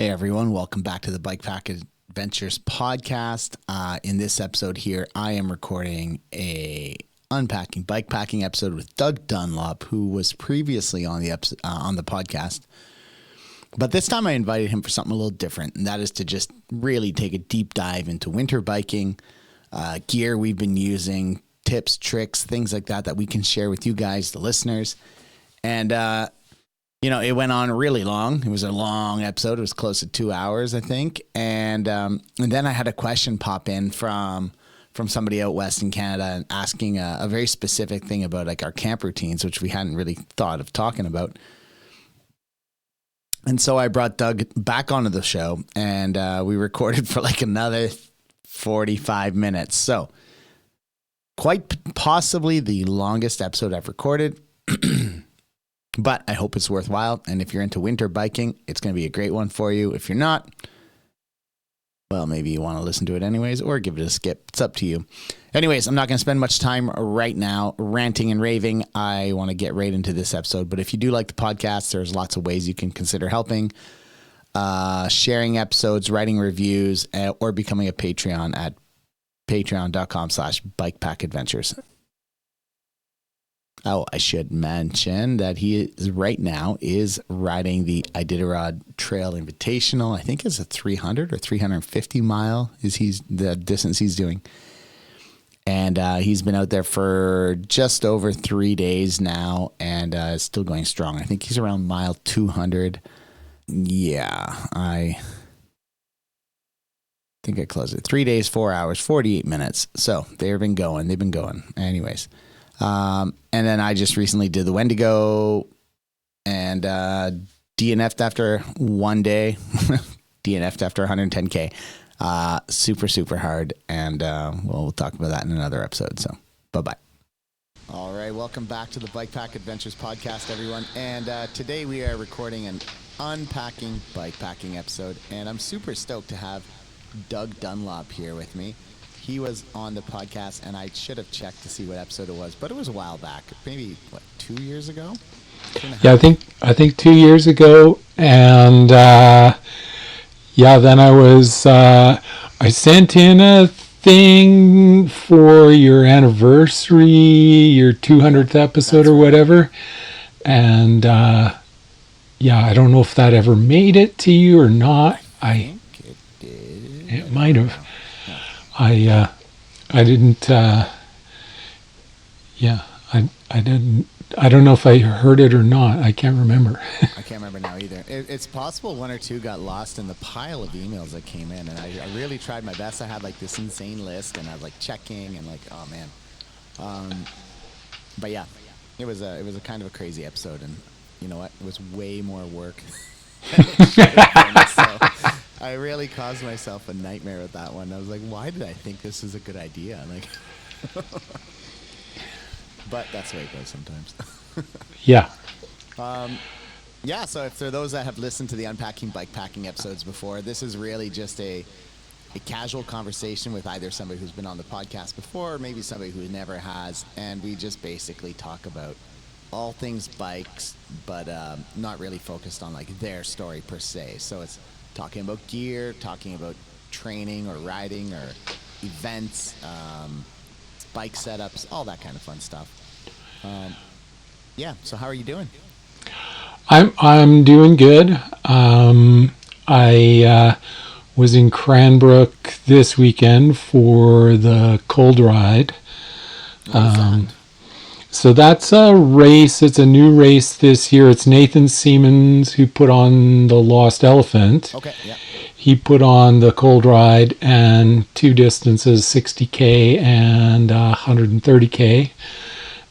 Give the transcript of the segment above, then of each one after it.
Hey everyone, welcome back to the Bikepacking Adventures podcast. In this episode here, I am recording a Unpacking Bikepacking episode with Doug Dunlop, who was previously on the podcast. But this time I invited him for something a little different, and that is to just really take a deep dive into winter biking, gear we've been using, tips, tricks, things like that we can share with you guys, the listeners. And it went on really long. It was a long episode. It was close to 2 hours, I think. And then I had a question pop in from somebody out west in Canada and asking a very specific thing about like our camp routines, which we hadn't really thought of talking about. And so I brought Doug back onto the show, and we recorded for like another 45 minutes. So quite possibly the longest episode I've recorded. But I hope it's worthwhile. And if you're into winter biking, it's going to be a great one for you. If you're not, well, maybe you want to listen to it anyways or give it a skip. It's up to you. Anyways, I'm not going to spend much time right now ranting and raving. I want to get right into this episode. But if you do like the podcast, there's lots of ways you can consider helping, sharing episodes, writing reviews, or becoming a Patreon at patreon.com/bikepackadventures. Oh, I should mention that he is right now riding the Iditarod Trail Invitational. I think it's a 300 or 350 mile is the distance he's doing. And he's been out there for just over 3 days now and is still going strong. I think he's around mile 200. Yeah, I think I closed it. 3 days, 4 hours, 48 minutes. So they've been going. Anyways. And then I just recently did the Wendigo and DNF'd after 1 day, DNF'd after 110K. Super, super hard. And we'll talk about that in another episode. So bye-bye. All right. Welcome back to the Bikepack Adventures podcast, everyone. And today we are recording an Unpacking Bikepacking episode. And I'm super stoked to have Doug Dunlop here with me. He was on the podcast, and I should have checked to see what episode it was, but it was a while back. Maybe 2 years ago? Yeah, I think 2 years ago, and then I sent in a thing for your anniversary, your 200th episode or whatever, and I don't know if that ever made it to you or not. I think it did. It might have. I didn't, I didn't, I don't know if I heard it or not. I can't remember. I can't remember now either. It's possible one or two got lost in the pile of emails that came in, and I really tried my best. I had like this insane list, and I was like checking, and like, oh man. But yeah, it was a kind of a crazy episode, and you know what? It was way more work than it should have been, so I really caused myself a nightmare with that one. I was like, why did I think this is a good idea? Like, but that's the way it goes sometimes. Yeah. So if there are those that have listened to the Unpacking Bikepacking episodes before, this is really just a casual conversation with either somebody who's been on the podcast before or maybe somebody who never has. And we just basically talk about all things bikes, but not really focused on like their story per se. So it's talking about gear, talking about training or riding or events, bike setups, all that kind of fun stuff. So how are you doing? I'm doing good. I was in Cranbrook this weekend for the Cold Ride. So that's a race. It's a new race this year. It's Nathan Siemens who put on the Lost Elephant. Okay, yeah. He put on the Cold Ride and two distances, 60K and 130K.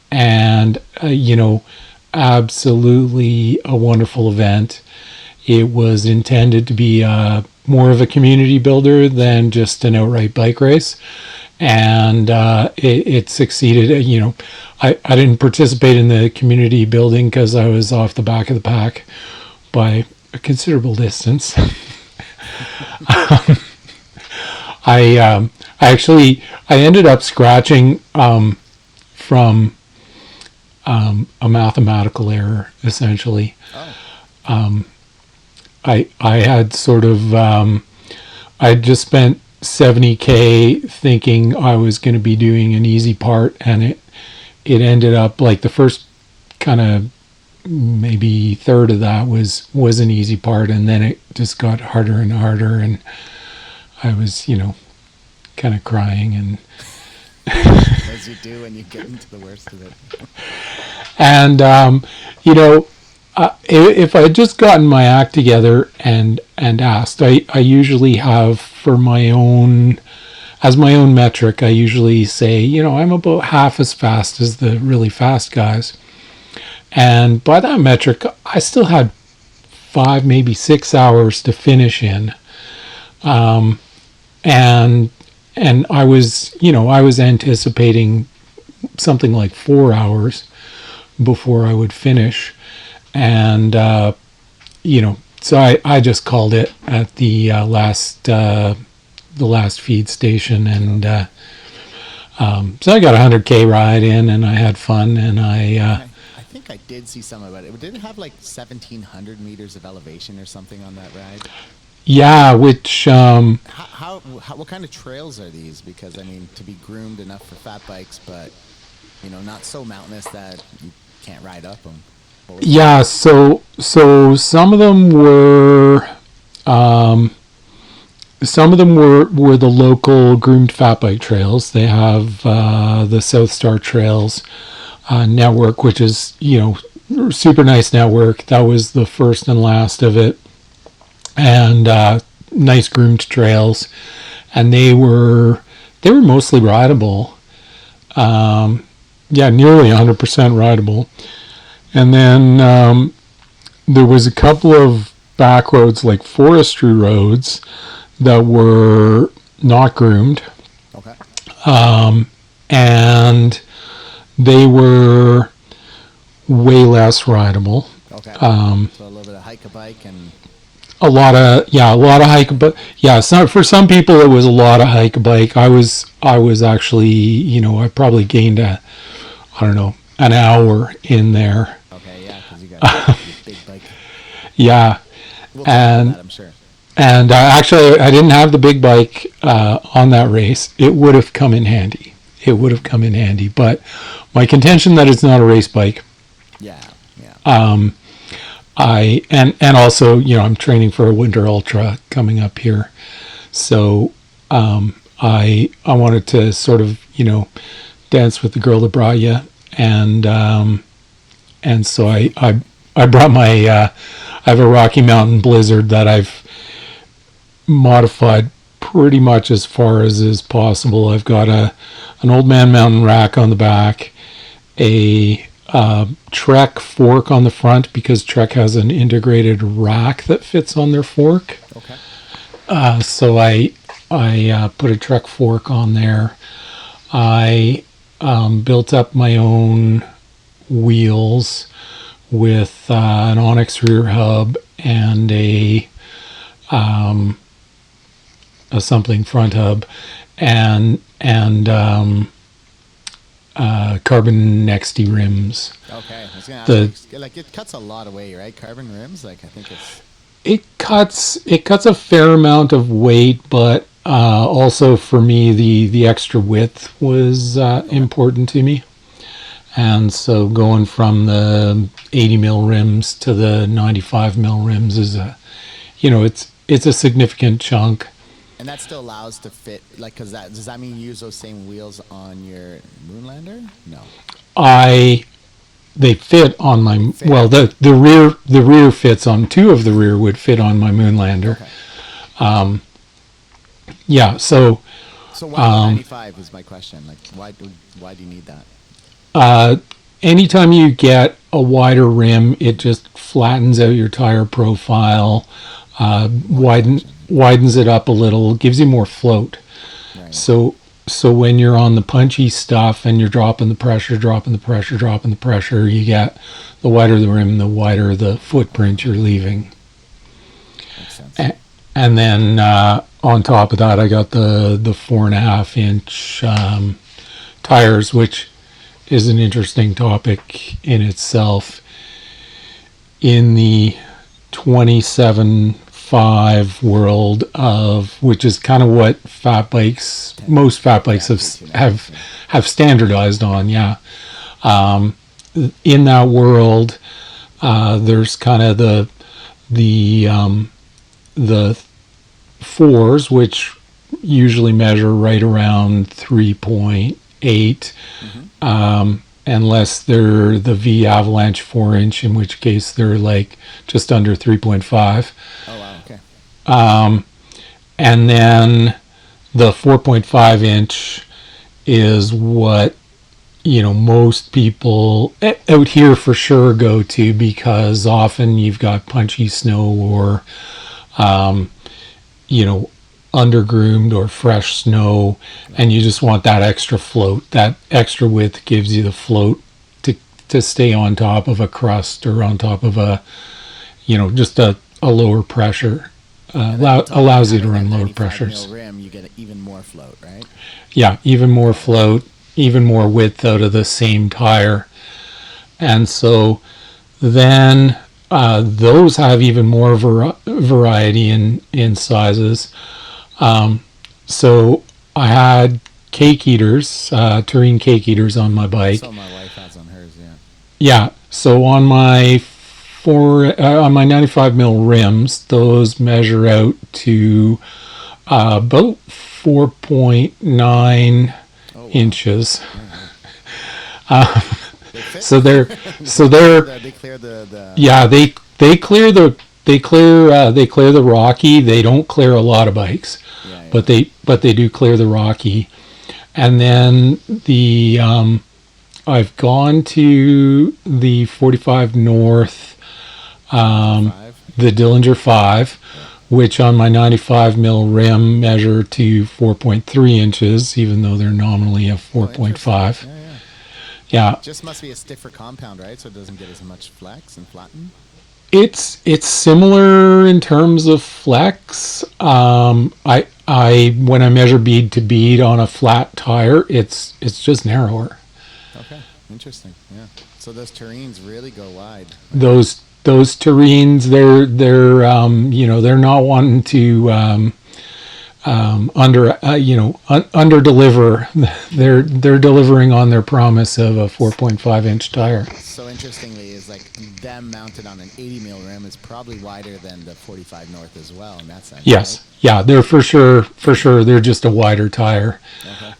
And, absolutely a wonderful event. It was intended to be more of a community builder than just an outright bike race. And it succeeded. I didn't participate in the community building because I was off the back of the pack by a considerable distance. I ended up scratching from a mathematical error, essentially. Oh. I had sort of I just spent $70K thinking I was going to be doing an easy part, and it ended up like the first kind of maybe third of that was an easy part, and then it just got harder and harder, and I was kind of crying, and As you do when you get into the worst of it. and if I had just gotten my act together and asked, I usually have for my own metric, I usually say, I'm about half as fast as the really fast guys. And by that metric, I still had 5, maybe 6 hours to finish in. And I was anticipating something like 4 hours before I would finish. And, so I just called it at the last feed station. And so I got a 100K ride in, and I had fun, and I think I did see some about it. Did it have like 1,700 meters of elevation or something on that ride? Yeah, which what kind of trails are these? Because I mean, to be groomed enough for fat bikes, but not so mountainous that you can't ride up them. Yeah, so some of them were the local groomed fat bike trails. They have the South Star Trails network, which is super nice network. That was the first and last of it, and nice groomed trails, and they were mostly rideable. Nearly 100% rideable. And then there was a couple of back roads, like forestry roads, that were not groomed. Okay. And they were way less rideable. Okay. So a little bit of hike-a-bike and a lot of hike-a-bike. Yeah, for some people it was a lot of hike-a-bike. I was actually, I probably gained an hour in there. Okay, yeah, because you got a big bike. Yeah, We'll talk about that, I'm sure. And actually, I didn't have the big bike on that race. It would have come in handy. But my contention that it's not a race bike. Yeah. And also, I'm training for a winter ultra coming up here, so I wanted to sort of dance with the girl that brought you, and so I brought my I have a Rocky Mountain Blizzard that I've modified pretty much as far as is possible. I've got an Old Man Mountain rack on the back, a Trek fork on the front, because Trek has an integrated rack that fits on their fork. Okay. So I put a Trek fork on there. I built up my own wheels with an Onyx rear hub and a something front hub, and carbon Nexty rims. Okay, I was gonna ask, it cuts a lot of weight, right? Carbon rims, I think it cuts a fair amount of weight, but also for me the extra width was important to me, and so going from the 80 mil rims to the 95 mil rims is it's a significant chunk. And that still allows to fit, does that mean you use those same wheels on your Moonlander? No. They fit on my the rear fits on, two of the rear would fit on my Moonlander. Okay. Yeah. So why 95 is my question. Why do you need that? Anytime you get a wider rim, it just flattens out your tire profile, widens it up a little, gives you more float. Right. So when you're on the punchy stuff and you're dropping the pressure, you get the wider the rim, the wider the footprint you're leaving. Makes sense. And then on top of that, I got the 4.5 inch tires, which is an interesting topic in itself. In the 27 4.5 world of, which is kind of what most fat bikes have standardized on. Yeah. In that world, there's kind of the fours, which usually measure right around 3.8, unless they're the V Avalanche 4-inch, in which case they're like just under 3.5. Oh wow, okay. And then the 4.5 inch is what most people out here for sure go to, because often you've got punchy snow or undergroomed or fresh snow, and you just want that extra float. That extra width gives you the float to stay on top of a crust or on top of a just a lower pressure. Allows you to run lower pressures. Rim, you get even more float, right? Yeah, even more float, even more width out of the same tire. And so then those have even more variety in sizes. So I had cake eaters, Terrain cake eaters on my bike. So my wife has on hers, yeah. Yeah, so on my 95 mil rims, those measure out to about 4.9 inches. So they're they clear the yeah, they clear the Rocky. They don't clear a lot of bikes, but they do clear the Rocky. And then I've gone to the 45 North, the Dillinger 5, which on my 95 mil rim measure to 4.3 inches, even though they're nominally a 4.5. Yeah. It just must be a stiffer compound, right? So it doesn't get as much flex and flatten. It's similar in terms of flex. I when I measure bead to bead on a flat tire, it's just narrower. Okay, interesting. Yeah. So those terrains really go wide. Those terrains, they're not wanting to under deliver. They're delivering on their promise of a 4.5 inch tire. So interestingly, is like them mounted on an 80 mil rim is probably wider than the 45 North as well in that sense. Yes, right? Yeah, they're for sure they're just a wider tire. Okay.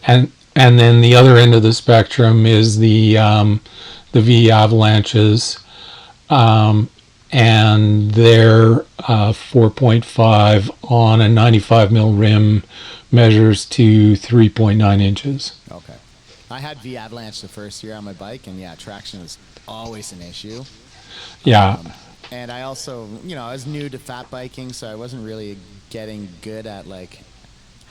And then the other end of the spectrum is the V Avalanches, and they're 4.5 on a 95 mil rim measures to 3.9 inches. Okay. I had V Avalanche the first year on my bike, and yeah, traction was always an issue. Yeah. And I also, I was new to fat biking, so I wasn't really getting good at like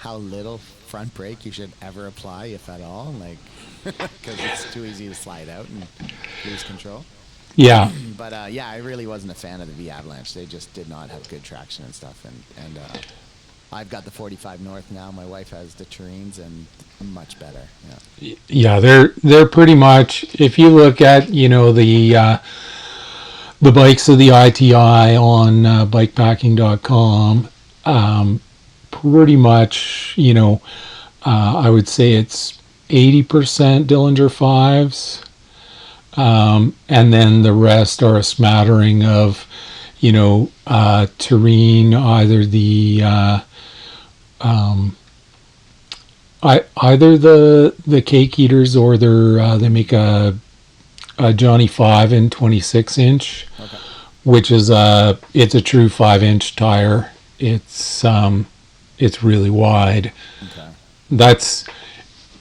how little front brake you should ever apply, if at all, like because it's too easy to slide out and lose control. Yeah. But I really wasn't a fan of the V Avalanche. They just did not have good traction and stuff. And I've got the 45 North now. My wife has the Terrains, and much better. Yeah. Yeah, they're pretty much, if you look at the bikes of the ITI on bikepacking.com, pretty much I would say it's 80% Dillinger 5s. And then the rest are a smattering of, terrain, either the cake eaters, or they make a Johnny 5 and 26 inch, Okay. which is it's a true 5-inch tire. It's really wide. Okay. That's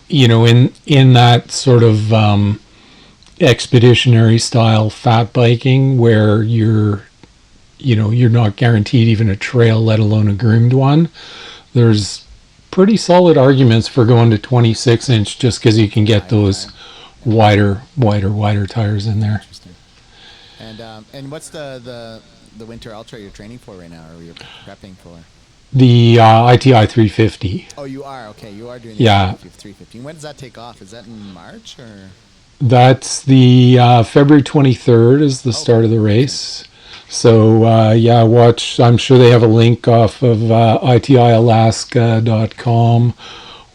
in that sort of expeditionary style fat biking, where you're not guaranteed even a trail, let alone a groomed one. There's pretty solid arguments for going to 26 inch, just because you can get those wider tires in there. Interesting. And what's the winter ultra you're training for right now, or you're prepping for? The ITI 350. Oh, you are? Okay, you are doing the 350. When does that take off? Is that in March, or? That's the February 23rd is the start of the race. So yeah, watch. I'm sure they have a link off of itialaska.com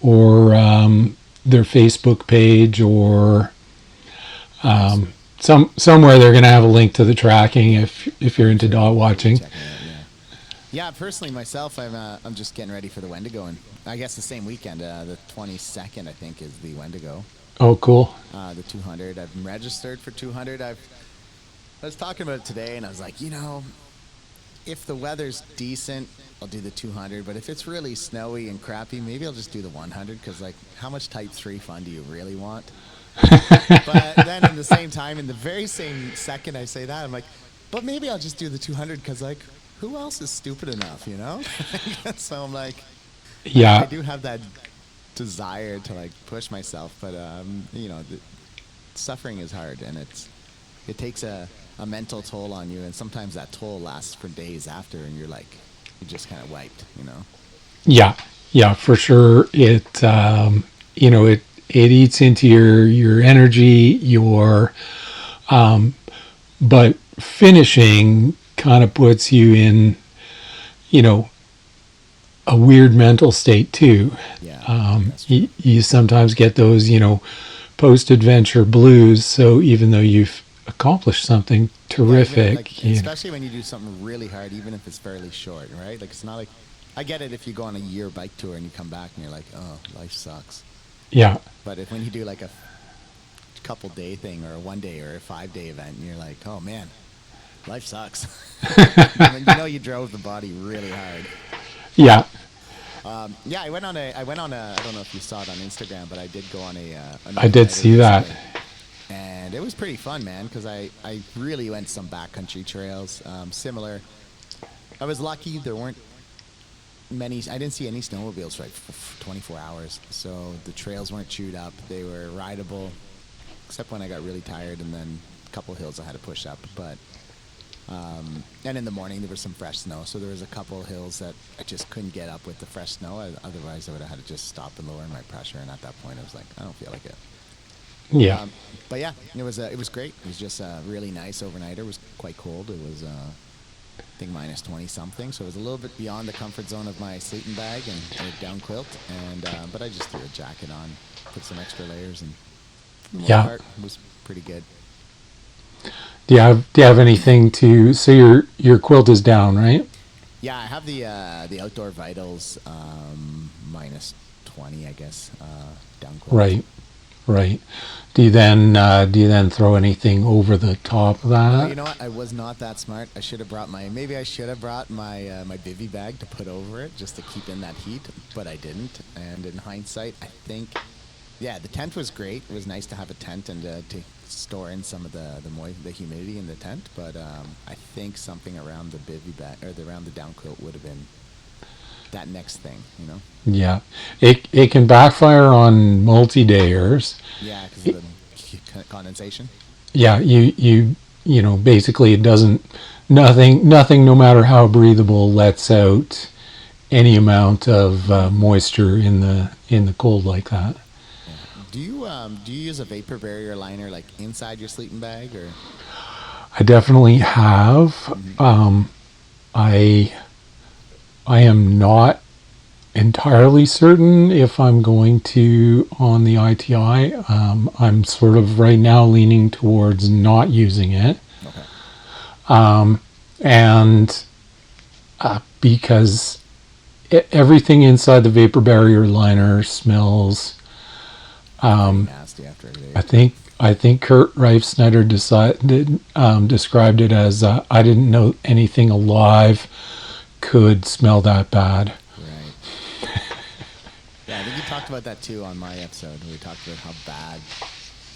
or their Facebook page, or somewhere they're going to have a link to the tracking if you're into dot watching. Check it out, yeah. Yeah, personally, myself, I'm just getting ready for the Wendigo, and I guess the same weekend, the 22nd, I think, is the Wendigo. Oh, cool. The 200. I've registered for 200. I was talking about it today, and I was like, if the weather's decent, I'll do the 200. But if it's really snowy and crappy, maybe I'll just do the 100. Because, like, how much Type 3 fun do you really want? But then, in the same time, in the very same second I say that, I'm like, but maybe I'll just do the 200. Because, like, who else is stupid enough, So I'm like, Yeah. I do have that desire to, like, push myself. But, suffering is hard, and it takes a mental toll on you, and sometimes that toll lasts for days after, and you're just kind of wiped. Yeah, for sure. It eats into your energy, but finishing kind of puts you in, a weird mental state too. Yeah, that's true. You sometimes get those, post-adventure blues. So even though you've accomplished something terrific, like, especially when you do something really hard, even if it's fairly short, right? Like, it's not like, I get it if you go on a year bike tour and you come back and you're like, oh, life sucks. yeah, But when you do like a couple day thing, or a 1 day or a 5 day event, and you're like, oh man, life sucks. You drove the body really hard. yeah, Yeah, I went on a. I don't know if you saw it on Instagram, but I did go on a. I did see that. And it was pretty fun, man, because I really went some backcountry trails. Similar. I was lucky there weren't many. I didn't see any snowmobiles for like 24 hours, so the trails weren't chewed up. They were rideable, except when I got really tired, and then a couple hills I had to push up. But and in the morning there was some fresh snow, so there was a couple hills that I just couldn't get up with the fresh snow. Otherwise, I would have had to just stop and lower my pressure. And at that point, I was like, I don't feel like it. Yeah, But yeah, it was great. It was just really nice overnighter. It was quite cold. It was I think minus 20 something, so it was a little bit beyond the comfort zone of my sleeping bag and a down quilt. And but I just threw a jacket on, put some extra layers, and for the most yeah. part, it was pretty good. Do you have anything to? So your quilt is down, right? Yeah, I have the Outdoor Vitals minus 20, I guess, down quilt. Right, right. Do you then throw anything over the top of Oh, you that? know what? I was not that smart. Maybe I should have brought my bivy bag to put over it just to keep in that heat, but I didn't. And in hindsight, I think, yeah, the tent was great. It was nice to have a tent and to store in some of the humidity in the tent. But I think something around the bivy bag or around the down quilt would have been that next thing. Yeah, it can backfire on multi-dayers. Yeah, because of the condensation. Yeah, basically it doesn't, nothing, no matter how breathable, lets out any amount of moisture in the cold like that. Do you use a vapor barrier liner like inside your sleeping bag, or? I definitely have. I I am not entirely certain if I'm going to on the ITI. I'm sort of right now leaning towards not using it, Okay. and because everything inside the vapor barrier liner smells. Nasty after a day. I think Kurt Reifsnyder described it as I didn't know anything alive could smell that bad. Right. Yeah, I think you talked about that too on my episode. We talked about how bad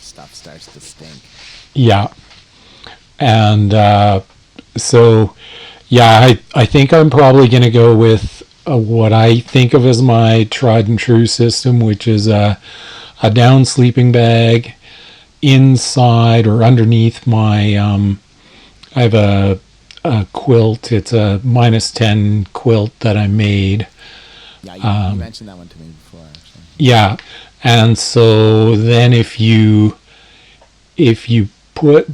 stuff starts to stink. Yeah, and so yeah, I think I'm probably going to go with what I think of as my tried and true system, which is a down sleeping bag inside or underneath my I have a quilt. It's a -10 quilt that I made. Yeah, you mentioned that one to me before, actually. Yeah, and so then if you put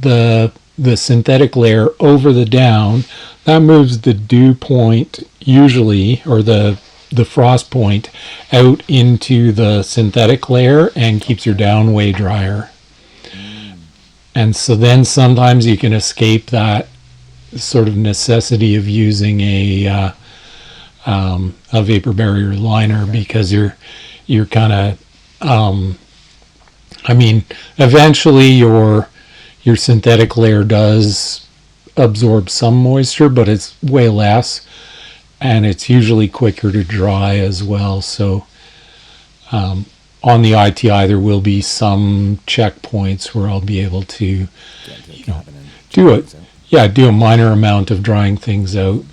the synthetic layer over the down. That moves the dew point usually, or the frost point, out into the synthetic layer and keeps your down way drier. And so then sometimes you can escape that sort of necessity of using a vapor barrier liner, because you're kind of eventually your synthetic layer does absorb some moisture, but it's way less, and it's usually quicker to dry as well. So on the ITI there will be some checkpoints where I'll be able to do a minor amount of drying things out.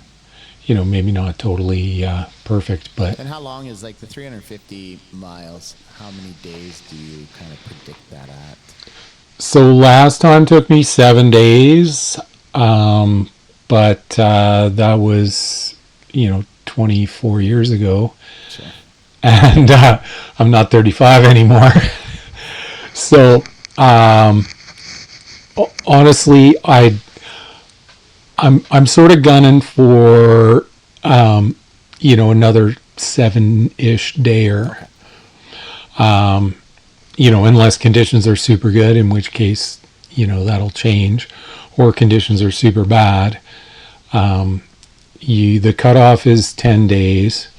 Maybe not totally perfect, but. And how long is, like, the 350 miles? How many days do you kind of predict that at? So last time took me 7 days, but that was 24 years ago. Sure. And I'm not 35 anymore. So honestly, I'm sort of gunning for another 7-ish dayer. Unless conditions are super good, in which case that'll change, or conditions are super bad. The cutoff is 10 days,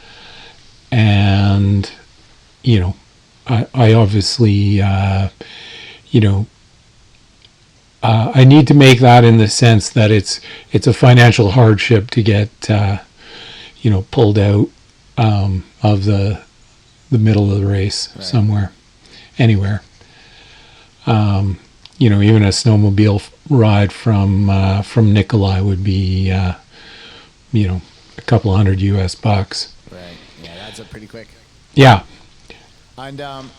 and I obviously I need to make that in the sense that it's a financial hardship to get pulled out of the middle of the race, right, somewhere, anywhere. Even a snowmobile ride from Nikolai would be a couple $100 US. Right. Yeah, that's up pretty quick. Yeah. And have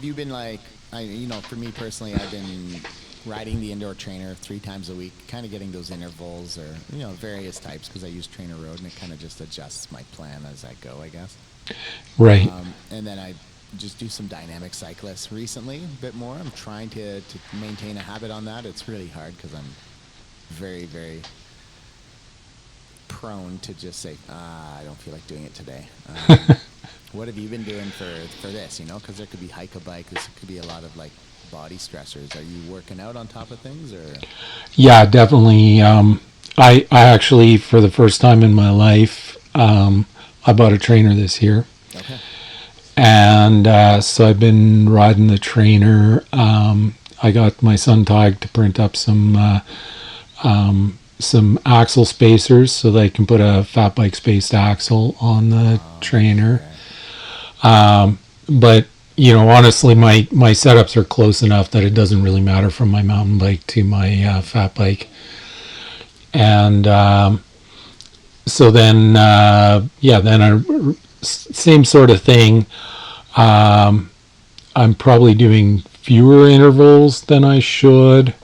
you been, like, for me personally, I've been riding the indoor trainer 3 times a week, kind of getting those intervals, or various types, because I use Trainer Road, and it kind of just adjusts my plan as I go, I guess. Right. And then I just do some dynamic cyclists recently, a bit more. I'm trying to maintain a habit on that. It's really hard because I'm very, very prone to just say, I don't feel like doing it today. What have you been doing for this? Because there could be hike-a-bike. This could be a lot of, like, body stressors. Are you working out on top of things, or? Yeah, definitely. I actually, for the first time in my life, I bought a trainer this year. Okay. And so I've been riding the trainer. I got my son Tig to print up some axle spacers so they can put a fat bike spaced axle on the trainer. Okay. But honestly, my setups are close enough that it doesn't really matter from my mountain bike to my fat bike. And so then same sort of thing. I'm probably doing fewer intervals than I should.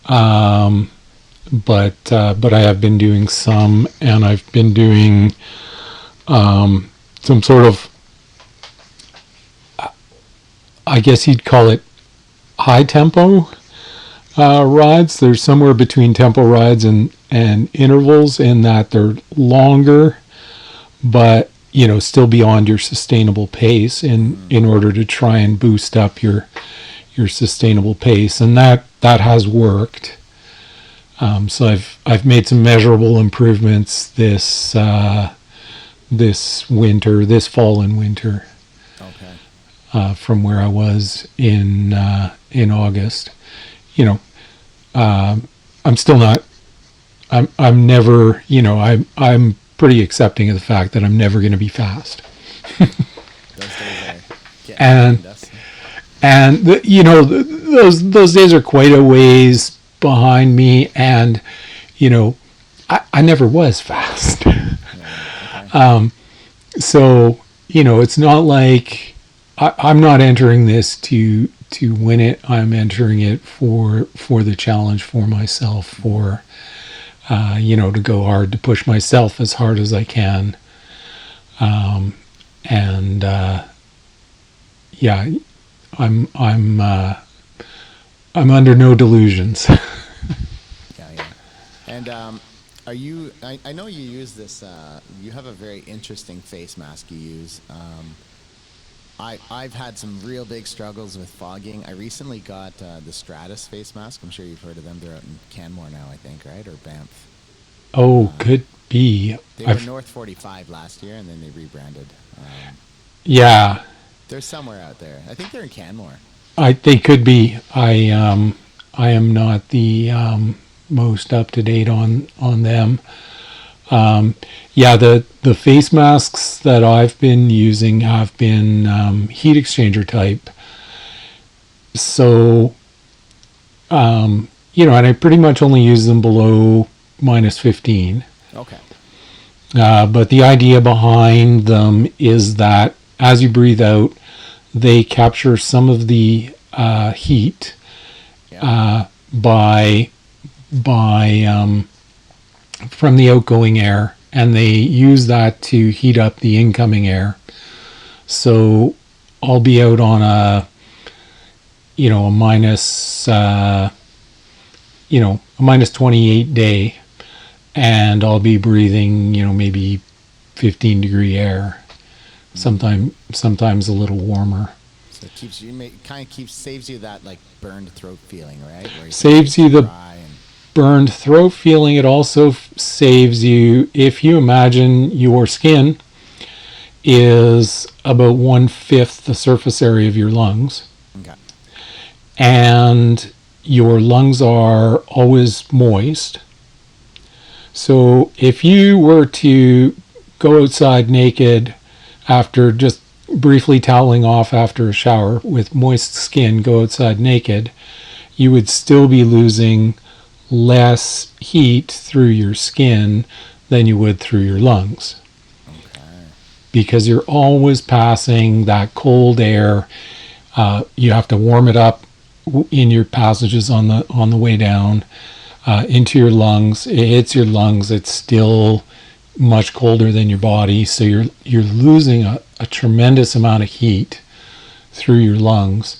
But I have been doing some, and I've been doing some sort of, I guess you'd call it high tempo rides. They're somewhere between tempo rides and intervals, in that they're longer, but still beyond your sustainable pace, in order to try and boost up your sustainable pace, and that has worked. So I've made some measurable improvements this fall and winter. Okay. From where I was in August. I'm still not. I'm never. I'm pretty accepting of the fact that I'm never going to be fast. Those days are quite a ways behind me, and I never was fast. Okay. So it's not like I'm not entering this to win it. I'm entering it for the challenge, for myself, for to go hard, to push myself as hard as I can. I'm under no delusions. Yeah, yeah. And are you? I know you use this. You have a very interesting face mask you use. I've had some real big struggles with fogging. I recently got the Stratus face mask. I'm sure you've heard of them. They're out in Canmore now, I think, right? Or Banff. Oh, could be. They were North 45 last year, and then they rebranded. Yeah, They're somewhere out there. I think they're in Canmore. they could be. I am not the most up to date on them. Yeah, the face masks that I've been using have been heat exchanger type. So, and I pretty much only use them below -15. Okay. But the idea behind them is that as you breathe out, they capture some of the heat Yeah. by from the outgoing air, and they use that to heat up the incoming air. So I'll be out on a minus a -28 day, and I'll be breathing maybe 15-degree air, sometimes a little warmer. So it keeps you kind of keeps saves you that like burned throat feeling, right? Where Saves you the burned throat feeling. It also saves you if you imagine your skin is about 1/5 the surface area of your lungs. Okay. And your lungs are always moist. So if you were to go outside naked after just briefly toweling off after a shower with moist skin, go outside naked, you would still be losing less heat through your skin than you would through your lungs. Okay. Because you're always passing that cold air. You have to warm it up in your passages on the way down into your lungs. It hits your lungs. It's still much colder than your body, so you're losing a tremendous amount of heat through your lungs.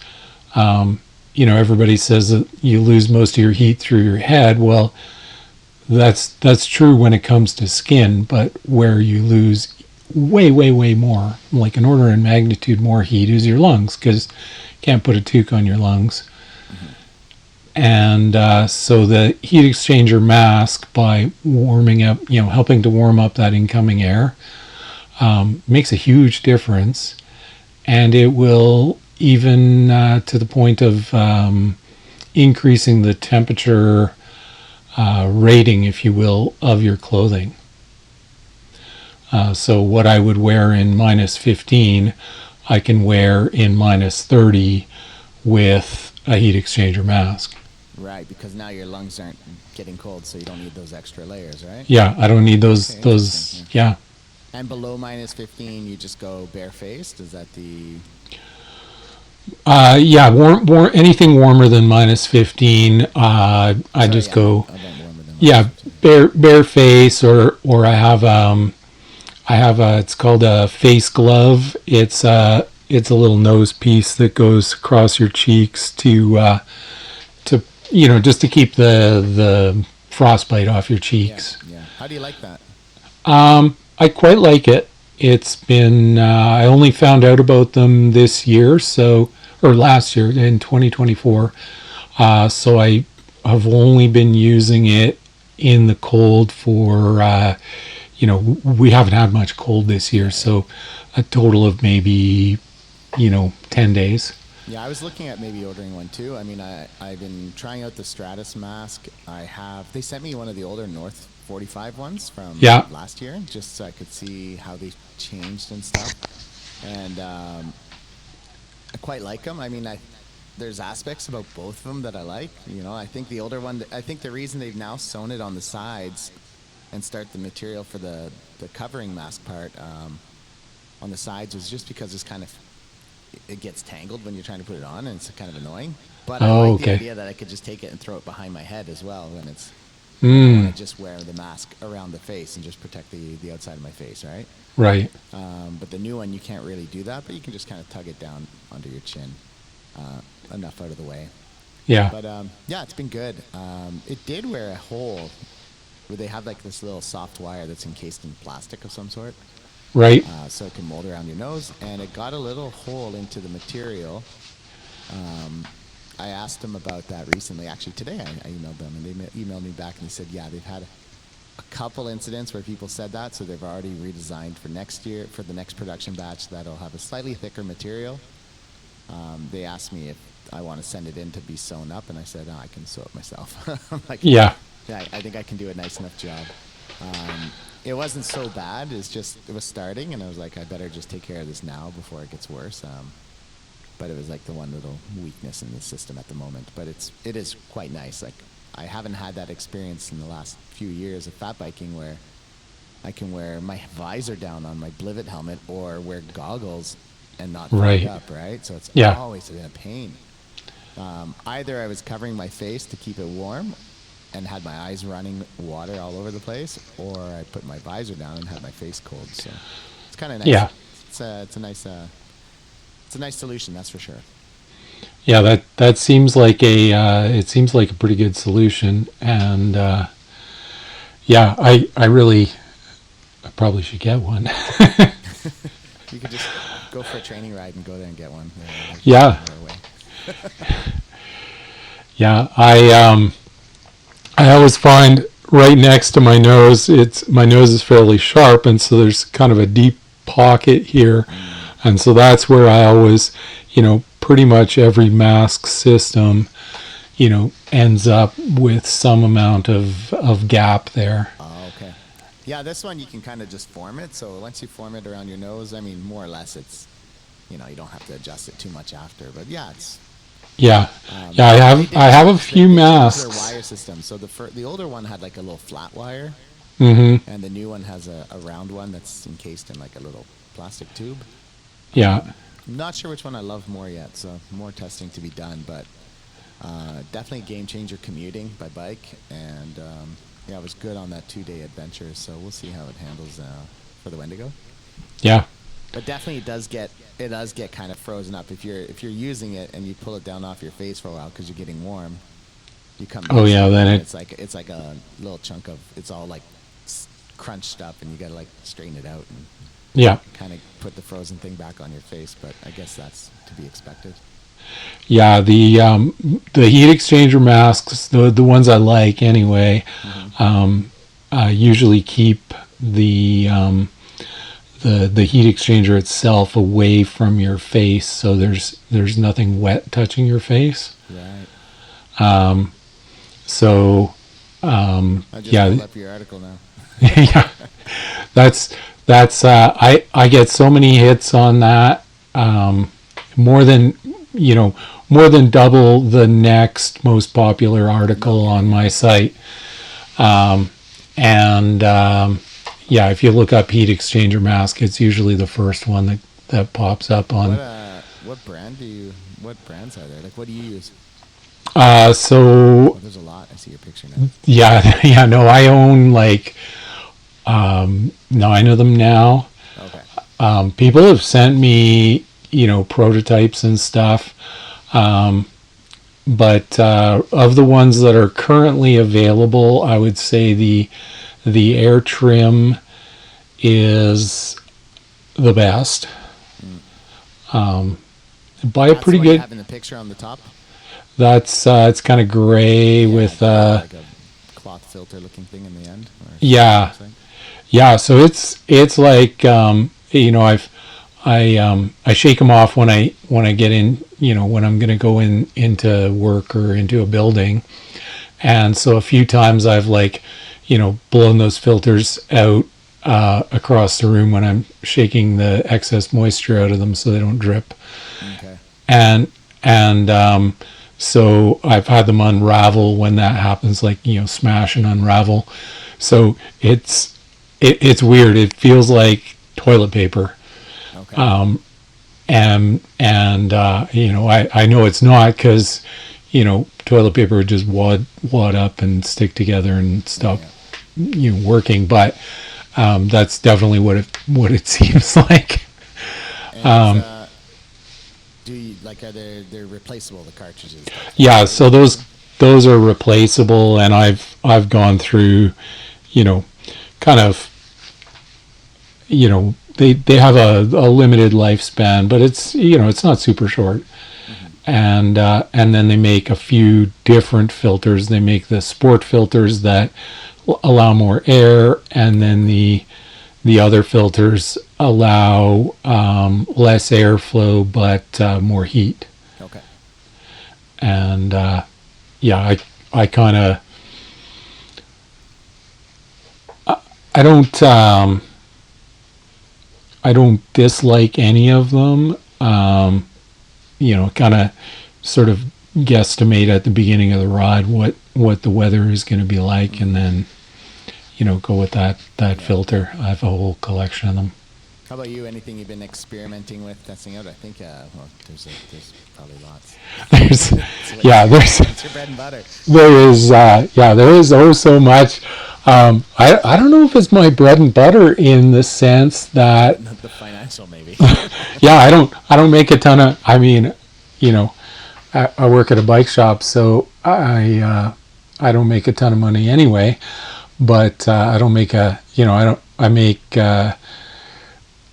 Everybody says that you lose most of your heat through your head. Well, that's true when it comes to skin, but where you lose way, way, way more, like an order in magnitude more heat, is your lungs, because you can't put a toque on your lungs. Mm-hmm. And so the heat exchanger mask, by warming up, helping to warm up that incoming air, makes a huge difference. And it will even to the point of increasing the temperature rating, if you will, of your clothing. So what I would wear in -15, I can wear in -30 with a heat exchanger mask. Right, because now your lungs aren't getting cold, so you don't need those extra layers, right? Yeah, I don't need those. Yeah. And below -15, you just go barefaced. Is that the? Yeah, warm, anything warmer than -15. I just go. Yeah, bare face, or I have it's called a face glove. It's a little nose piece that goes across your cheeks to just to keep the frostbite off your cheeks. Yeah. How do you like that? I quite like it. It's been I only found out about them this year, or last year in 2024. So I have only been using it in the cold for we haven't had much cold this year, so a total of maybe 10 days. Yeah, I was looking at maybe ordering one too. I mean, I've been trying out the Stratus mask. They sent me one of the older North 45 ones from last year, just so I could see how they changed and stuff. And I quite like them. I mean, there's aspects about both of them that I like. I think the older one, I think the reason they've now sewn it on the sides and start the material for the covering mask part on the sides was just because it gets tangled when you're trying to put it on, and it's kind of annoying. But I like the idea that I could just take it and throw it behind my head as well when it's I want to just wear the mask around the face and just protect the outside of my face, right? Right. But the new one, you can't really do that, but you can just kind of tug it down under your chin enough out of the way. Yeah. But yeah, it's been good. It did wear a hole where they have like this little soft wire that's encased in plastic of some sort, Right. so it can mold around your nose, and it got a little hole into the material. I asked them about that recently. Actually, today I emailed them, and they emailed me back, and they said, yeah, they've had a couple incidents where people said that, so they've already redesigned for next year, for the next production batch, that'll have a slightly thicker material. They asked me if I want to send it in to be sewn up, and I said, oh, I can sew it myself. I'm like, Yeah. yeah, I think I can do a nice enough job. It wasn't so bad. It's just, it was starting, and I was like, I better just take care of this now before it gets worse. But it was like the one little weakness in the system at the moment. But it is quite nice. Like, I haven't had that experience in the last few years of fat biking where I can wear my visor down on my Blivet helmet or wear goggles and not Right. fog up, right? So it's Yeah. always been a pain. Either I was covering my face to keep it warm and had my eyes running water all over the place, or I put my visor down and had my face cold. So it's kind of nice. Yeah. It's a nice solution, that's for sure. Yeah. That seems like it seems like a pretty good solution, and yeah, I probably should get one. You could just go for a training ride and go there and get one. Yeah. Yeah. I always find right next to my nose, my nose is fairly sharp, and so there's kind of a deep pocket here, and so that's where I always, pretty much every mask system, ends up with some amount of gap there. Oh, okay. Yeah, this one you can kind of just form it. So once you form it around your nose, I mean, more or less it's, you don't have to adjust it too much after. But yeah, it's. Yeah, yeah. I have a few masks. Their wire system. So the older one had like a little flat wire, Mm-hmm. and the new one has a round one that's encased in like a little plastic tube. Yeah. I'm not sure which one I love more yet, so more testing to be done. But definitely game changer commuting by bike, and yeah, it was good on that 2-day adventure. So we'll see how it handles for the Wendigo. Yeah. But definitely it does get kind of frozen up if you're using it and you pull it down off your face for a while because you're getting warm. You come. Oh yeah, then it's like a little chunk of, it's all like crunched up, and you gotta like straighten it out and yeah. kind of put the frozen thing back on your face. But I guess that's to be expected. Yeah, the heat exchanger masks, the ones I like anyway, usually keep the heat exchanger itself away from your face, so there's nothing wet touching your face. Right. So I just pulled up your article now. yeah, that's I get so many hits on that, more than double the next most popular article on my site, and yeah, if you look up heat exchanger mask, it's usually the first one that pops up on. What brands are there? Like, what do you use? So There's a lot. I see your picture now. yeah, no, I own like 9 of them now. Okay. People have sent me, prototypes and stuff, but of the ones that are currently available, I would say the air trim is the best. Buy a pretty good. Having the picture on the top. That's it's kind of gray with like a cloth filter looking thing in the end. Yeah, yeah. So it's like I shake them off when I get in, when I'm going to go into work or into a building, and so a few times I've blown those filters out across the room when I'm shaking the excess moisture out of them so they don't drip. Okay. And so I've had them unravel when that happens, smash and unravel. So it's weird. It feels like toilet paper. Okay. I know it's not, because toilet paper would just wad up and stick together and stop working, but that's definitely what it seems like. And like they're replaceable, the cartridges? Yeah, so those are replaceable, and I've gone through, kind of, they have a limited lifespan, but it's not super short. And then they make a few different filters. They make the sport filters that allow more air, and then the other filters allow less airflow but more heat. Okay. And I kind of I don't dislike any of them. Kind of sort of guesstimate at the beginning of the ride what the weather is going to be like, and then go with that filter. I have a whole collection of them. How about you? Anything you've been experimenting with, testing out? I think there's probably lots. There's It's your bread and butter. There is so much. I don't know if it's my bread and butter in the sense that Not the financial, maybe. I don't make a ton of. I mean, I work at a bike shop, so I don't make a ton of money anyway. But I don't make I make.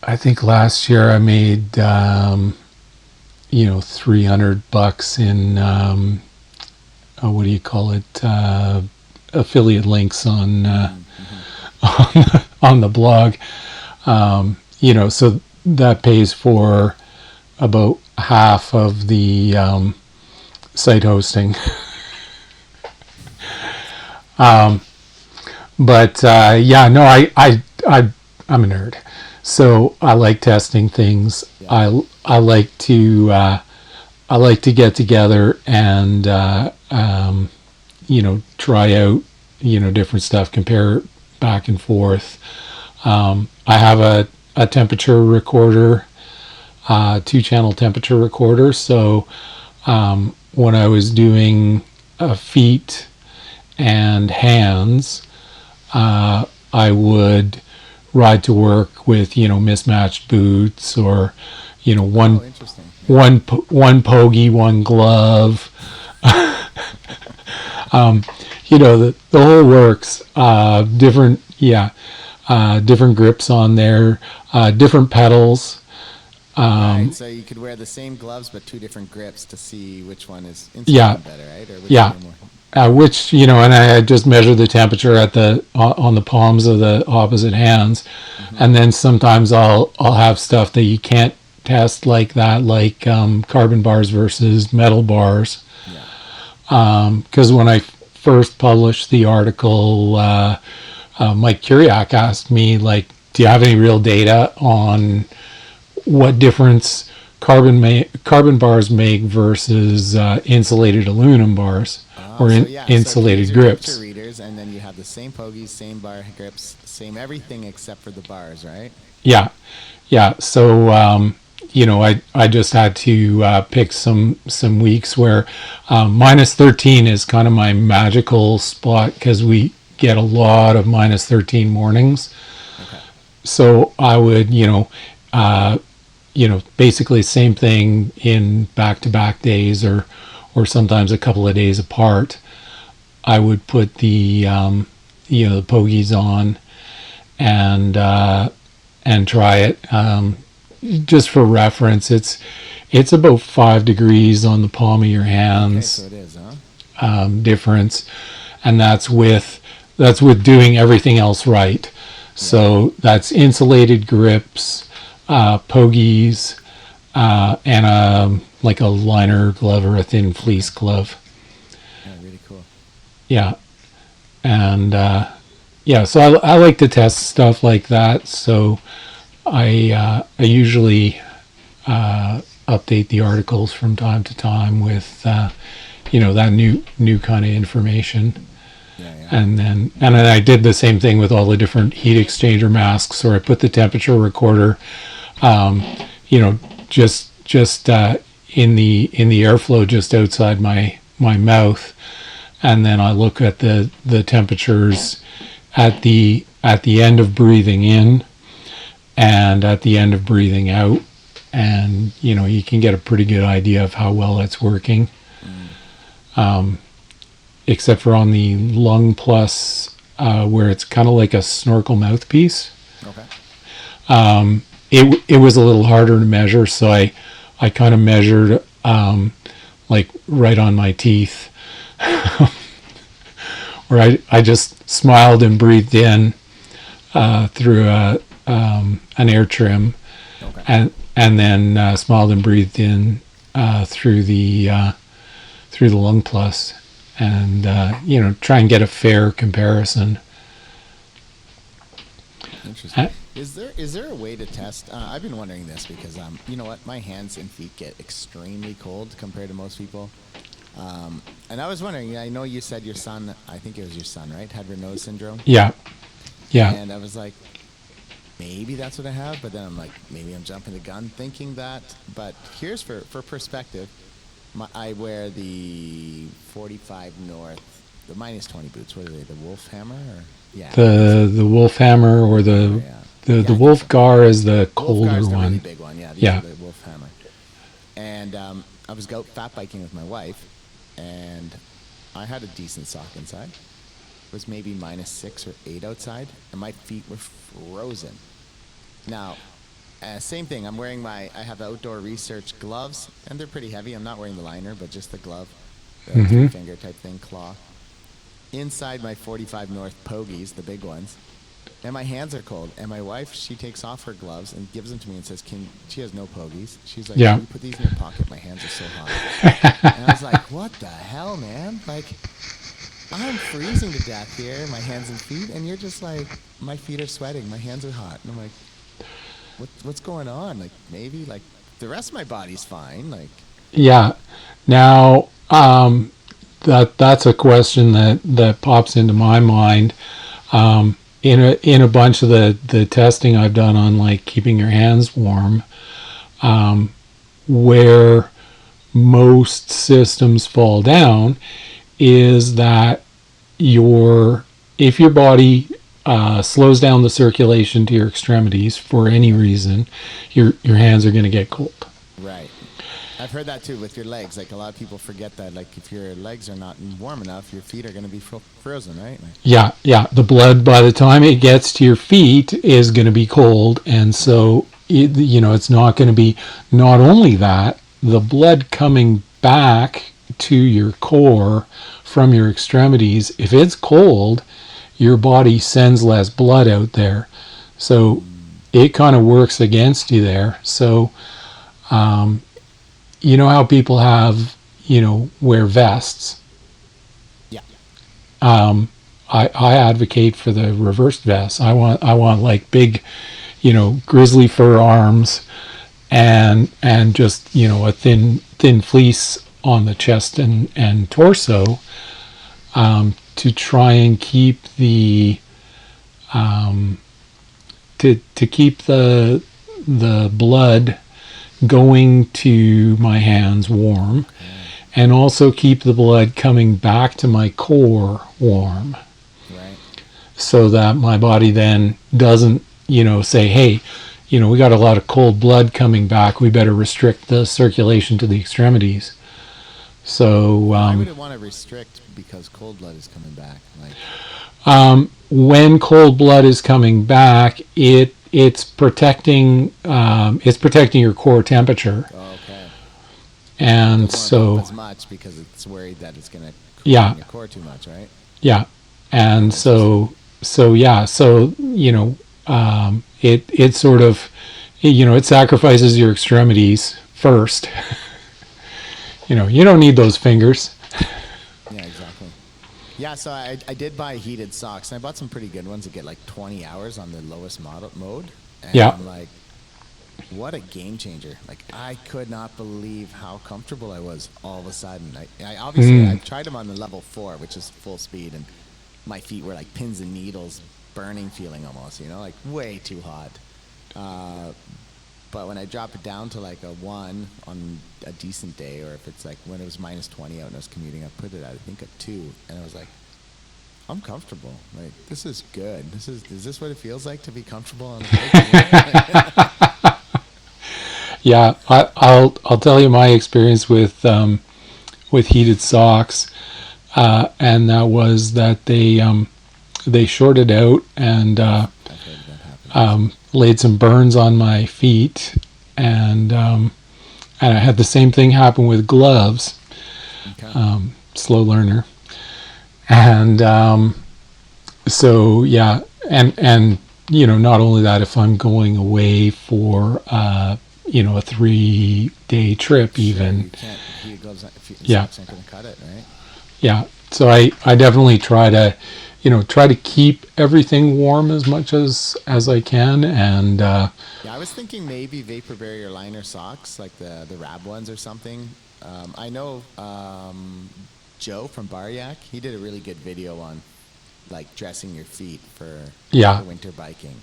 I think last year I made $300 in what do you call it, affiliate links on on the blog. So that pays for about half of the site hosting. But I'm a nerd, so I like testing things. Yeah. I like to get together and try out different stuff, compare back and forth. I have a temperature recorder, 2-channel temperature recorder. So when I was doing feet and hands, I would ride to work with mismatched boots, or one pogey, one glove. The whole works. Different grips on there, different pedals. Right, so you could wear the same gloves but 2 different grips to see which one is better, right? Or which one more. And I just measure the temperature on the palms of the opposite hands, and then sometimes I'll have stuff that you can't test like that, like carbon bars versus metal bars. Because when I first published the article, Mike Kuriak asked me, like, do you have any real data on what difference carbon bars make versus insulated aluminum bars or insulated grips? So readers, and then you have the same pogies, same bar grips, same everything except for the bars, right? Yeah. So I just had to pick some weeks where minus 13 is kind of my magical spot, because we get a lot of minus 13 mornings. Okay. So I would basically same thing in back-to-back days, or sometimes a couple of days apart. I would put the the pogies on and try it. Just for reference, it's about 5 degrees on the palm of your hands. Okay, so it is, huh? Difference, and that's with doing everything else right. Yeah. So that's insulated grips, pogies, and a liner glove or a thin fleece glove. Yeah, really cool. Yeah, and so I like to test stuff like that. So I usually update the articles from time to time with that new kind of information. Yeah. And then I did the same thing with all the different heat exchanger masks, or I put the temperature recorder just in the airflow just outside my mouth, and then I look at the temperatures at the end of breathing in and at the end of breathing out, and you can get a pretty good idea of how well it's working. Except for on the Lung Plus, where it's kind of like a snorkel mouthpiece. Okay. It was a little harder to measure, so I kind of measured like right on my teeth, where I just smiled and breathed in through an air trim, Okay. and then smiled and breathed in through the Lung Plus, and try and get a fair comparison. Interesting. Is there a way to test? I've been wondering this because you know what, my hands and feet get extremely cold compared to most people. And I was wondering. I know you said your son. I think it was your son, right? Had Raynaud's syndrome. Yeah, yeah. And I was like, maybe that's what I have. But then I'm like, maybe I'm jumping the gun thinking that. But here's for perspective. I wear the 45 North, the -20 boots. What are they? The Wolf Hammer? Or? Yeah. The Wolf Hammer or the the Wolf Gar is the colder Wolf Gar's one. the really big one. Yeah. These are the Wolf Hammer. And I was out fat biking with my wife, and I had a decent sock inside. It was maybe -6 or 8 outside, and my feet were frozen. Now, same thing. I have outdoor research gloves, and they're pretty heavy. I'm not wearing the liner, but just the glove, the three-finger type thing, claw. Inside my 45 North pogies, the big ones, and my hands are cold. And my wife, she takes off her gloves and gives them to me and says, she has no pogies. She's like, Yeah. Can you put these in your pocket? My hands are so hot. And I was like, what the hell, man? Like, I'm freezing to death here, my hands and feet, and you're just like, my feet are sweating, my hands are hot. And I'm like, what's going on? Like, maybe, like, the rest of my body's fine. Like, Yeah. Now, that's a question that pops into my mind. In a bunch of the testing I've done on like keeping your hands warm, where most systems fall down is that if your body slows down the circulation to your extremities for any reason, your hands are going to get cold. right. I've heard that too with your legs. Like, a lot of people forget that, like, if your legs are not warm enough, your feet are going to be frozen, right? Like, Yeah. The blood, by the time it gets to your feet, is going to be cold, and so it's not going to be. Not only that, the blood coming back to your core from your extremities, if it's cold, your body sends less blood out there, so it kind of works against you there. So, you know how people wear vests. yeah. I advocate for the reversed vest. I want like big, grizzly fur arms, and just a thin fleece on the chest and torso, to try and keep the to keep the blood going to my hands warm, and also keep the blood coming back to my core warm, Right. so that my body then doesn't say, hey, we got a lot of cold blood coming back, we better restrict the circulation to the extremities. So Why would it want to restrict because cold blood is coming back? Like, when cold blood is coming back, it's protecting your core temperature. okay. And Doesn't so want to pump as much because it's worried that it's going to cool Yeah. your core too much, right? Yeah, and so it sort of it sacrifices your extremities first. You don't need those fingers. Yeah, exactly. Yeah, so I did buy heated socks, and I bought some pretty good ones that get like 20 hours on the lowest mode. And Yeah. I'm like, what a game changer. Like, I could not believe how comfortable I was all of a sudden. I obviously, I tried them on the level 4, which is full speed, and my feet were like pins and needles, burning feeling almost, like way too hot. But when I drop it down to like a 1 on a decent day, or if it's like when it was -20 out and I was commuting, I put it at, I think, a 2, and I was like, I'm comfortable. Like, this is good. Is this what it feels like to be comfortable on a bike? Yeah, I'll tell you my experience with heated socks, and that was that they shorted out and I've heard that happens. laid some burns on my feet, and I had the same thing happen with gloves. Okay. Slow learner, and so yeah, and not only that, if I'm going away for a 3-day trip Sure, even. you can't. Heated gloves, Yeah, socks aren't going to cut it, right? yeah. So I definitely try to keep everything warm as much as I can, and Yeah, I was thinking maybe vapor barrier liner socks, like the Rab ones or something. I know Joe from Baryak. He did a really good video on like dressing your feet yeah, for winter biking.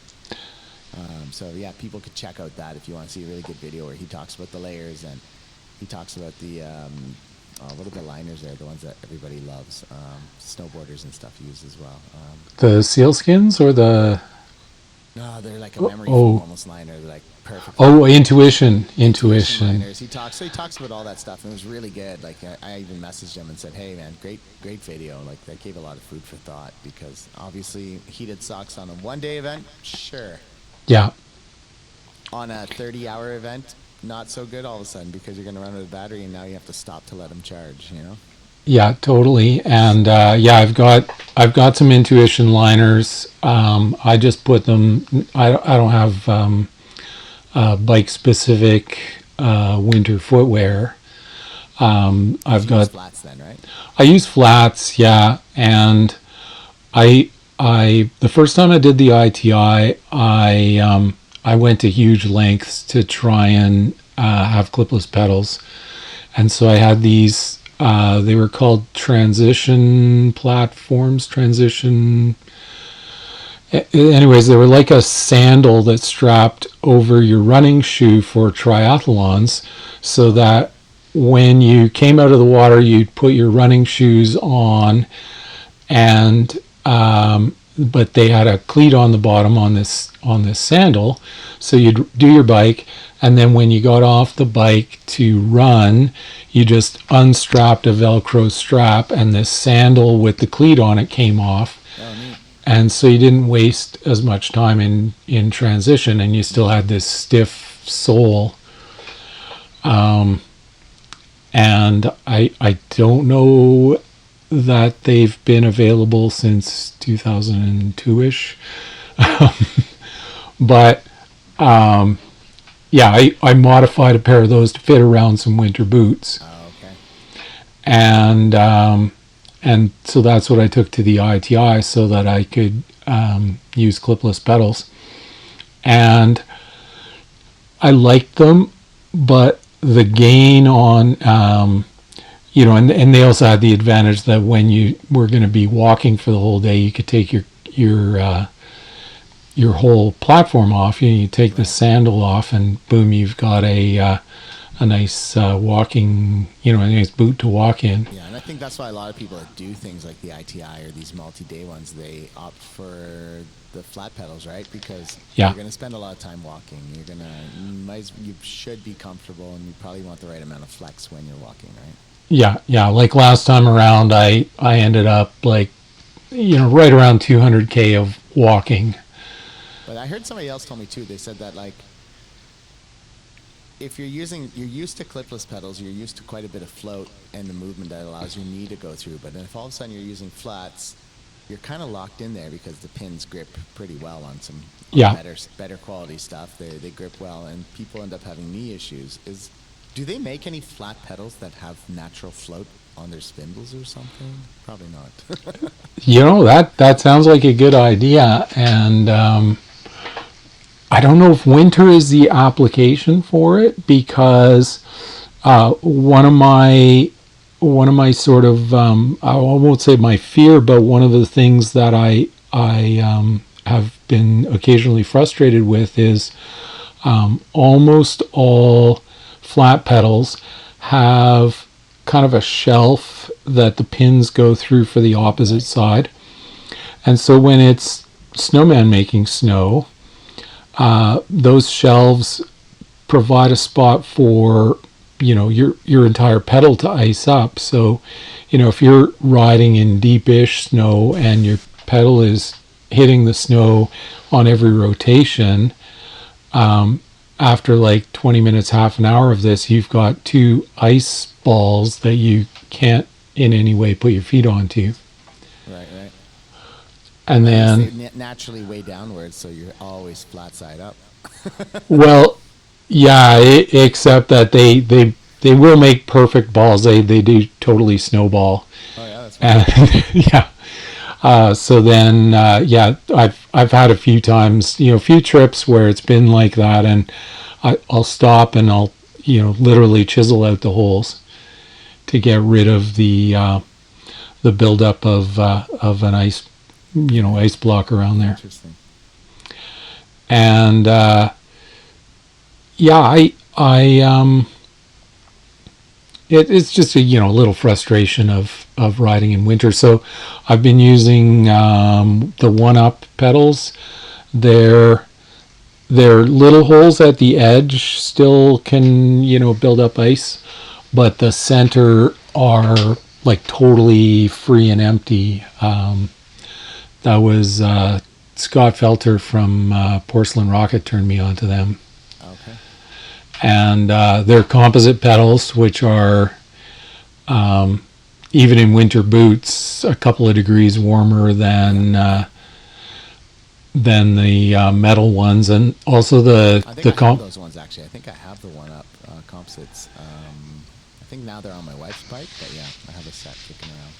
So yeah, people could check out that if you want to see a really good video where he talks about the layers and he talks about the what are the liners there? The ones that everybody loves, snowboarders and stuff use as well. the sealskins or the No, they're like a oh memory foam oh, almost liner. They're like perfect for oh winter. Intuition intuition. liners. He talks about all that stuff, and it was really good. Like I even messaged him and said, "Hey, man, great video. Like that gave a lot of food for thought because obviously heated socks on a 1-day event, sure. Yeah, On a 30-hour event, not so good all of a sudden because you're going to run out of battery, and now you have to stop to let them charge. You know. yeah, totally. And So yeah, I've got some intuition liners. I just put them. I don't have bike specific winter footwear. because I've you use got flats then, right? I use flats, yeah, and I the first time I did the ITI, I went to huge lengths to try and have clipless pedals, and so I had these. They were called transition platforms. Anyways, they were like a sandal that strapped over your running shoe for triathlons, so Okay. that when you came out of the water, you'd put your running shoes on, and but they had a cleat on the bottom on this sandal, so you'd do your bike, and then when you got off the bike to run, you just unstrapped a Velcro strap, and this sandal with the cleat on it came off, Oh, neat. and so you didn't waste as much time in transition, and you still had this stiff sole. And I don't know that they've been available since 2002ish. But yeah, I modified a pair of those to fit around some winter boots, Oh, okay. and so that's what I took to the ITI so that I could use clipless pedals, and I liked them, but the gain on and they also had the advantage that when you were going to be walking for the whole day, you could take your whole platform off. You take the Right. sandal off, and boom, you've got a nice walking, a nice boot to walk in. Yeah, and I think that's why a lot of people that do things like the ITI or these multi-day ones, they opt for the flat pedals, right? Because you're Yeah, going to spend a lot of time walking. You should be comfortable, and you probably want the right amount of flex when you're walking, right? yeah. Like last time around, I ended up like right around 200K of walking. But I heard somebody else told me too. They said that like if you're used to clipless pedals, you're used to quite a bit of float and the movement that allows your knee to go through. But then if all of a sudden you're using flats, you're kind of locked in there because the pins grip pretty well on Yeah. better quality stuff. They grip well, and people end up having knee issues. Do they make any flat pedals that have natural float on their spindles or something? Probably not. That sounds like a good idea, and I don't know if winter is the application for it, because one of my sort of I won't say my fear, but one of the things that I have been occasionally frustrated with is almost all flat pedals have kind of a shelf that the pins go through for the opposite Right. side, and so when it's snowman making snow, those shelves provide a spot for, your entire pedal to ice up. So, if you're riding in deepish snow and your pedal is hitting the snow on every rotation, after like 20 minutes, half an hour of this, you've got 2 ice balls that you can't in any way put your feet onto. Right. And then they naturally way downwards, so you're always flat side up. well, yeah, except that they will make perfect balls. They do totally snowball. Oh yeah, that's right. And yeah. So then, I've had a few times, a few trips where it's been like that, and I'll stop and I'll, literally chisel out the holes to get rid of the buildup of an ice block around there. Interesting. And it's just a little frustration of riding in winter. So I've been using the One-Up pedals. They're little holes at the edge still can build up ice, but the center are like totally free and empty. That was Scott Felter from Porcelain Rocket turned me onto them. Okay. And they're composite pedals, which are even in winter boots a couple of degrees warmer than the metal ones, and also I have those ones actually. I think I have the One-Up composites. I think now they're on my wife's bike, but yeah, I have a set kicking around.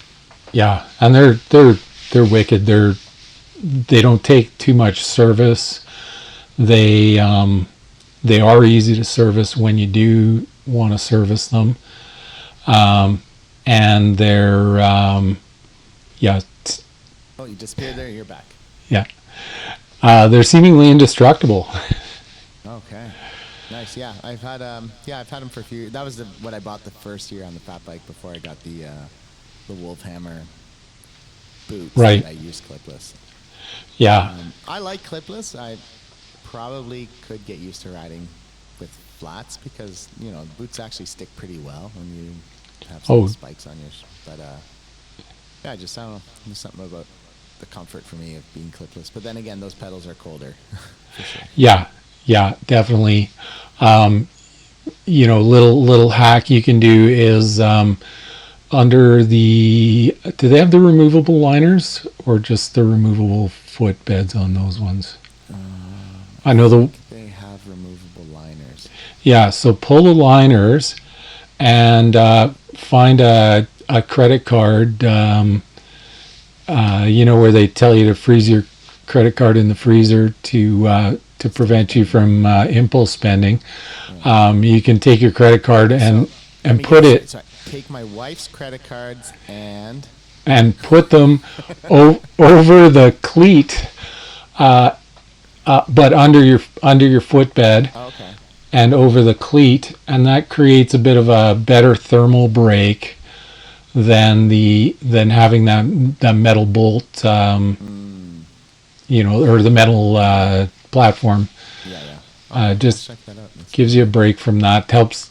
Yeah, and they're wicked. They don't take too much service. They are easy to service when you do want to service them, and they're Oh, you disappeared there. You're back. yeah. They're seemingly indestructible. Okay, nice. Yeah, I've had them for a few. That was what I bought the first year on the fat bike before I got the Wolfhammer boots. Right. That I use clipless. Yeah. I like clipless. I probably could get used to riding with flats because boots actually stick pretty well when you have some spikes on yours. But yeah, I don't know. There's something about the comfort for me of being clipless. But then again, those pedals are colder. For sure. Yeah, definitely. Little hack you can do is under the. Do they have the removable liners or just the removable foot beds on those ones? I know they have removable liners. Yeah, so pull the liners and find a credit card. Where they tell you to freeze your credit card in the freezer to prevent you from impulse spending. You can take your credit card and put it. Sorry, take my wife's credit cards and put them over the cleat, but under your footbed. Okay. And over the cleat, and that creates a bit of a better thermal break than having that metal bolt, or the metal platform. Yeah. Just gives you a break from that. Helps,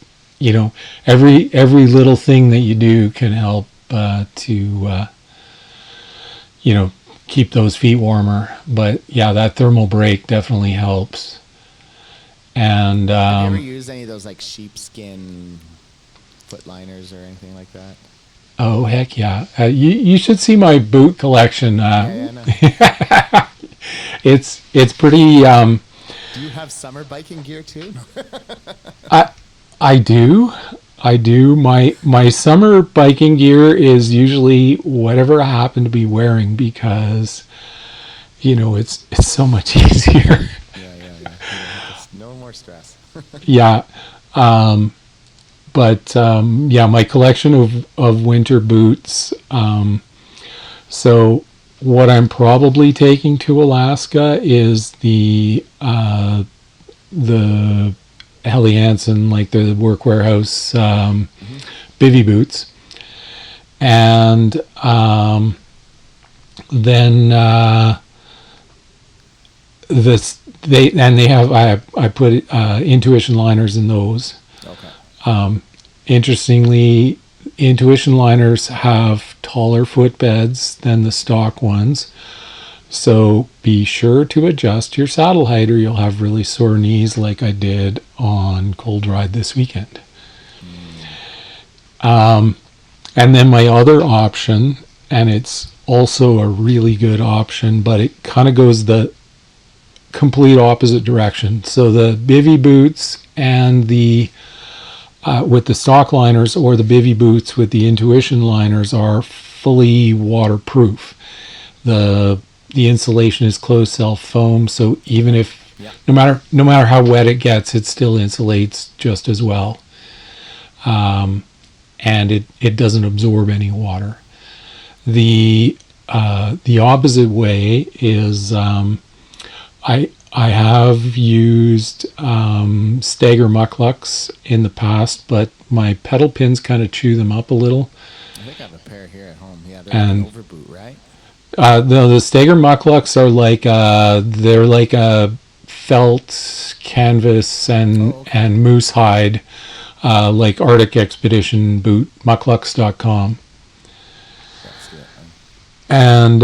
every little thing that you do can help to keep those feet warmer. But yeah, that thermal break definitely helps. And have you ever used any of those like sheepskin foot liners or anything like that? Oh heck yeah! You should see my boot collection. No. It's pretty. Do you have summer biking gear too? I do. My summer biking gear is usually whatever I happen to be wearing because, it's so much easier. Yeah. No more stress. Yeah. My collection of winter boots. So what I'm probably taking to Alaska is the Helly Hansen, like the Work Wearhouse bivy boots, and then they have I put Intuition liners in those. Okay. Interestingly, Intuition liners have taller footbeds than the stock ones. So be sure to adjust your saddle height or you'll have really sore knees like I did on Cold Ride this weekend. And then my other option, and it's also a really good option, but it kind of goes the complete opposite direction. So the bivy boots and the with the stock liners, or the bivy boots with the Intuition liners, are fully waterproof. The insulation is closed cell foam, so even if no matter how wet it gets, it still insulates just as well. And it doesn't absorb any water. The opposite way is I have used Stagger mucklucks in the past, but my pedal pins kind of chew them up a little. I think I have a pair here at home. Yeah, they're like an overboot, right? The Stagger mucklucks are like they're like a felt canvas and moose hide, like Arctic Expedition boot, mucklucks.com. And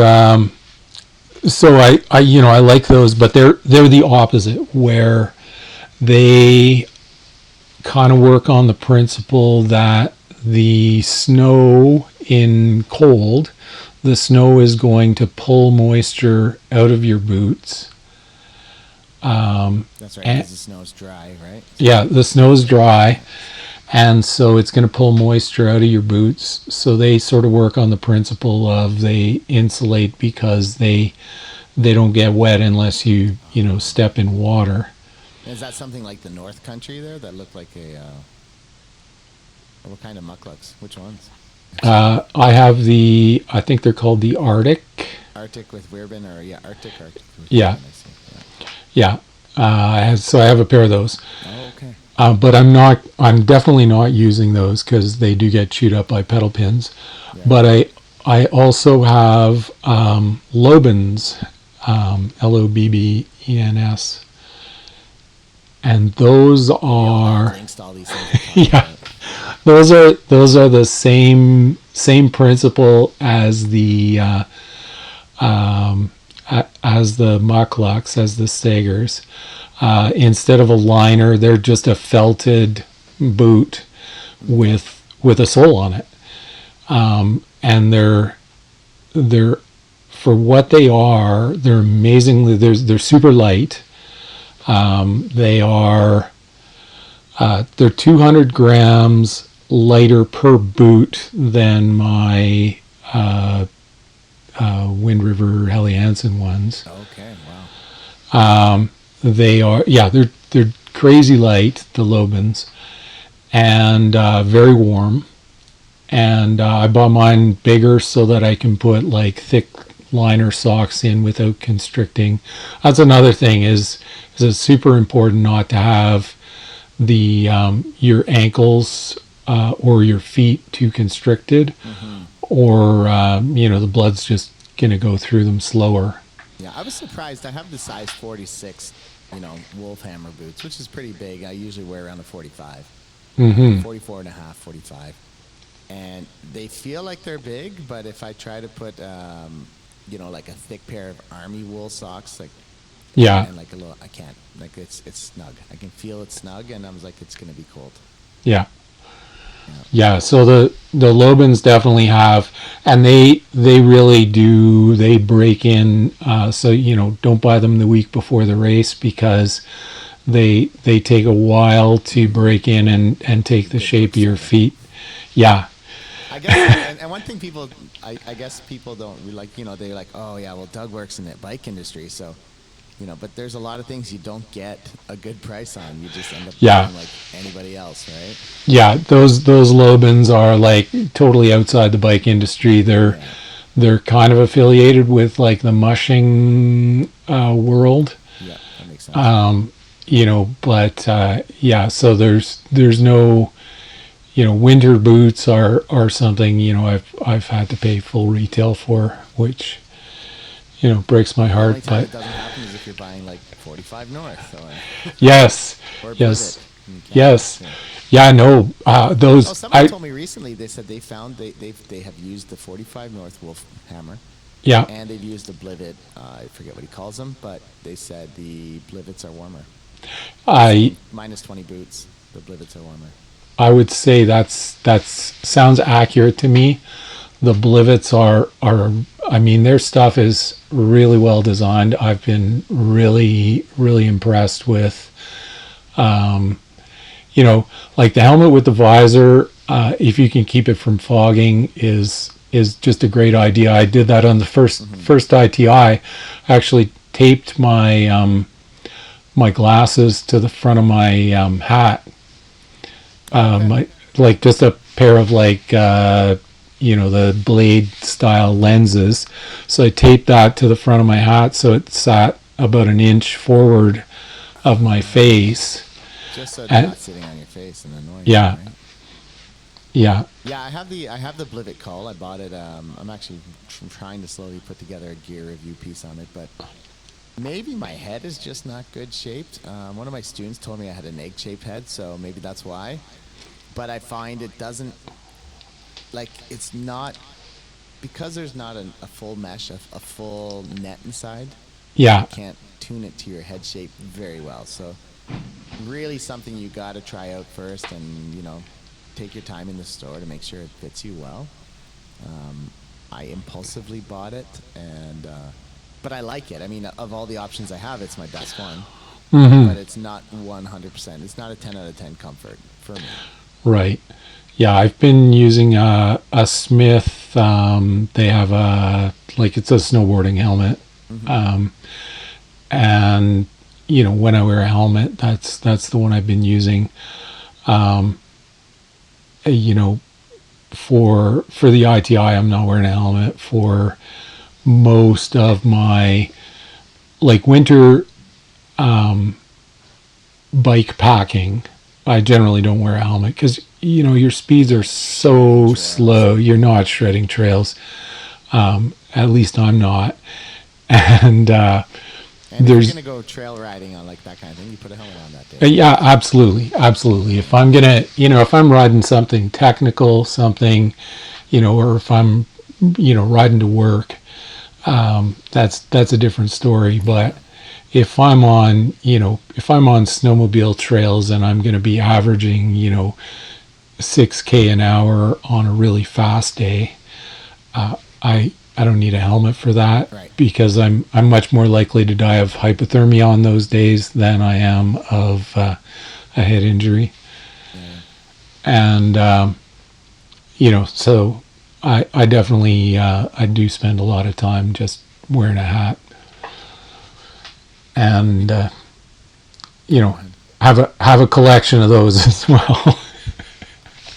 so I like those, but they're the opposite, where they kind of work on the principle that the snow in cold, the snow is going to pull moisture out of your boots. That's right, because the snow's dry, right? Yeah, the snow's dry, and so it's going to pull moisture out of your boots. So they sort of work on the principle of they insulate because they don't get wet unless you step in water. Is that something like the North Country there that look like a what kind of mucklucks? Which ones? I have I think they're called the Arctic. Arctic with Weirben, or Arctic with yeah. Weirben, Yeah. So I have a pair of those. Oh, okay. But I'm definitely not using those because they do get chewed up by pedal pins. Yeah. But I also have Lobbens, Lobbens, and those are yeah, those are the same principle as the mucklucks, as the Staggers. Instead of a liner, they're just a felted boot with a sole on it, and they're for what they are. They're amazingly they're super light. They're 200 grams lighter per boot than my Wind River Helly Hansen ones. Okay, wow. They're crazy light, the Lobbens, and very warm. And I bought mine bigger so that I can put like thick liner socks in without constricting. That's another thing is it's super important not to have the your ankles or your feet too constricted, or the blood's just gonna go through them slower. Yeah, I was surprised. I have the size 46, Wolfhammer boots, which is pretty big. I usually wear around a 45, 44 and a half, 45. And they feel like they're big, but if I try to put, like a thick pair of army wool socks, and like a little, I can't. Like it's snug. I can feel it snug, and I was like, it's gonna be cold. Yeah. Yeah, so the Lobbens definitely have, and they really do. They break in. So don't buy them the week before the race because they take a while to break in and take the shape of your feet. Yeah. I guess, and one thing I guess people don't like. They're like, oh yeah, well Doug works in the bike industry, so. But there's a lot of things you don't get a good price on. You just end up buying like anybody else, right? Yeah, those Lobbens are like totally outside the bike industry. They're kind of affiliated with like the mushing world. Yeah, that makes sense. So there's no, winter boots are something I've had to pay full retail for, which breaks my heart. The only time it doesn't happen is if you're buying like 45 North Yes, or Blivet yes, in Canada. yes. Yeah. Yeah, no, Oh, those, somebody told me recently. They said they found they have used the 45 North Wolf hammer, yeah, and they've used the Blivet. I forget what he calls them, but they said the Blivets are warmer. I, Same -20 boots. The Blivets are warmer. I would say that's sounds accurate to me. The Blivets are, I mean, their stuff is really well designed. I've been really impressed with, you know, like the helmet with the visor. If you can keep it from fogging, is just a great idea. I did that on the first ITI. I actually taped my my glasses to the front of my hat. Okay. My, like just a pair of like you know, the blade style lenses. So I taped that to the front of my hat so it sat about an inch forward of my face. Just so it's And not sitting on your face and annoying you, yeah, right? yeah, Yeah, I have the Blivet Cull. I bought it. I'm actually trying to slowly put together a gear review piece on it, but maybe my head is just not good shaped. One of my students told me I had an egg-shaped head, so maybe that's why. But I find it doesn't, like, it's not, because there's not a full mesh, a full net inside, yeah. you can't tune it to your head shape very well. So really something you got to try out first, and, you know, take your time in the store to make sure it fits you well. I impulsively bought it, and but I like it. I mean, of all the options I have, it's my best one. But it's not 100%. It's not a 10 out of 10 comfort for me. Right. Yeah, I've been using a Smith. They have a, like, it's a snowboarding helmet, and you know, when I wear a helmet, that's the one I've been using. You know, for the ITI, I'm not wearing a helmet for most of my, like, winter bike packing. I generally don't wear a helmet because, you know, your speeds are so Trails. slow. You're not shredding trails. At least I'm not. And And if you're there's, gonna go trail riding on like that kind of thing, you put a helmet on that day. yeah, absolutely. If I'm gonna, you know, if I'm riding something technical, something, you know, or if I'm, you know, riding to work, that's a different story. But if I'm on, you know, if I'm on snowmobile trails and I'm going to be averaging, you know, 6K an hour on a really fast day, I don't need a helmet for that, Right. because I'm much more likely to die of hypothermia on those days than I am of a head injury. And you know, so I definitely I do spend a lot of time just wearing a hat, and you know, have a collection of those as well.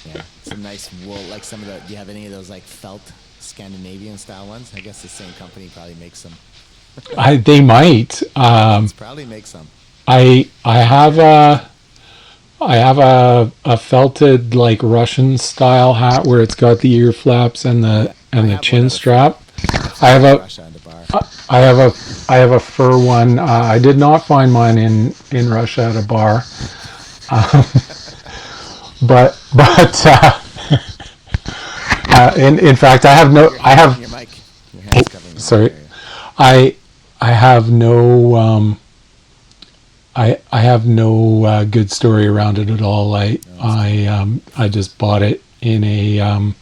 Yeah, some nice wool, like some of the. Do you have any of those like felt Scandinavian style ones? I guess the same company probably makes some. They might. Probably makes some. I have a felted, like, Russian style hat where it's got the ear flaps and Yeah, I the have one chin out of strap. I've I seen have it in a Russia and a bar. I have a fur one. I did not find mine in Russia at a bar, but in fact Your I hands have on your mic. Your hands covering the mic. sorry, There you go. I have no I have no good story around it at all. I just bought it in a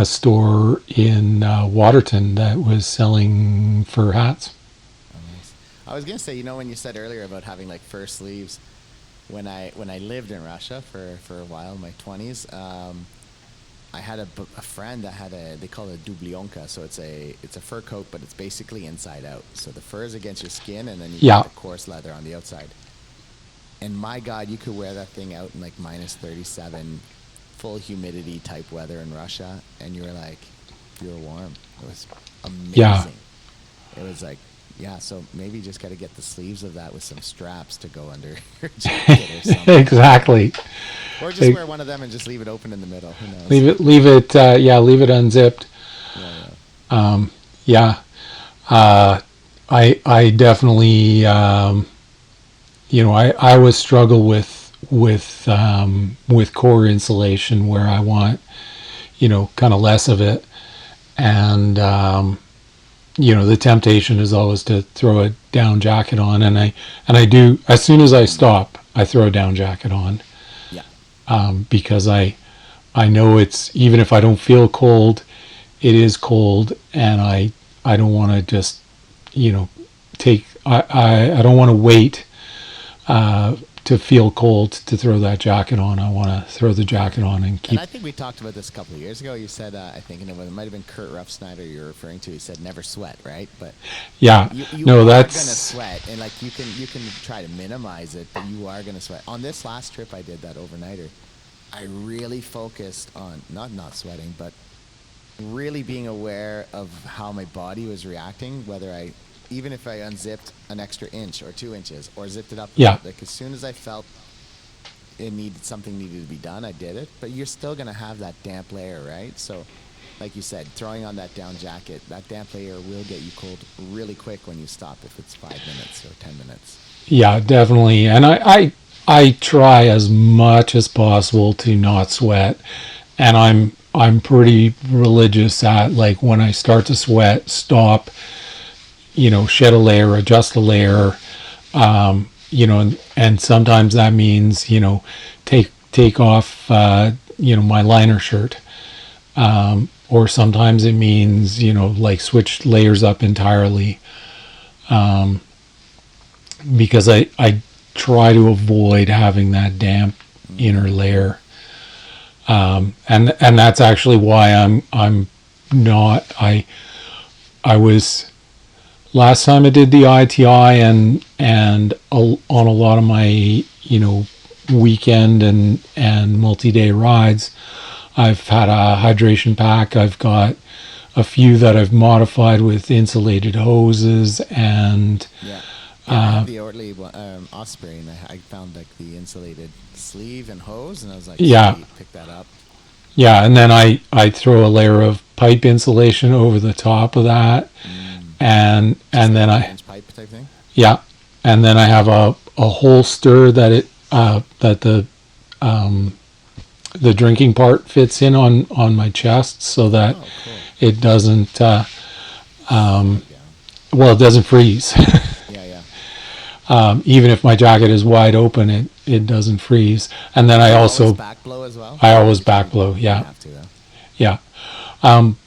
store in Waterton that was selling fur hats. Oh, nice. I was gonna say, you know, when you said earlier about having like fur sleeves, when I lived in Russia for a while in my 20s, I had a friend that had they call it a dublionka, so it's a fur coat, but it's basically inside out. So the fur is against your skin, and then you Yeah. get the coarse leather on the outside. And my God, you could wear that thing out in like -37, full humidity type weather in Russia, and you were like, you were warm. It was amazing. Yeah. It was like, yeah, so maybe you just got to get the sleeves of that with some straps to go under your jacket or something. Exactly. Or just wear one of them and just leave it open in the middle. Who knows? Leave it. Yeah, leave it unzipped. Yeah, yeah. Yeah. I definitely, I always struggle with core insulation where I want, kind of less of it. And, the temptation is always to throw a down jacket on. And I do, as soon as I stop, I throw a down jacket on, Yeah. because I know it's, even if I don't feel cold, it is cold. And I don't want to just, I don't want to wait, to feel cold to throw that jacket on. I want to throw the jacket on and And keep. I think we talked about this a couple of years ago. You said, I think it might have been Kurt Ruffsnyder you're referring to. He said, "Never sweat," right? But Yeah, you no, are gonna that's, sweat, and like you can try to minimize it, but you are gonna sweat. On this last trip I did, that overnighter, I really focused on not sweating, but really being aware of how my body was reacting, whether I, even if I unzipped an extra inch or 2 inches or zipped it up a yeah, bit, like as soon as I felt something needed to be done, I did it. But you're still gonna have that damp layer, right? So, like you said, throwing on that down jacket, that damp layer will get you cold really quick when you stop, if it's 5 minutes or 10 minutes. yeah, definitely. And I try as much as possible to not sweat. And I'm pretty religious at, like, when I start to sweat, stop, shed a layer, adjust a layer, and sometimes that means, take off, my liner shirt. Or sometimes it means, like, switch layers up entirely, because I try to avoid having that damp inner layer. And that's actually why I'm not, I was, last time I did the ITI, on a lot of my, weekend and multi-day rides, I've had a hydration pack. I've got a few that I've modified with insulated hoses, and Yeah. Yeah, I have the Ortley Osprey, and I found like the insulated sleeve and hose, and I was like, yeah, sweet, pick that up. yeah, and then I throw a layer of pipe insulation over the top of that, and Just and like then a I, 1 inch pipe type thing. yeah, and then I have a holster that that the drinking part fits in on my chest, so that Oh, cool. it doesn't, Slide down. well, it doesn't freeze. Yeah, yeah. Even if my jacket is wide open, it doesn't freeze. And then Do I you always also, back blow as well? I always You probably back blow. you Yeah, have to though. yeah.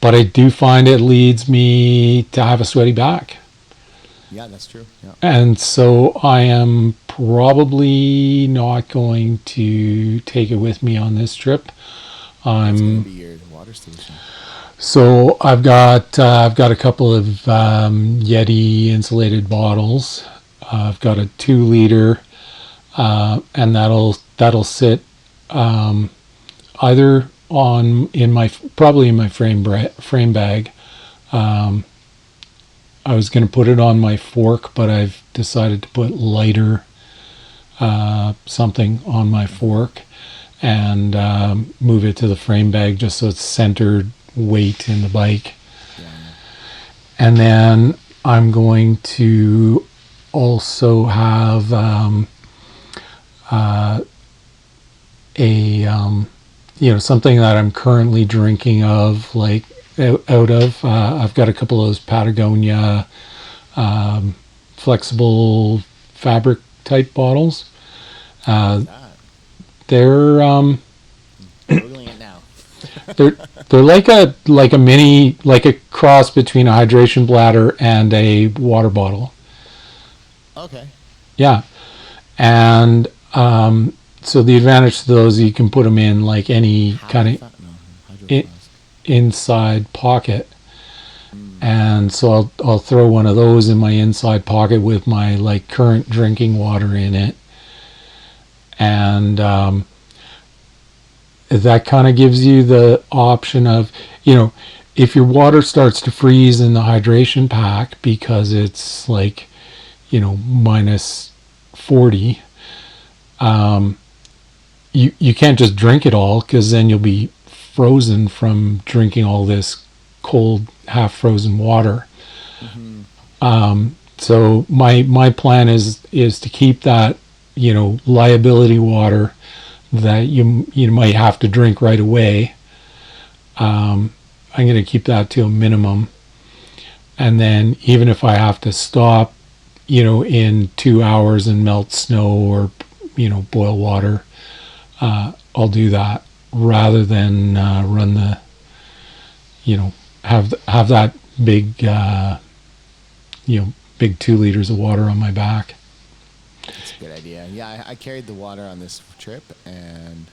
But I do find it leads me to have a sweaty back. Yeah, that's true. Yeah. And so I am probably not going to take it with me on this trip. What's going to I'm be your water station? So I've got a couple of Yeti insulated bottles. I've got a 2 liter, and that'll sit, either on in my probably in my frame bag. I was going to put it on my fork, but I've decided to put lighter, something on my fork, and move it to the frame bag just so it's centered weight in the bike. Yeah, yeah. And then I'm going to also have, something that I'm currently drinking of, like, out of. I've got a couple of those Patagonia flexible fabric type bottles. What is that? They're Googling it now. they're they're like a mini, like a cross between a hydration bladder and a water bottle. Okay. Yeah, and so the advantage to those, you can put them in like any kind of No, hydro I- flask. inside pocket. And so I'll throw one of those in my inside pocket with my, like, current drinking water in it, and that kind of gives you the option of, if your water starts to freeze in the hydration pack because it's like, minus 40, you can't just drink it all, because then you'll be frozen from drinking all this cold, half frozen water. Mm-hmm. So my plan is to keep that, liability water that you might have to drink right away. I'm going to keep that to a minimum, and then even if I have to stop, in 2 hours and melt snow or boil water, I'll do that rather than run the have that big big 2 liters of water on my back. That's a good idea. Yeah, I carried the water on this trip, and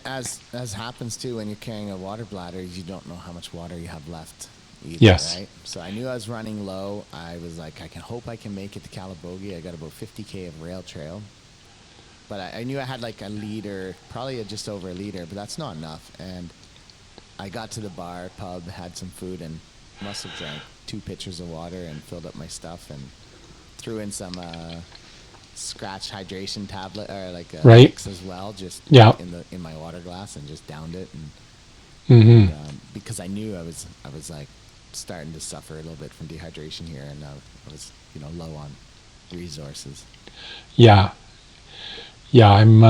as happens too when you're carrying a water bladder, you don't know how much water you have left either, Yes. right? So I knew I was running low. I was like, I can hope I can make it to Calabogie. I got about 50K of rail trail. But I knew I had like a liter, probably just over a liter, but that's not enough. And I got to the bar, pub, had some food, and must have drank 2 pitchers of water and filled up my stuff and threw in some scratch hydration tablet or like a Right. mix as well, just Yeah. in my water glass, and just downed it. And Mm-hmm. because I knew I was like starting to suffer a little bit from dehydration here, and I was low on resources. Yeah. Yeah, I'm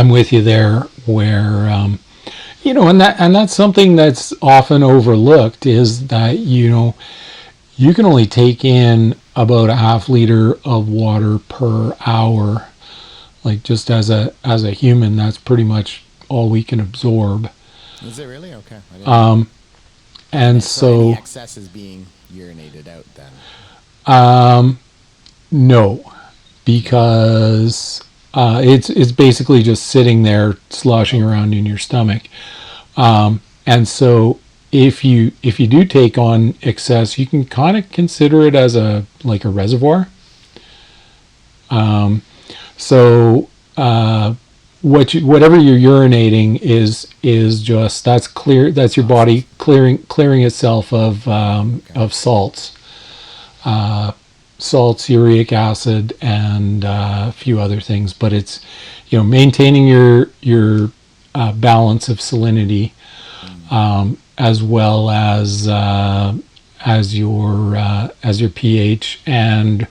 with you there. Where and that's something that's often overlooked, is that you can only take in about a half liter of water per hour. Like, just as a human, that's pretty much all we can absorb. Is it really? Okay. I didn't know. And So any so, excess is being urinated out then. no, because it's basically just sitting there sloshing around in your stomach. And so, if you do take on excess, you can kind of consider it as a reservoir. So whatever you're urinating is just, that's clear. That's your body clearing itself of salts, uric acid, and a few other things. But it's maintaining your balance of salinity, as well as your pH, and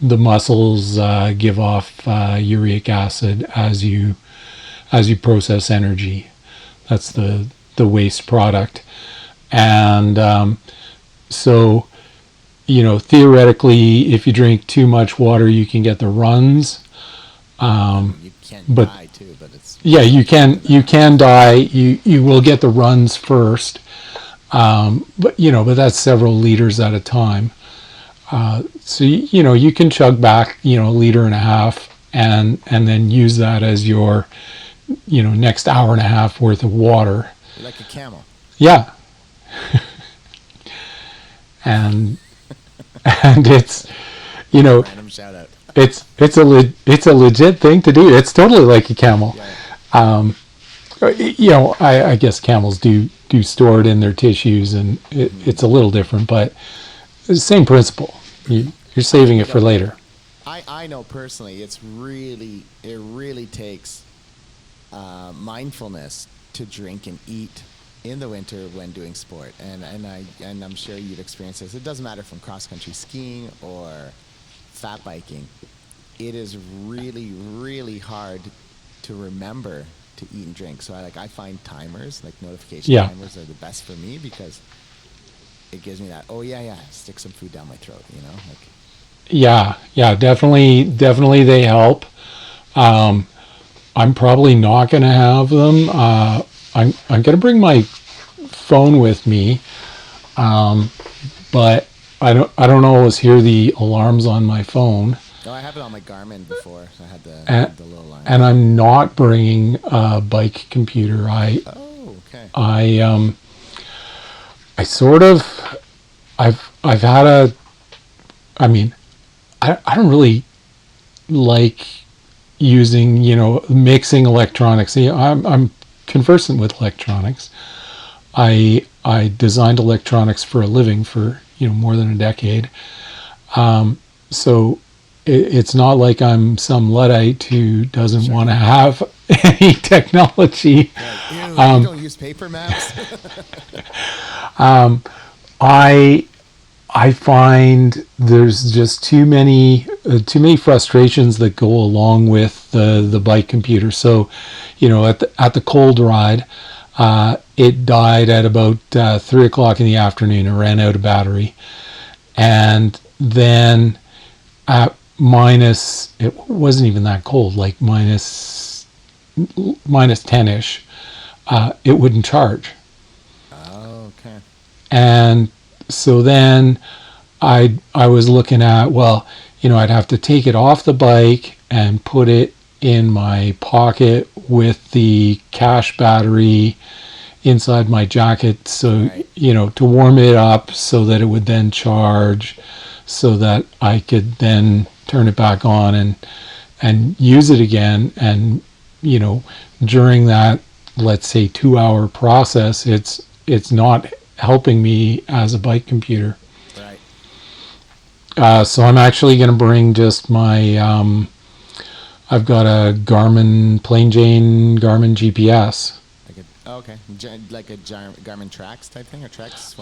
the muscles give off uric acid as you process energy. That's the waste product. And so theoretically, if you drink too much water, you can get the runs. You can die too, but it's You can die. You will get the runs first, but that's several liters at a time. So you can chug back a liter and a half, and then use that as your next hour and a half worth of water. like a camel. Yeah. and it's Random shout out. it's a legit thing to do. It's totally like a camel. Yeah. I guess camels do store it in their tissues, and it's a little different, but it's the same principle. You're saving it for later. I know personally, it really takes mindfulness to drink and eat in the winter when doing sport, and I'm sure you've experienced this. It doesn't matter from cross country skiing or fat biking. It is really, really hard to remember to eat and drink. So I find timers, like notification timers, are the best for me, because it gives me that, oh yeah, stick some food down my throat, Yeah, definitely they help. I'm probably not going to have them. I'm going to bring my phone with me, but I don't always hear the alarms on my phone. No, I have it on my Garmin before. So I had the little line. And I'm not bringing a bike computer. Oh, okay. I sort of, I've had a, I mean, I don't really like using, mixing electronics. I'm conversant with electronics. I designed electronics for a living for, more than a decade. So it's not like I'm some Luddite who doesn't want to have any technology. You don't use paper maps? I I find there's just too many frustrations that go along with the bike computer. So, at the cold ride, it died at about 3 o'clock in the afternoon. It ran out of battery, and then at minus, it wasn't even that cold, like minus 10ish, it wouldn't charge. Oh, okay. And so then I was looking at, well, I'd have to take it off the bike and put it in my pocket with the cache battery inside my jacket, so Right. to warm it up so that it would then charge, so that I could then turn it back on and use it again. And during that, let's say, 2 hour process, it's not helping me as a bike computer. Right. So I'm actually going to bring just my I've got a plain Jane Garmin GPS. Okay. Like a Garmin Trax type thing, or Trax?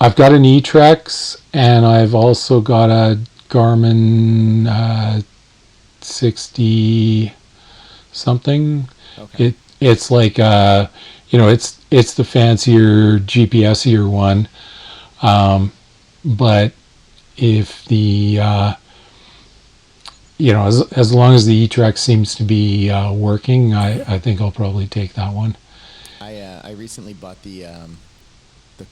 I've got an E-Trex, and I've also got a Garmin 60 something. Okay. It's like it's the fancier GPSier one, but if the as long as the E-Trex seems to be working, I think I'll probably take that one. I recently bought the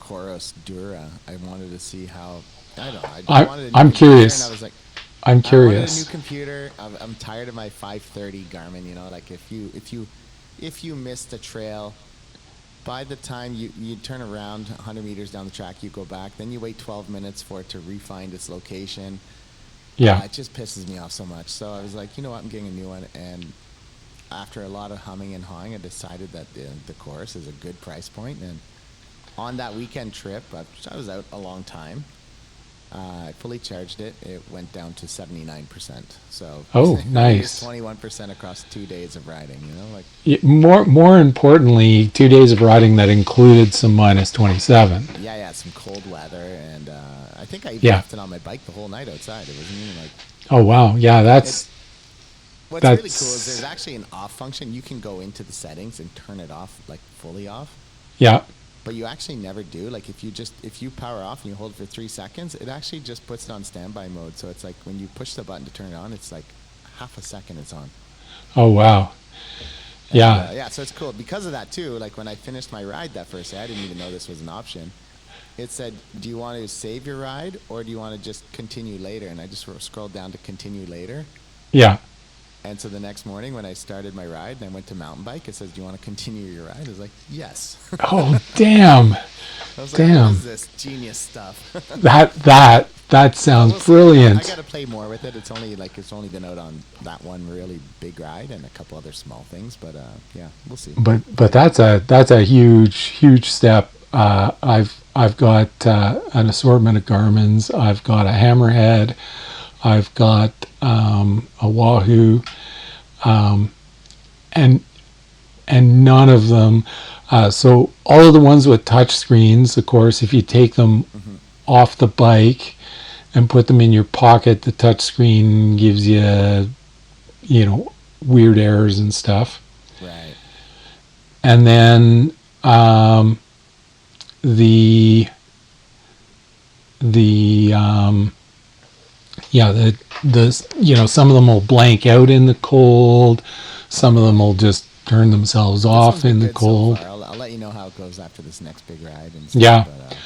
Coros Dura. I wanted to see how. I don't know. I wanted a new I'm computer, curious. and I was like, I'm I wanted a new curious. computer. I'm tired of my 530 Garmin. Like if you missed a trail, by the time you turn around 100 meters down the track, you go back. Then you wait 12 minutes for it to refine its location. Yeah. It just pisses me off so much. So I was like, you know what? I'm getting a new one. And after a lot of humming and hawing, I decided that the Chorus is a good price point. And on that weekend trip, I was out a long time. I fully charged it. It went down to 79%. So Oh, nice. 21% across 2 days of riding. Like More importantly, 2 days of riding that included some minus 27. yeah, some cold weather, and I think I even Yeah. left it on my bike the whole night outside. It wasn't even like. Oh wow. Yeah, that's What's really cool is there's actually an off function. You can go into the settings and turn it off, like fully off. yeah. But you actually never do. Like if you power off and you hold it for 3 seconds, it actually just puts it on standby mode. So it's like when you push the button to turn it on, it's like half a second it's on. Oh wow. Yeah. And, yeah, so it's cool because of that too. Like when I finished my ride that first day, I didn't even know this was an option. It said, "Do you want to save your ride or do you want to just continue later?" And I just scrolled down to continue later. Yeah. And so the next morning when I started my ride and I went to mountain bike, it says, "Do you want to continue your ride?" I was like, "Yes." Oh damn. I was like, Damn. "What is this genius stuff?" That sounds brilliant. I got to play more with it. It's only been out on that one really big ride and a couple other small things, but yeah, we'll see. But that's a huge step. I've got an assortment of Garmins. I've got a Hammerhead. I've got a Wahoo, and none of them. So all of the ones with touch screens, of course, if you take them off the bike and put them in your pocket, the touch screen gives you, weird errors and stuff. Right. And then some of them will blank out in the cold. Some of them will just turn themselves off in the cold. So I'll let you know how it goes after this next big ride. And stuff, yeah. But,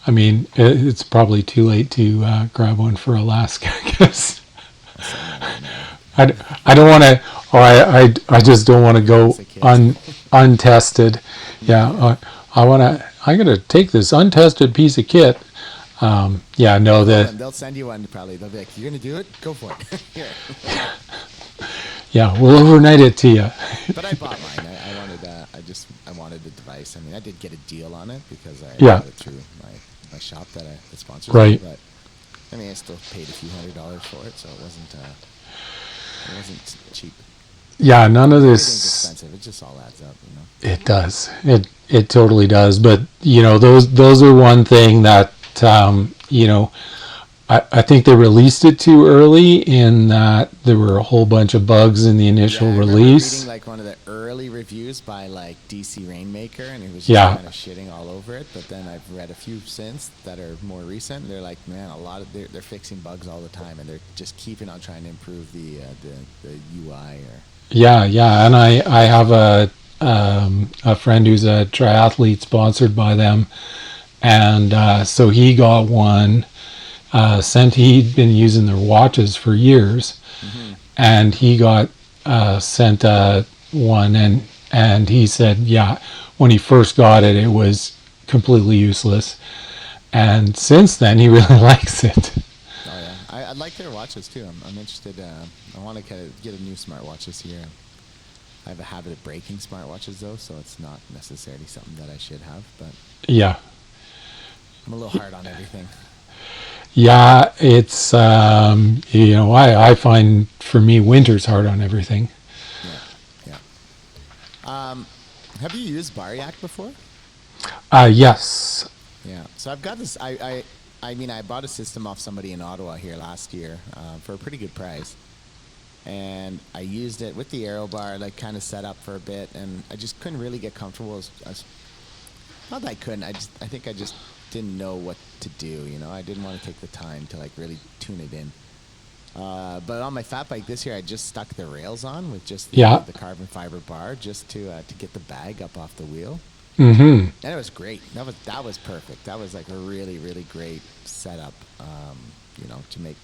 I mean, it's probably too late to grab one for Alaska, I guess. I don't want to, or I just don't want to go untested. Yeah, I'm going to take this untested piece of kit. They'll send you one probably. They'll be like, "You're going to do it? Go for it." Here. Yeah, we'll overnight it to you. But I bought mine. I wanted the device. I mean, I did get a deal on it because I got it through my shop that sponsors right. me. But I mean, I still paid a few $100s for it, so it wasn't cheap. Yeah, none of this. Everything's expensive. It just all adds up, It does. It totally does. But those are one thing that I think they released it too early in that there were a whole bunch of bugs in the initial Yeah, I remember release. reading like one of the early reviews by like DC Rainmaker, and it was just Yeah. kind of shitting all over it. But then I've read a few since that are more recent. And they're like, man, a lot of they're fixing bugs all the time, and they're just keeping on trying to improve the UI. Or Yeah, and I have a friend who's a triathlete sponsored by them, and so he got one. He'd been using their watches for years, and he got sent one, and he said, yeah, when he first got it, it was completely useless, and since then he really likes it. oh yeah, I like their watches too. I'm interested. I want to kind of get a new smartwatch this year. I have a habit of breaking smartwatches though, so it's not necessarily something that I should have. But Yeah, I'm a little hard on everything. yeah, it's I find for me winter's hard on everything. Yeah, yeah. Have you used Bariac before? Yes. Yeah. So I've got this. I mean, I bought a system off somebody in Ottawa here last year for a pretty good price, and I used it with the aero bar, like kind of set up for a bit, and I just couldn't really get comfortable. Not that I couldn't. I think I just didn't know what to do. You know, I didn't want to take the time to like really tune it in. But on my fat bike this year, I just stuck the rails on with just Yeah. the carbon fiber bar just to get the bag up off the wheel. Mm-hmm. And it was great. That was perfect. That was like a really, really great setup. To make.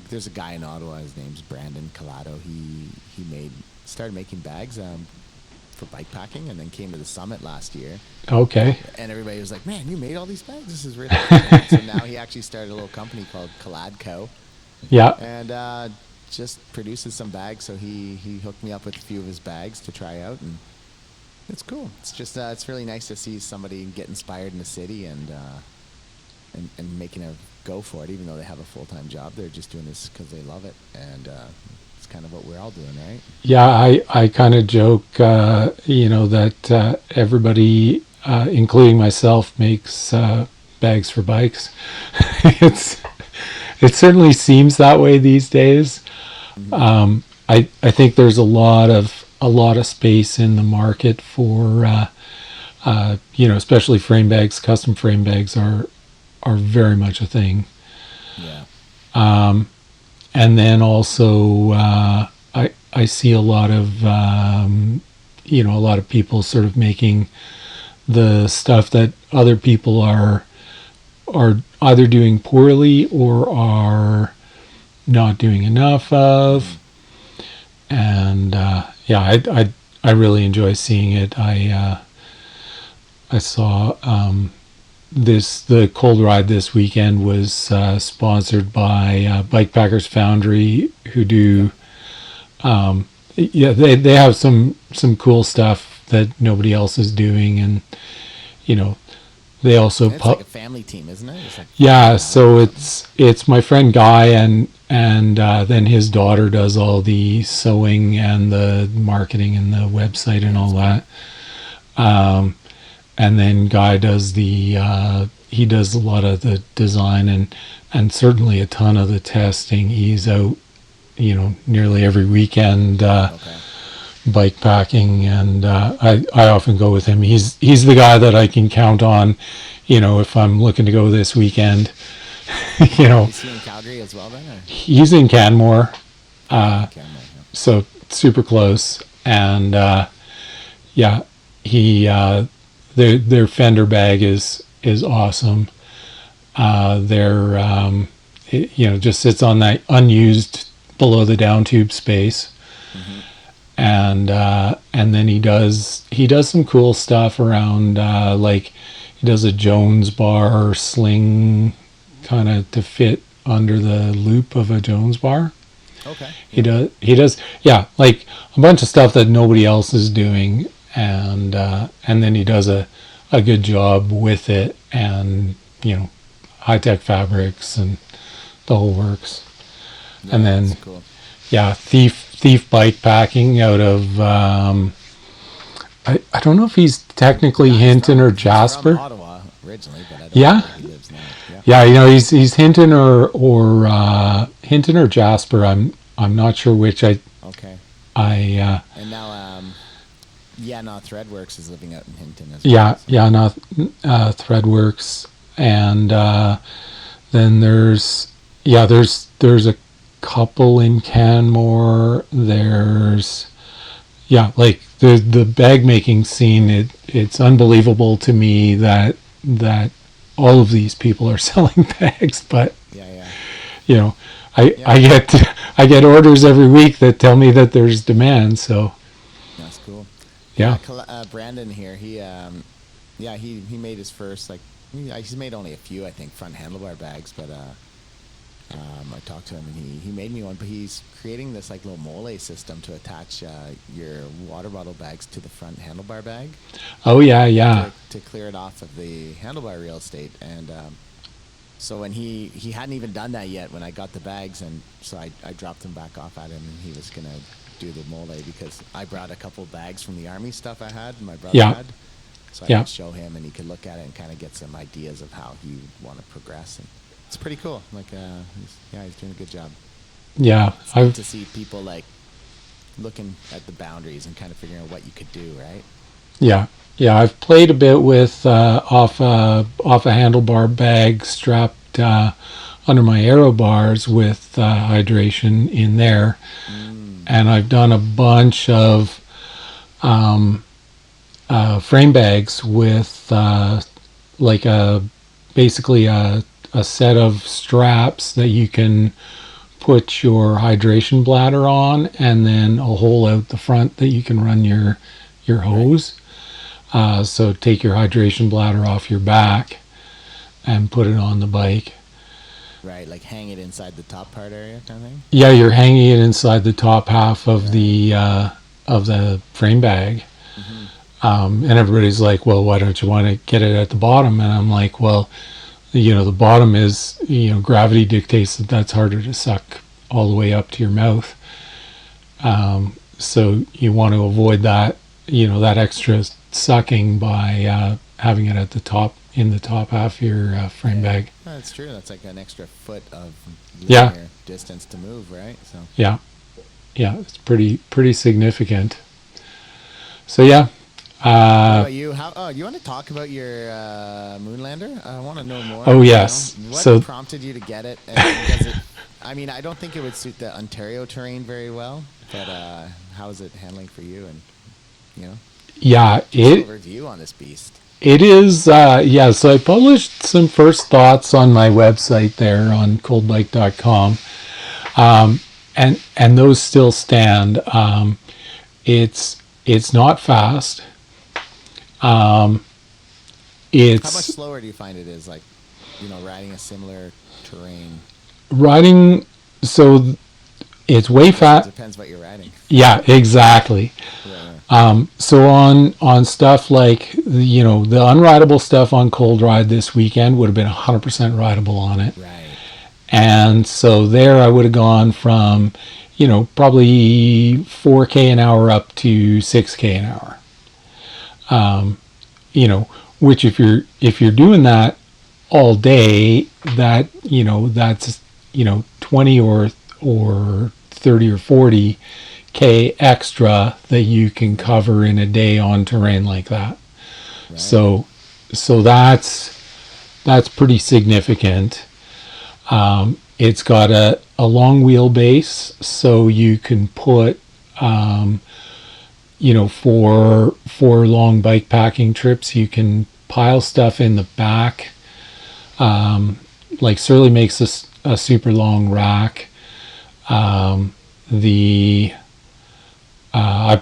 There's a guy in Ottawa. His name's Brandon Collado. He started making bags for bikepacking, and then came to the summit last year. Okay. And everybody was like, "Man, you made all these bags. This is really cool." So now he actually started a little company called Collad Yeah. and just produces some bags. So he hooked me up with a few of his bags to try out, and it's cool. It's just it's really nice to see somebody get inspired in the city and making a go for it, even though they have a full-time job. They're just doing this because they love it, and it's kind of what we're all doing, right? Yeah, I kind of joke, that everybody, including myself, makes bags for bikes. it's it certainly seems that way these days. I think there's a lot of space in the market for especially frame bags. Custom frame bags are very much a thing. Yeah. And then also I see a lot of a lot of people sort of making the stuff that other people are either doing poorly or are not doing enough of. And I really enjoy seeing it. I saw the cold ride this weekend was sponsored by Bikepackers Foundry, who do they have some cool stuff that nobody else is doing, and they also And it's like a family team, isn't it? It's like yeah, so it's my friend Guy, and then his daughter does all the sewing and the marketing and the website and all that. And then Guy does he does a lot of the design and certainly a ton of the testing. He's out, nearly every weekend bike packing, and I often go with him. He's the guy that I can count on, if I'm looking to go this weekend. Is he in Calgary as well then? Or? He's in Canmore, Canmore, yeah. so super close, and he their fender bag is awesome. It just sits on that unused below the down tube space. And then he does some cool stuff around, like he does a Jones bar sling kind of to fit under the loop of a Jones bar. Okay. He does like a bunch of stuff that nobody else is doing, and then he does a good job with it, and high tech fabrics and the whole works. Yeah, And then that's cool. Thief Bike Packing out of I don't know if he's technically Hinton or He's Jasper. from Ottawa originally, but don't know Yeah, where he lives now. Yeah. yeah. He's Hinton or Jasper. I'm not sure which. Okay. I And now, yeah, no, Threadworks is living out in Hinton as well. Yeah, So. yeah. Not Threadworks, and then there's a couple in Canmore. There's like the bag making scene. It's unbelievable to me that all of these people are selling bags, but Yeah, yeah. you know, I Yeah, I get I get orders every week that tell me that there's demand. So that's cool. Yeah, yeah, Brandon here. Yeah, he made his first he's made only a few, I think, front handlebar bags, but I talked to him and he made me one. But he's creating this little mole system to attach your water bottle bags to the front handlebar bag oh yeah, to clear it off of the handlebar real estate. And so when he hadn't even done that yet when I got the bags, and so I dropped them back off at him, and he was gonna do the mole because I brought a couple bags from the army stuff I had, my brother yeah, had. So I yeah. could show him, and he could look at it and kind of get some ideas of how he would want to progress. And it's pretty cool. He's doing a good job. Yeah, It's neat to see people looking at the boundaries and kind of figuring out what you could do, right? yeah. I've played a bit with off a handlebar bag strapped under my aero bars with hydration in there, and I've done a bunch of frame bags with like a basically a set of straps that you can put your hydration bladder on, and then a hole out the front that you can run your hose. So take your hydration bladder off your back and put it on the bike. Right, like hang it inside the top part area kind of thing? Yeah, you're hanging it inside the top half of the frame bag. And everybody's like, well, why don't you want to get it at the bottom? And I'm like, well, the bottom is, gravity dictates that that's harder to suck all the way up to your mouth. So you want to avoid that, that extra sucking by having it at the top, in the top half of your frame bag. That's true. That's like an extra foot of Yeah. linear distance to move, right? So Yeah, it's pretty significant. So yeah. what about you? You want to talk about your Moonlander? I want to know more. Oh yes. What prompted you to get it? And does it? I mean, I don't think it would suit the Ontario terrain very well. But how is it handling for you? And Yeah, overview on this beast. It is. So I published some first thoughts on my website there on coldbike.com, and those still stand. It's not fast. It's how much slower do you find it is, riding a similar terrain? Riding, so it's way fast. Depends what you're riding. Yeah, exactly. Yeah. So on stuff like the unrideable stuff on Cold Ride this weekend would have been 100% rideable on it. Right. And so there I would have gone from probably 4K an hour up to 6K an hour. Which if you're doing that all day, that's 20 or 30 or 40K extra that you can cover in a day on terrain like that. Right. So that's pretty significant. It's got a long wheelbase, so you can put for long bike packing trips, you can pile stuff in the back. Like Surly makes a super long rack. I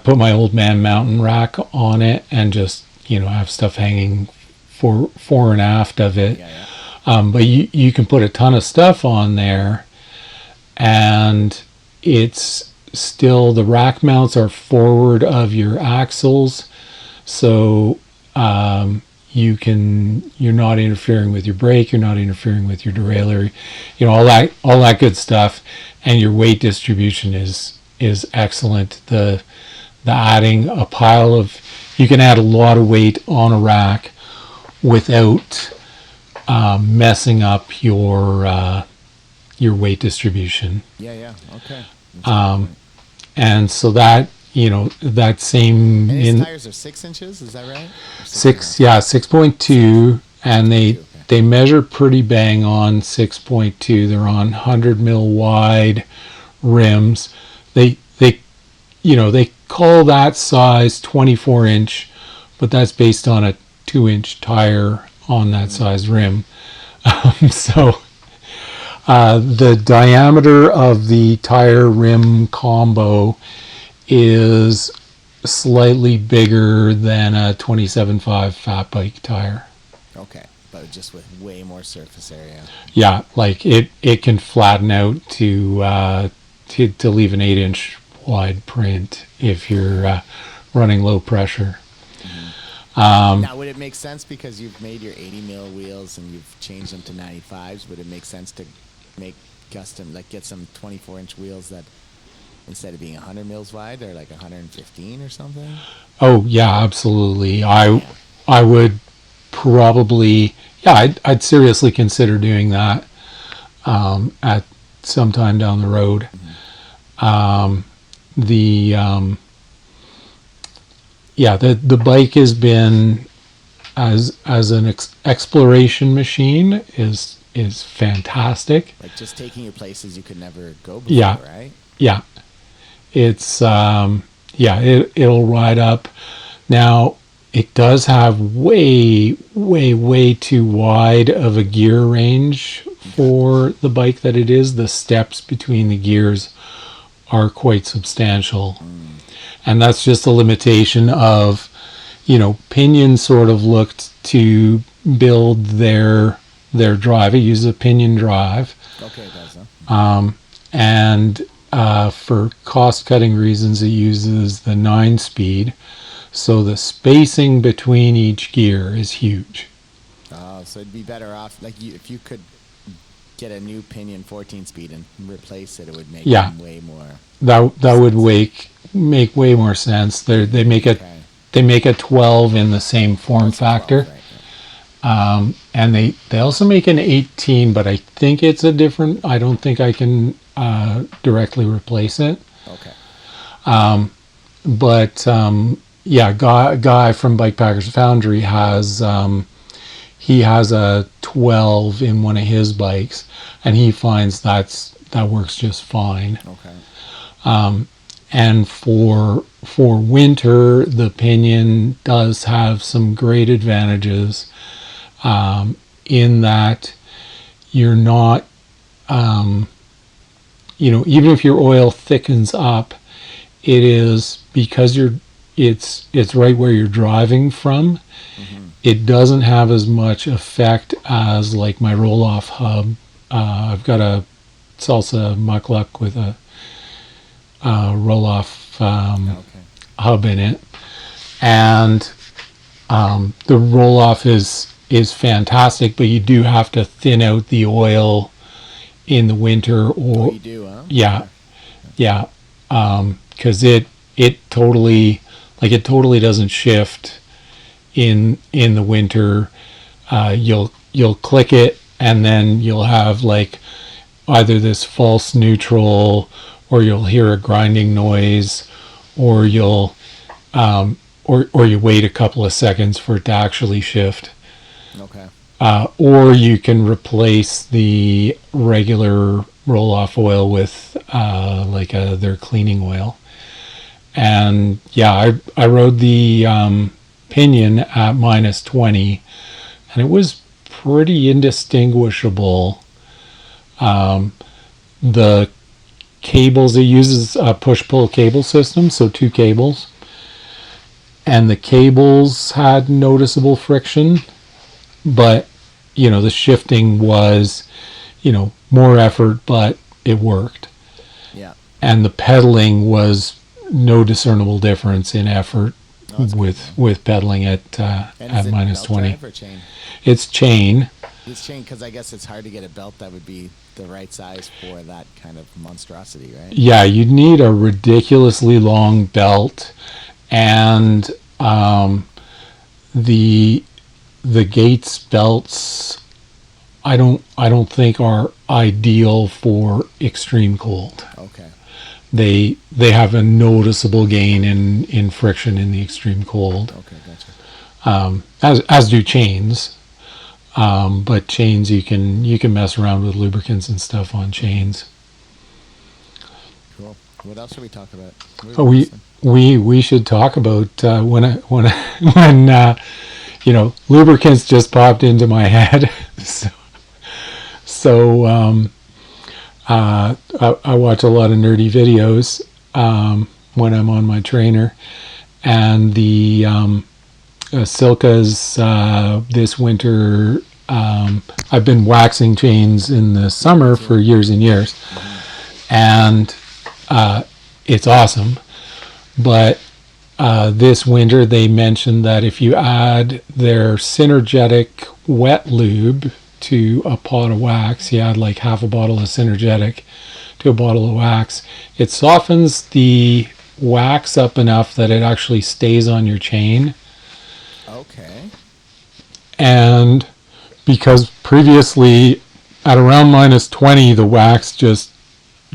put my old man mountain rack on it and just have stuff hanging fore and aft of it. Yeah. But you can put a ton of stuff on there, and it's still, the rack mounts are forward of your axles, so you're not interfering with your brake, you're not interfering with your derailleur, all that good stuff, and your weight distribution is excellent. The adding a pile of, you can add a lot of weight on a rack without messing up your weight distribution. Yeah. Okay. And so that, that same And his tires are 6 inches. Is that right? Or 6.2, and 6.2, okay. they measure pretty bang on 6.2. They're on 100 mil wide rims. They call that size 24 inch, but that's based on a 2-inch tire on that size rim. So the diameter of the tire rim combo is slightly bigger than a 27.5 fat bike tire. Okay, but just with way more surface area. Yeah, like it can flatten out to leave an 8-inch wide print if you're running low pressure. Now, would it make sense, because you've made your 80 mil wheels and you've changed them to 95s? Would it make sense to make custom, like get some 24-inch wheels that instead of being 100 mils wide, they're like 115 or something? Oh yeah, absolutely. I would probably, I'd seriously consider doing that at some time down the road. The bike has been as an exploration machine is fantastic. Like just taking you places you could never go before, right? Yeah, it's it'll ride up. Now it does have way too wide of a gear range for the bike that it is. The steps between the gears are quite substantial, and that's just a limitation of, Pinion sort of looked to build their drive. It uses a pinion drive. Okay, it does, huh? And for cost-cutting reasons, it uses the 9-speed. So the spacing between each gear is huge. Oh, so it'd be better off, like if you could get a new pinion 14-speed and replace it, it would make them way more. That would make way more sense. They make a 12 in the same form factor. 12, right, And they also make an 18, but I think it's a different. I don't think I can directly replace it. Okay. But guy from Bikepackers Foundry has he has a 12 in one of his bikes, and he finds that works just fine. Okay. And for winter, the pinion does have some great advantages, in that you're not, even if your oil thickens up, it is because it's right where you're driving from. It doesn't have as much effect as like my roll-off hub. I've got a Salsa Muckluck with a roll-off hub in it, and the roll-off is fantastic, but you do have to thin out the oil in the winter. Or you do, huh? Yeah, because it totally doesn't shift in the winter. You'll click it, and then you'll have like either this false neutral, or you'll hear a grinding noise, or you'll or you wait a couple of seconds for it to actually shift. Okay. Or you can replace the regular roll-off oil with their cleaning oil. And I rode the pinion at -20, and it was pretty indistinguishable. The cables, it uses a push-pull cable system, so 2 cables, and the cables had noticeable friction, but the shifting was more effort, but it worked. Yeah. And the pedaling was no discernible difference in effort with pedaling at -20. Belt drive or chain? It's chain. It's chain, because I guess it's hard to get a belt that would be the right size for that kind of monstrosity, right? Yeah, you'd need a ridiculously long belt, and the Gates belts I don't think are ideal for extreme cold. Okay. They have a noticeable gain in friction in the extreme cold. Okay, gotcha. As do chains. But chains, you can mess around with lubricants and stuff on chains. Cool. What else should we talk about? Oh, we should talk about when lubricants just popped into my head. So I watch a lot of nerdy videos when I'm on my trainer, and the Silkas this winter. I've been waxing chains in the summer for years and years, and it's awesome. But this winter they mentioned that if you add their synergetic wet lube to a pot of wax, you add like half a bottle of synergetic to a bottle of wax, it softens the wax up enough that it actually stays on your chain. Okay. And because previously at around -20, the wax just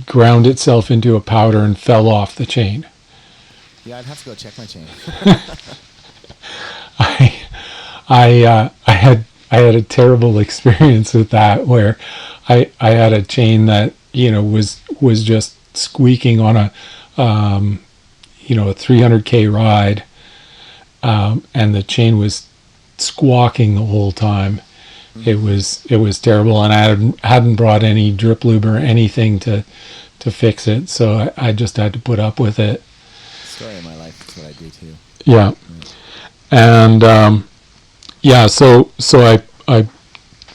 ground itself into a powder and fell off the chain. Yeah, I'd have to go check my chain. I had a terrible experience with that, where I had a chain that was just squeaking on a 300K ride, and the chain was squawking the whole time. It was terrible, and I hadn't brought any drip lube or anything to fix it, so I just had to put up with it. Story of my life. That's what I do too. Yeah, and so I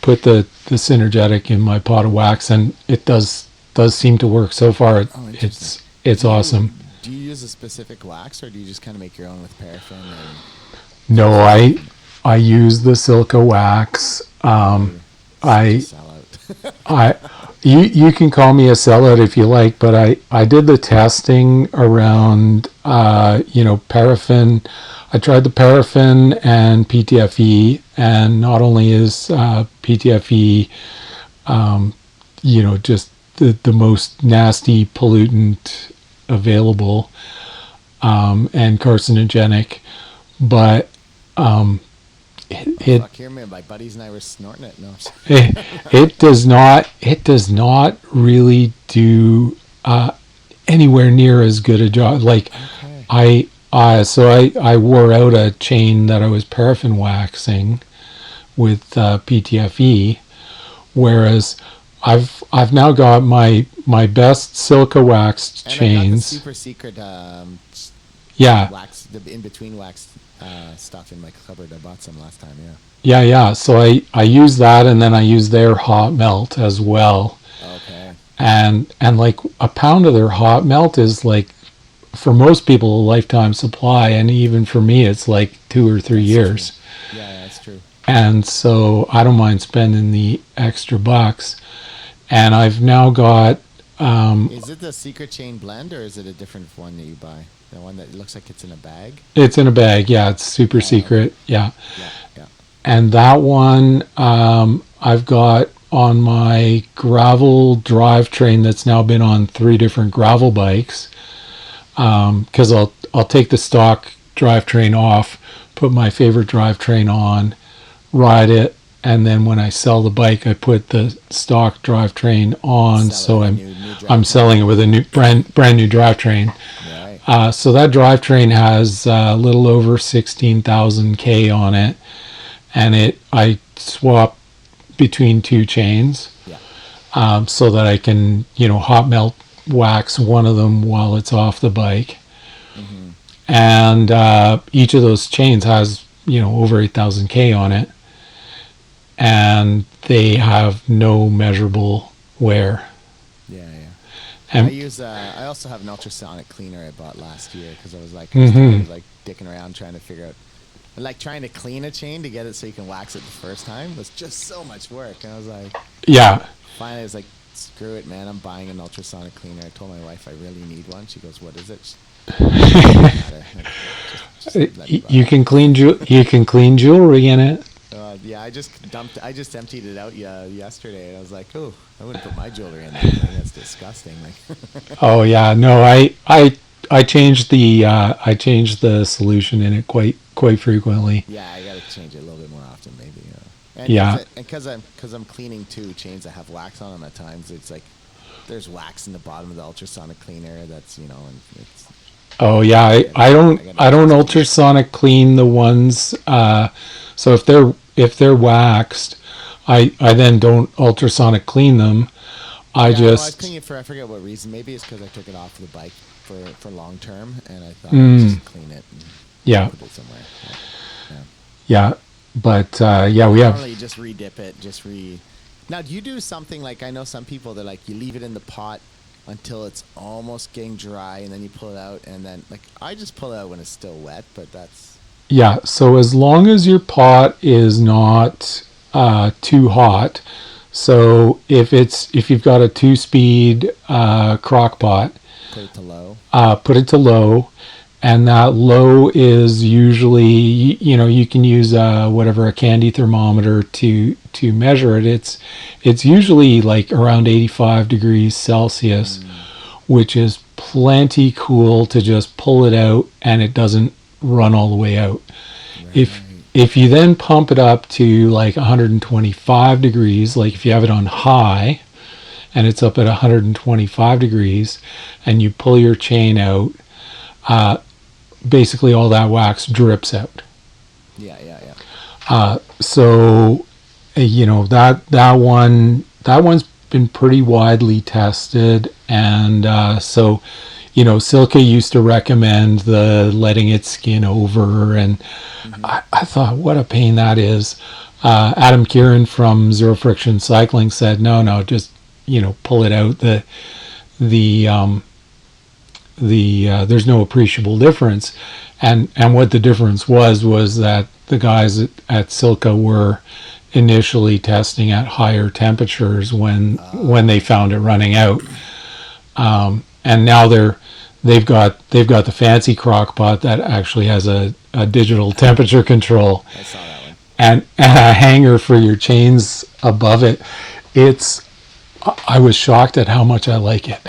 put the synergetic in my pot of wax, and it does seem to work so far. It's awesome. Do you use a specific wax, or do you just kind of make your own with paraffin? No, I use the Silka wax. You can call me a sellout if you like, but I did the testing around paraffin. I tried the paraffin and PTFE, and not only is PTFE just the most nasty pollutant available, and carcinogenic, but fuck, here, man, my buddies and I were snorting it. No, it does not really do anywhere near as good a job. Like, okay. I wore out a chain that I was paraffin waxing with PTFE, whereas I've now got my best Silka waxed chains. I got the super secret wax, the in between wax stuff in my cupboard. I bought some last time. Yeah. So I use that, and then I use their hot melt as well. Okay. And like a pound of their hot melt is like, for most people, a lifetime supply, and even for me, it's like 2 or 3 years. True. Yeah, that's true. And so I don't mind spending the extra bucks. And I've now got. Is it the secret chain blend, or is it a different one that you buy? The one that looks like it's in a bag? It's in a bag, yeah. It's super secret, yeah. Yeah. And that one I've got on my gravel drivetrain that's now been on 3 different gravel bikes. Because I'll take the stock drivetrain off, put my favorite drivetrain on, ride it, and then when I sell the bike, I put the stock drivetrain on. So I'm selling it with a new brand new drivetrain. Right. So that drivetrain has a little over 16,000 K on it, and I swap between 2 chains, so that I can hot melt wax one of them while it's off the bike. Mm-hmm. And each of those chains has over 8,000 K on it, and they have no measurable wear. Yeah. And I also have an ultrasonic cleaner I bought last year, because I was like, dicking around trying to figure out, like, trying to clean a chain to get it so you can wax it the first time was just so much work. And I was like, finally I was like, screw it, man, I'm buying an ultrasonic cleaner. I told my wife I really need one. She goes, what is it? You can clean jewelry in it. Yeah, I just emptied it out yesterday, and I was like, oh, I wouldn't put my jewelry in that thing. That's disgusting. Like, Oh yeah, no, I changed the solution in it quite frequently. yeah, I got to change it a little bit more often, maybe. And Yeah. because I'm cleaning two chains that have wax on them at times, it's like there's wax in the bottom of the ultrasonic cleaner. That's and it's Oh yeah, I I gotta don't adjust to it. ultrasonic clean the ones. So if they're waxed, I then don't ultrasonic clean them. I Yeah, well, I was just cleaning it for I forget what reason. Maybe it's because I took it off the bike for long term, and I thought I'd mm, just clean it and yeah, put it somewhere. Yeah. yeah, but yeah, But we have normally you just redip it, Now, do you do something like I know some people that like you leave it in the pot until it's almost getting dry, and then you pull it out, and then like I just pull it out when it's still wet, but that's yeah. So as long as your pot is not too hot, so if you've got a 2-speed crock pot, put it to low. put it to low, and that low is usually you can use whatever, a candy thermometer to measure it. It's usually like around 85 degrees Celsius, Mm, which is plenty cool to just pull it out and it doesn't run all the way out. if right. if you then pump it up to like 125 degrees, like if you have it on high and it's up at 125 degrees and you pull your chain out, basically all that wax drips out. Yeah, yeah, yeah. So that one's been pretty widely tested, and so Silke used to recommend the letting it skin over, and Mm-hmm. I thought, what a pain that is. Adam Kieran from Zero Friction Cycling said, no, just pull it out. The there's no appreciable difference, and what the difference was that the guys at Silka were initially testing at higher temperatures when they found it running out, and now they've got the fancy crock pot that actually has a digital temperature control I saw that one. and a hanger for your chains above it. It's I was shocked at how much I like it.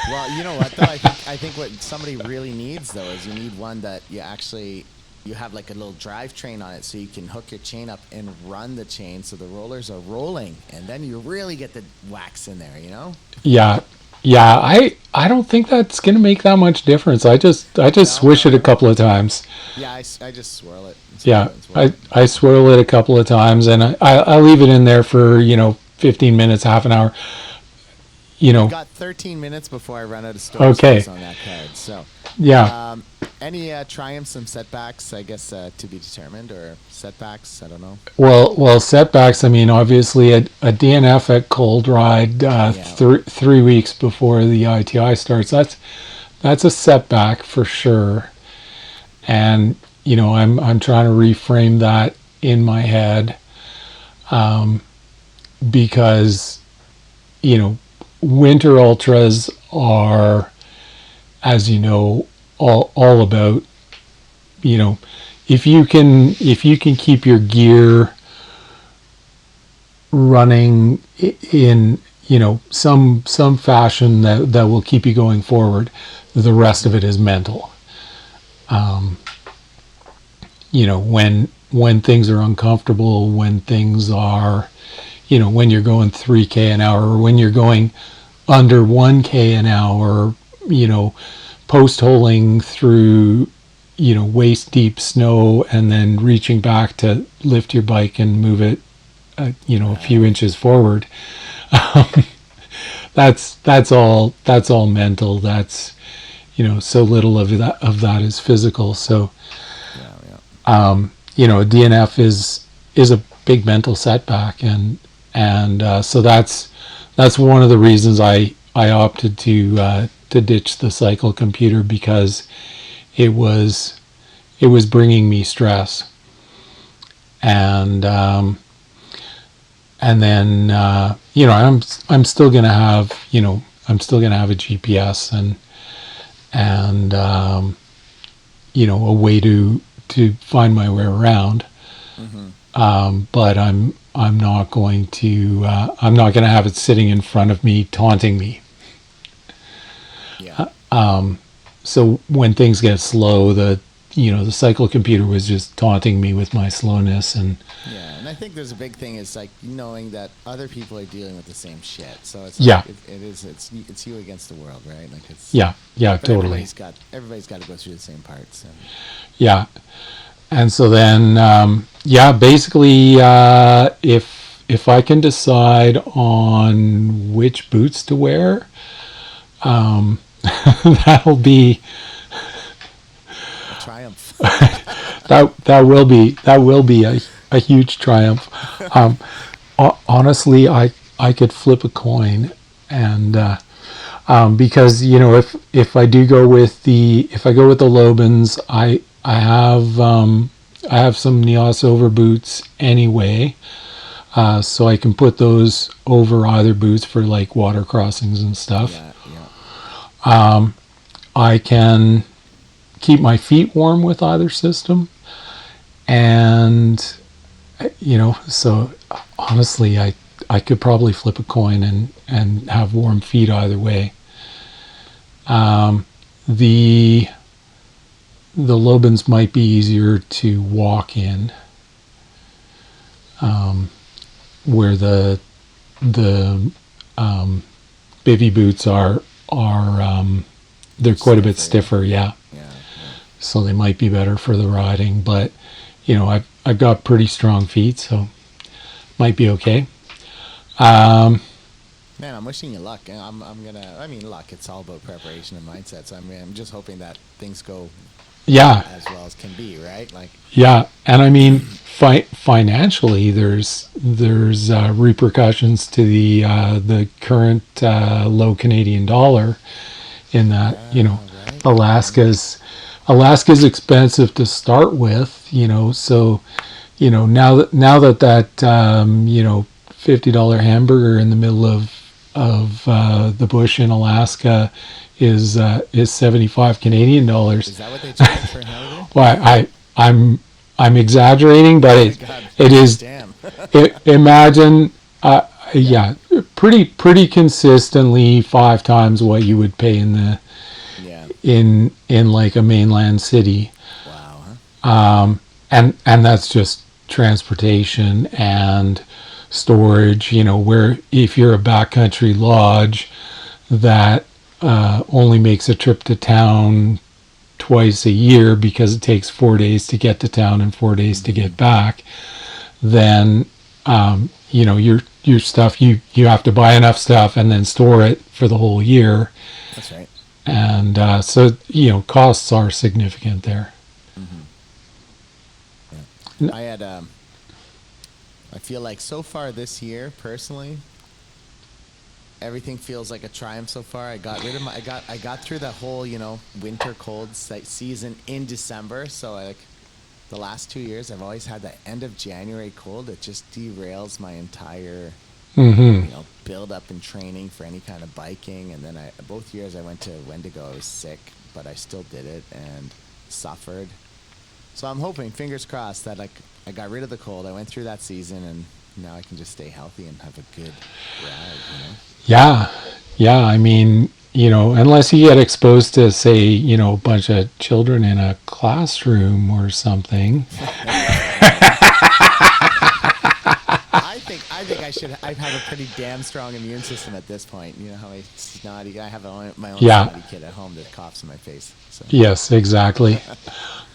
Well, you know what though? I think what somebody really needs though is you need one that you have like a little drivetrain on it, so you can hook your chain up and run the chain so the rollers are rolling, and then you really get the wax in there. Yeah, yeah. I don't think that's gonna make that much difference. I just No, swish no, it a no. couple of times. Yeah, I just swirl it and swirl Yeah, it and swirl I it. I swirl it a couple of times, and I leave it in there for 15 minutes, half an hour. You I've know. got 13 minutes before I run out of storage Okay. space on that card. So, Yeah. any triumphs, some setbacks, I guess, to be determined, or setbacks? I don't know. Well, setbacks. I mean, obviously, a DNF at Cold Ride Yeah. 3 weeks before the ITI starts. That's a setback for sure. And I'm trying to reframe that in my head, because you know winter ultras are, as you know, all about you know if you can keep your gear running in some fashion that will keep you going forward. The rest of it is mental. When things are uncomfortable, when things are when you're going 3K an hour, or when you're going under 1K an hour, post holing through waist deep snow and then reaching back to lift your bike and move it a few Right. inches forward. That's all mental. That's so little of that is physical. So Yeah, yeah. a DNF is a big mental setback, and so that's one of the reasons I opted to ditch the cycle computer, because it was bringing me stress. And then I'm still gonna have a GPS and a way to find my way around. Mm-hmm. but I'm not going to have it sitting in front of me taunting me. Yeah. So when things get slow, the cycle computer was just taunting me with my slowness. And Yeah, and I think there's a big thing is like knowing that other people are dealing with the same shit. So it's like yeah, it's you against the world, right? Like it's yeah, but totally. everybody's got to go through the same parts. And Yeah. And so then, basically, if I can decide on which boots to wear, that'll be a triumph. that will be a huge triumph. Um, Honestly, I could flip a coin, and because if I do go with the Lobans, I have some Neos over boots anyway, so I can put those over either boots for like water crossings and stuff. Yeah, yeah. I can keep my feet warm with either system, and so honestly, I could probably flip a coin and have warm feet either way. The Lobans might be easier to walk in, where the bivy boots are they're quite a bit stiffer. Yeah, Yeah, yeah. so they might be better for the riding. But I've got pretty strong feet, so might be okay. Man, I'm wishing you luck. I'm gonna. I mean, luck. It's all about preparation and mindset. So I'm just hoping that things go Yeah, as well as can be. Right? Like. yeah, and I mean, financially, there's repercussions to the current low Canadian dollar, in that Right. Alaska's expensive to start with, so now that $50 hamburger in the middle of the bush in Alaska is 75 Canadian dollars. Is that what they charge for a hamburger? Well, I'm exaggerating, but Oh my God. it is. Damn. Imagine, yeah, pretty consistently 5 times what you would pay Yeah. in like a mainland city. Wow. Huh? And that's just transportation and storage. Where if you're a backcountry lodge that only makes a trip to town twice a year because it takes 4 days to get to town and 4 days to get back, then your stuff, you have to buy enough stuff and then store it for the whole year. That's right. And so costs are significant there. Yeah. I had. I feel like so far this year, personally, everything feels like a triumph so far. I got rid of my. I got through that whole winter cold season in December. So like the last 2 years, I've always had that end of January cold. It just derails my entire build up and training for any kind of biking. And then both years I went to Wendigo. I was sick, but I still did it and suffered. So I'm hoping, fingers crossed, that like I got rid of the cold. I went through that season, and now I can just stay healthy and have a good ride. Yeah. I mean, unless you get exposed to, say, a bunch of children in a classroom or something. I think I have a pretty damn strong immune system at this point. You know how I have my own snotty kid at home that coughs in my face. So. Yes, exactly.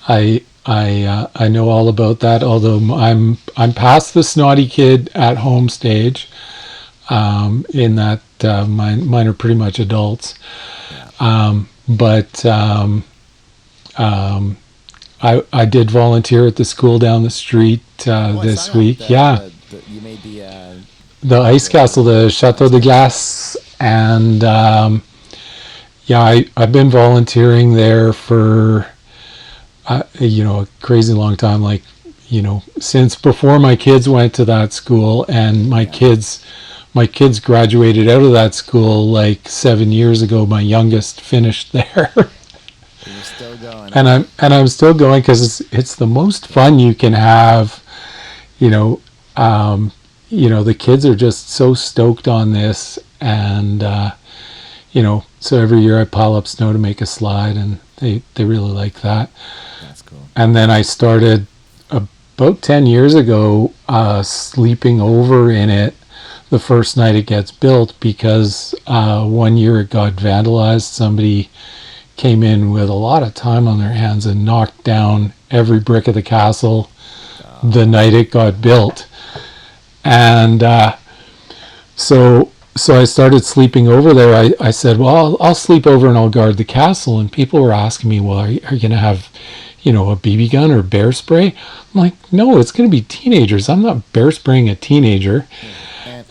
I know all about that. Although I'm past the snotty kid at home stage, in that mine are pretty much adults. Yeah. But I did volunteer at the school down the street this week. You made the ice castle, the Chateau de Glace, and I've been volunteering there for a crazy long time, like since before my kids went to that school, and my kids graduated out of that school like 7 years ago. My youngest finished there. You're still going. And I'm still going because it's the most fun you can have, you know, the kids are just so stoked on this, and so every year I pile up snow to make a slide, and they really like that. That's cool. And then I started about 10 years ago sleeping over in it the first night it gets built, because 1 year it got vandalized. Somebody came in with a lot of time on their hands and knocked down every brick of the castle the night it got built. And so I started sleeping over there. I said, well, I'll sleep over and I'll guard the castle. And people were asking me, well, are you going to have, a BB gun or bear spray? I'm like, no, it's going to be teenagers. I'm not bear spraying a teenager.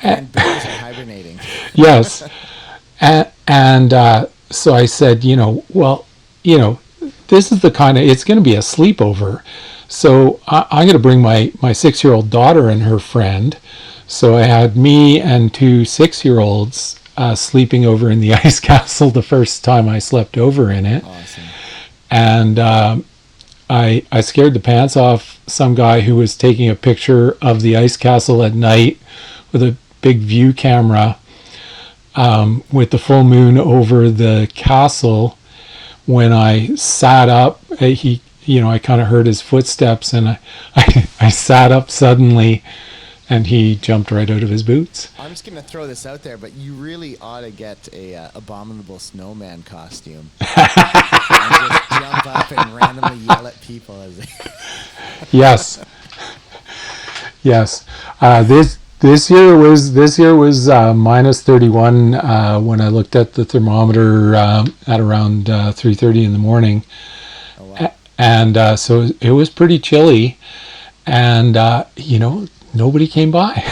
And bears are hibernating. Yes. And so I said, this is the kind of, it's going to be a sleepover. So I'm going to bring my 6-year-old daughter and her friend. So I had me and 2 6-year-olds sleeping over in the ice castle the first time I slept over in it. Awesome. And I scared the pants off some guy who was taking a picture of the ice castle at night with a big view camera with the full moon over the castle. When I sat up, I kind of heard his footsteps, and I sat up suddenly, and he jumped right out of his boots. I'm just going to throw this out there, but you really ought to get a abominable snowman costume. And just jump up and randomly yell at people. Yes. Yes. This year was minus 31 when I looked at the thermometer at around 3:30 in the morning. Oh, wow. And so it was pretty chilly, and nobody came by.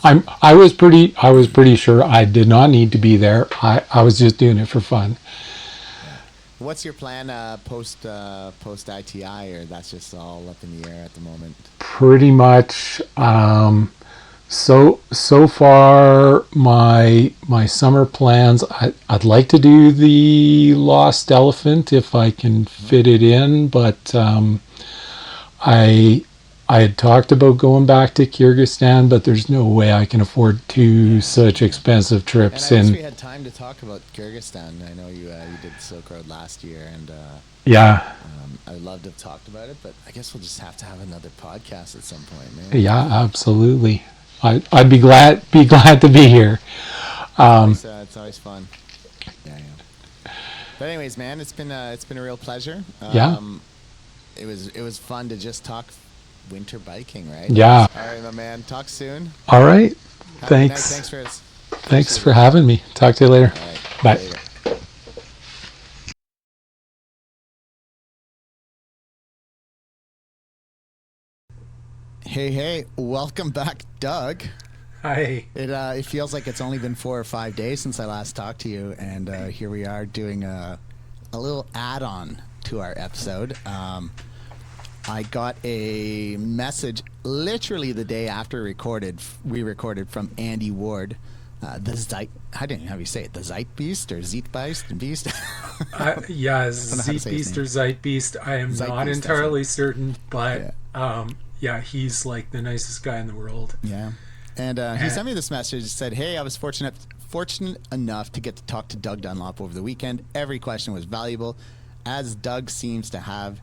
I was pretty sure I did not need to be there. I was just doing it for fun. What's your plan post ITI, or that's just all up in the air at the moment? Pretty much. So far, my summer plans. I'd like to do the Lost Elephant if I can fit it in, but I had talked about going back to Kyrgyzstan, but there's no way I can afford 2 such expensive trips. And I wish we had time to talk about Kyrgyzstan. I know you did Silk Road last year, and yeah. I'd love to have talked about it, but I guess we'll just have to have another podcast at some point, man. Yeah, absolutely. I'd be glad to be here. It's always fun. Yeah. But anyways, man, it's been a real pleasure. Yeah. It was fun to just talk winter biking, right? Yeah. All right, my man. Talk soon. All right. Thanks. Thanks for having me. Talk to you later. All right. Bye. Later. Hey, welcome back, Doug. Hi. It feels like it's only been 4 or 5 days since I last talked to you, and here we are doing a little add-on to our episode. I got a message literally the day after we recorded from Andy Ward, I didn't know how you say it, the Zeitbeast or Beast? Yeah, Zeitbeast or Zeitbeast. I am not entirely certain, but yeah, he's like the nicest guy in the world. Yeah. And he sent me this message, said, hey, I was fortunate enough to get to talk to Doug Dunlop over the weekend. Every question was valuable. As Doug seems to have,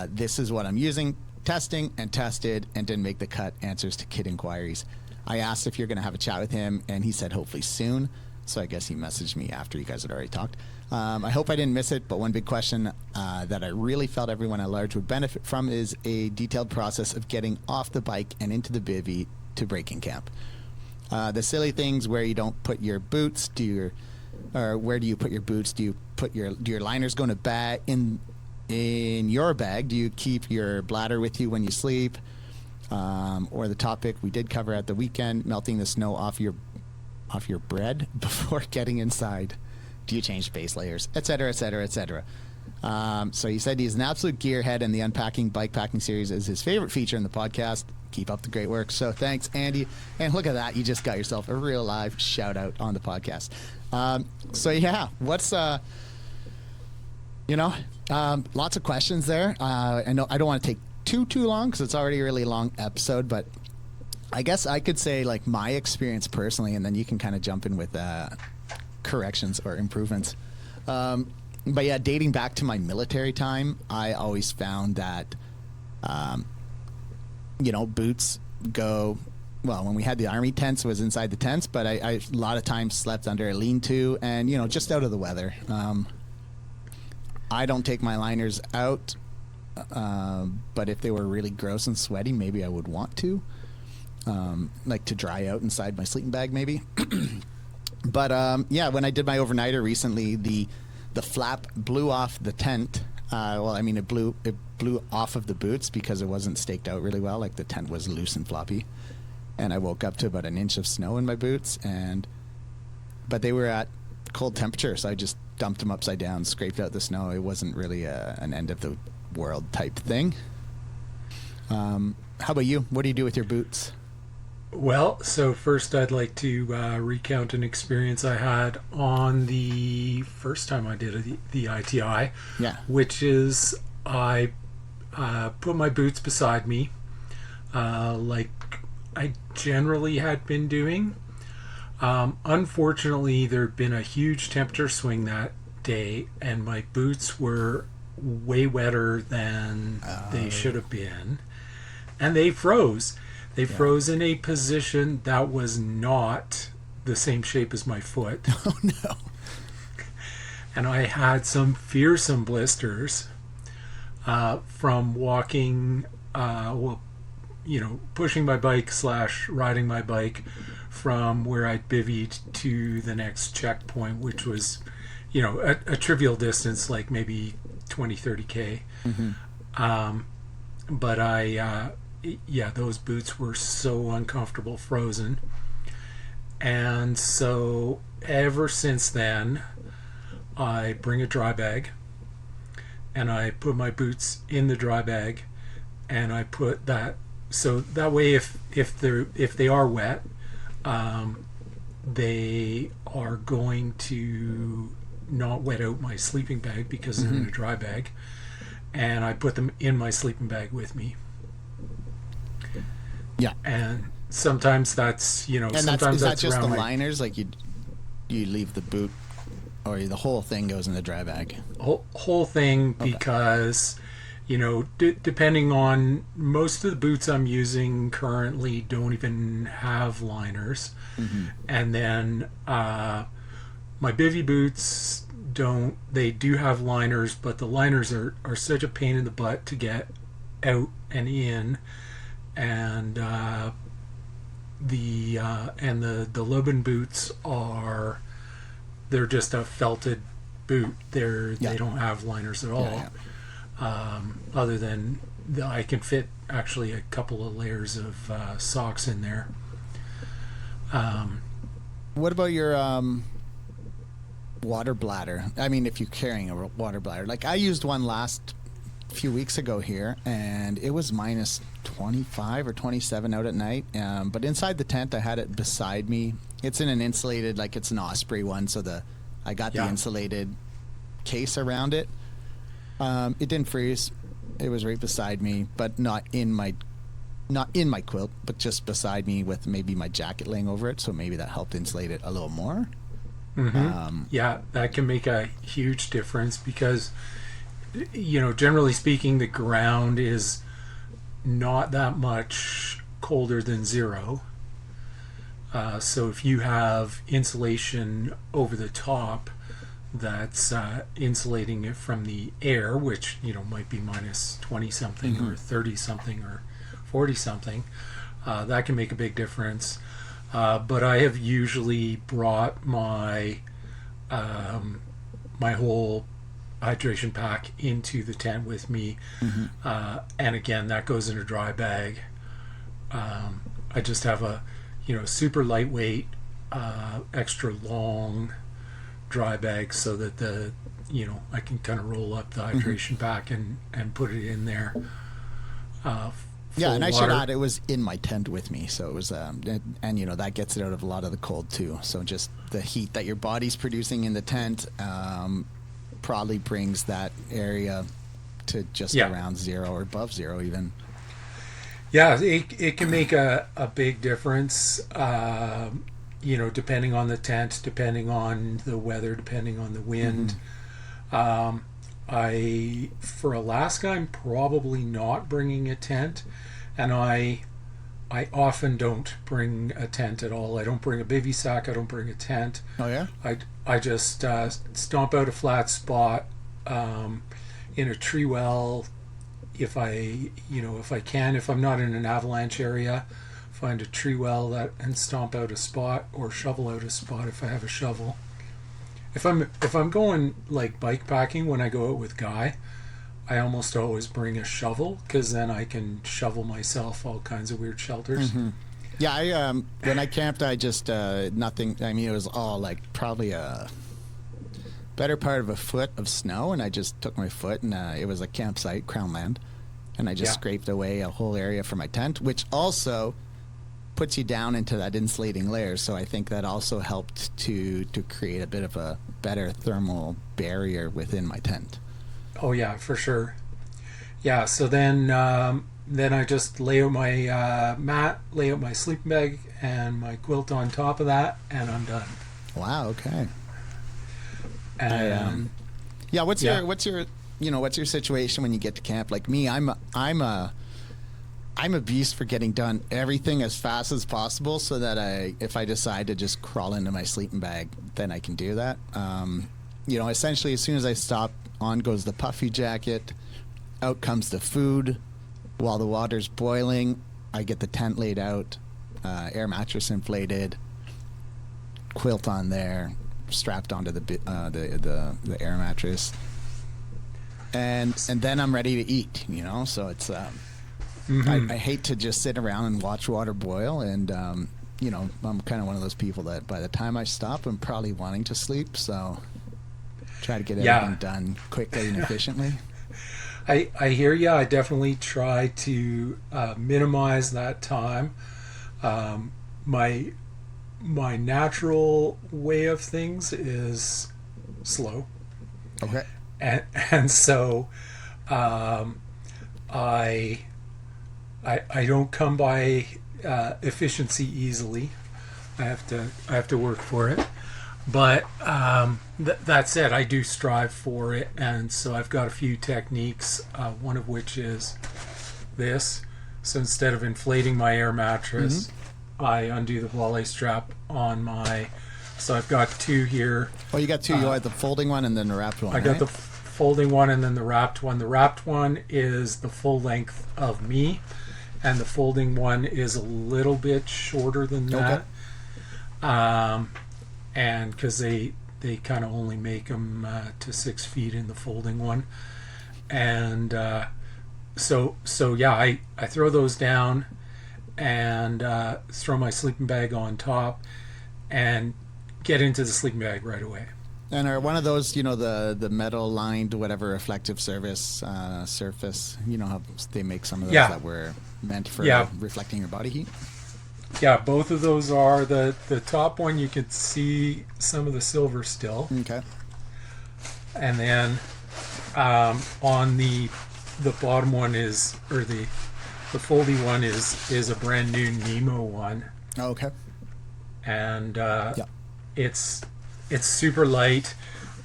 this is what I'm using, testing and tested and didn't make the cut, answers to kid inquiries. I asked if you're going to have a chat with him, and he said hopefully soon. So I guess he messaged me after you guys had already talked. I hope I didn't miss it, but one big question that I really felt everyone at large would benefit from is a detailed process of getting off the bike and into the bivvy to breaking camp. The silly things where you don't put your boots, where do you put your boots? Do your liners go in your bag? Do you keep your bladder with you when you sleep? Or the topic we did cover at the weekend, melting the snow off your bread before getting inside. Do you change base layers, etc., etc., etc. So he said he's an absolute gearhead, and the Unpacking Bikepacking series is his favorite feature in the podcast. Keep up the great work. So thanks, Andy. And look at that, you just got yourself a real live shout out on the podcast. So yeah, what's lots of questions there. I know I don't want to take too long because it's already a really long episode, but I guess I could say like my experience personally, and then you can kind of jump in with corrections or improvements. But yeah, dating back to my military time, I always found that, boots go well. When we had the army tents, it was inside the tents, but I a lot of times slept under a lean-to, and just out of the weather. I don't take my liners out, but if they were really gross and sweaty, maybe I would want to, like to dry out inside my sleeping bag, maybe. But when I did my overnighter recently, the flap blew off the tent. It blew off of the boots because it wasn't staked out really well. Like the tent was loose and floppy, and I woke up to about an inch of snow in my boots. But they were at cold temperature, so I just dumped them upside down, scraped out the snow. It wasn't really an end of the world type thing. How about you? What do you do with your boots? Well, so first I'd like to recount an experience I had on the first time I did the ITI. Yeah. Which is I put my boots beside me, like I generally had been doing. Unfortunately, there had been a huge temperature swing that day, and my boots were way wetter than they should have been, and they froze. They froze in a position that was not the same shape as my foot. Oh, no. And I had some fearsome blisters from walking, pushing my bike / riding my bike from where I'd bivvied to the next checkpoint, which was, a trivial distance, like maybe 20, 30K. Mm-hmm. But those boots were so uncomfortable, frozen. And so ever since then, I bring a dry bag and I put my boots in the dry bag, and I put that so that way if they are wet, they are going to not wet out my sleeping bag because they're in a dry bag, and I put them in my sleeping bag with me. Yeah. And sometimes that's, and sometimes is that just the around liners? Like you leave the boot, or the whole thing goes in the dry bag? whole thing, because depending on, most of the boots I'm using currently don't even have liners. And then my bivy boots they do have liners, but the liners are such a pain in the butt to get out and in. And the Loban boots they're just a felted boot. They don't have liners at all. Other than I can fit actually a couple of layers of socks in there. What about your water bladder? I mean, if you're carrying a water bladder, like I used one last few weeks ago here, and it was minus 25 or 27 out at night. But inside the tent, I had it beside me. It's in an insulated, like it's an Osprey one, so I got the insulated case around it. It didn't freeze. It was right beside me, but not in my quilt, but just beside me with maybe my jacket laying over it. So maybe that helped insulate it a little more. That can make a huge difference because, generally speaking, the ground is not that much colder than zero. So if you have insulation over the top that's insulating it from the air, which might be minus 20 something or 30 something or 40 something, that can make a big difference. But I have usually brought my my whole hydration pack into the tent with me, and again, that goes in a dry bag. I just have a super lightweight, extra long dry bag so that I can kind of roll up the hydration pack and put it in there. And I should add, it was in my tent with me, so it was, and that gets it out of a lot of the cold too. So just the heat that your body's producing in the tent probably brings that area back to just Yeah. around zero or above zero even. Yeah, it can make a big difference, depending on the tent, depending on the weather, depending on the wind. Um, for Alaska, I'm probably not bringing a tent, and I often don't bring a tent at all. I don't bring a bivy sack. I don't bring a tent. Oh yeah. I just stomp out a flat spot um, in a tree well. If I can, if I'm not in an avalanche area, find a tree well and stomp out a spot or shovel out a spot if I have a shovel. If I'm going like bike packing when I go out with Guy, I almost always bring a shovel because then I can shovel myself all kinds of weird shelters. Yeah, I when I camped, I just nothing. I mean, it was all like probably a better part of a foot of snow, and I just took my foot, and it was a campsite, Crown Land, and I just scraped away a whole area for my tent, which also puts you down into that insulating layer. So I think that also helped to create a bit of a better thermal barrier within my tent. Oh yeah, for sure. Yeah. So then I just lay out my mat, lay out my sleeping bag and my quilt on top of that, and I'm done. Wow. Okay. And Yeah. What's your situation when you get to camp? Like me, I'm a beast for getting done everything as fast as possible, so that if I decide to just crawl into my sleeping bag, then I can do that. Essentially, as soon as I stop, on goes the puffy jacket, out comes the food. While the water's boiling, I get the tent laid out, air mattress inflated, quilt on there, strapped onto the air mattress, and then I'm ready to eat. So it's I hate to just sit around and watch water boil, and I'm kind of one of those people that by the time I stop, I'm probably wanting to sleep. So try to get everything done quickly and efficiently. I hear you. I definitely try to minimize that time. My natural way of things is slow, Okay. and so I don't come by efficiency easily. I have to work for it. But that said, I do strive for it, and so I've got a few techniques. One of which is this. So instead of inflating my air mattress, I undo the volley strap on my. So I've got two here. Oh, you got two. You had the folding one and then the wrapped one. I got the folding one and then the wrapped one. The wrapped one is the full length of me, and the folding one is a little bit shorter than that. Okay. And because they kind of only make them to 6 feet in the folding one, and so yeah, I throw those down and throw my sleeping bag on top and get into the sleeping bag right away. And are one of those, the metal lined whatever reflective surface, how they make some of those that were meant for reflecting your body heat? Yeah, both of those are. The top one, you can see some of the silver still. Okay. And then on the bottom one is, or the foldy one is a brand new Nemo one. Oh, okay. And it's super light,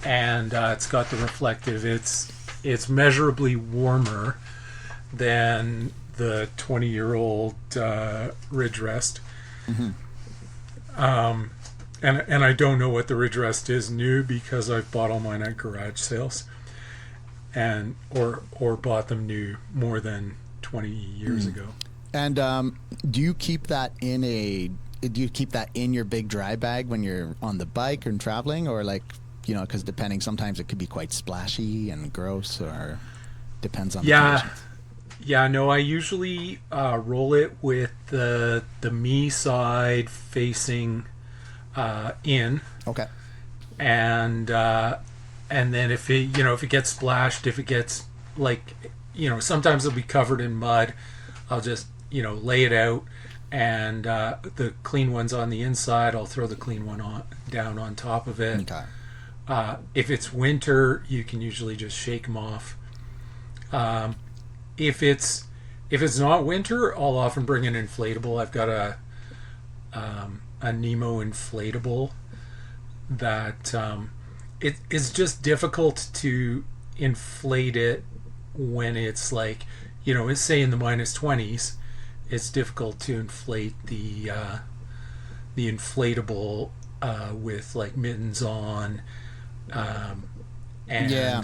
and it's got the reflective. It's measurably warmer than the 20-year-old Ridge Rest. And I don't know what the Ridge Rest is new, because I've bought all mine at garage sales, and or bought them new more than 20 years ago. And do you keep that in your big dry bag when you're on the bike and traveling, or because depending, sometimes it could be quite splashy and gross, or depends on the conditions. Yeah, no, I usually roll it with the me side facing in. Okay. And then if it gets splashed, if it gets sometimes it'll be covered in mud, I'll just lay it out, and the clean one's on the inside. I'll throw the clean one down on top of it. Okay. If it's winter, you can usually just shake them off. If it's not winter, I'll often bring an inflatable. I've got a Nemo inflatable that it is just difficult to inflate it when it's like, it's say in the -20s. It's difficult to inflate the inflatable with like mittens on, and Yeah.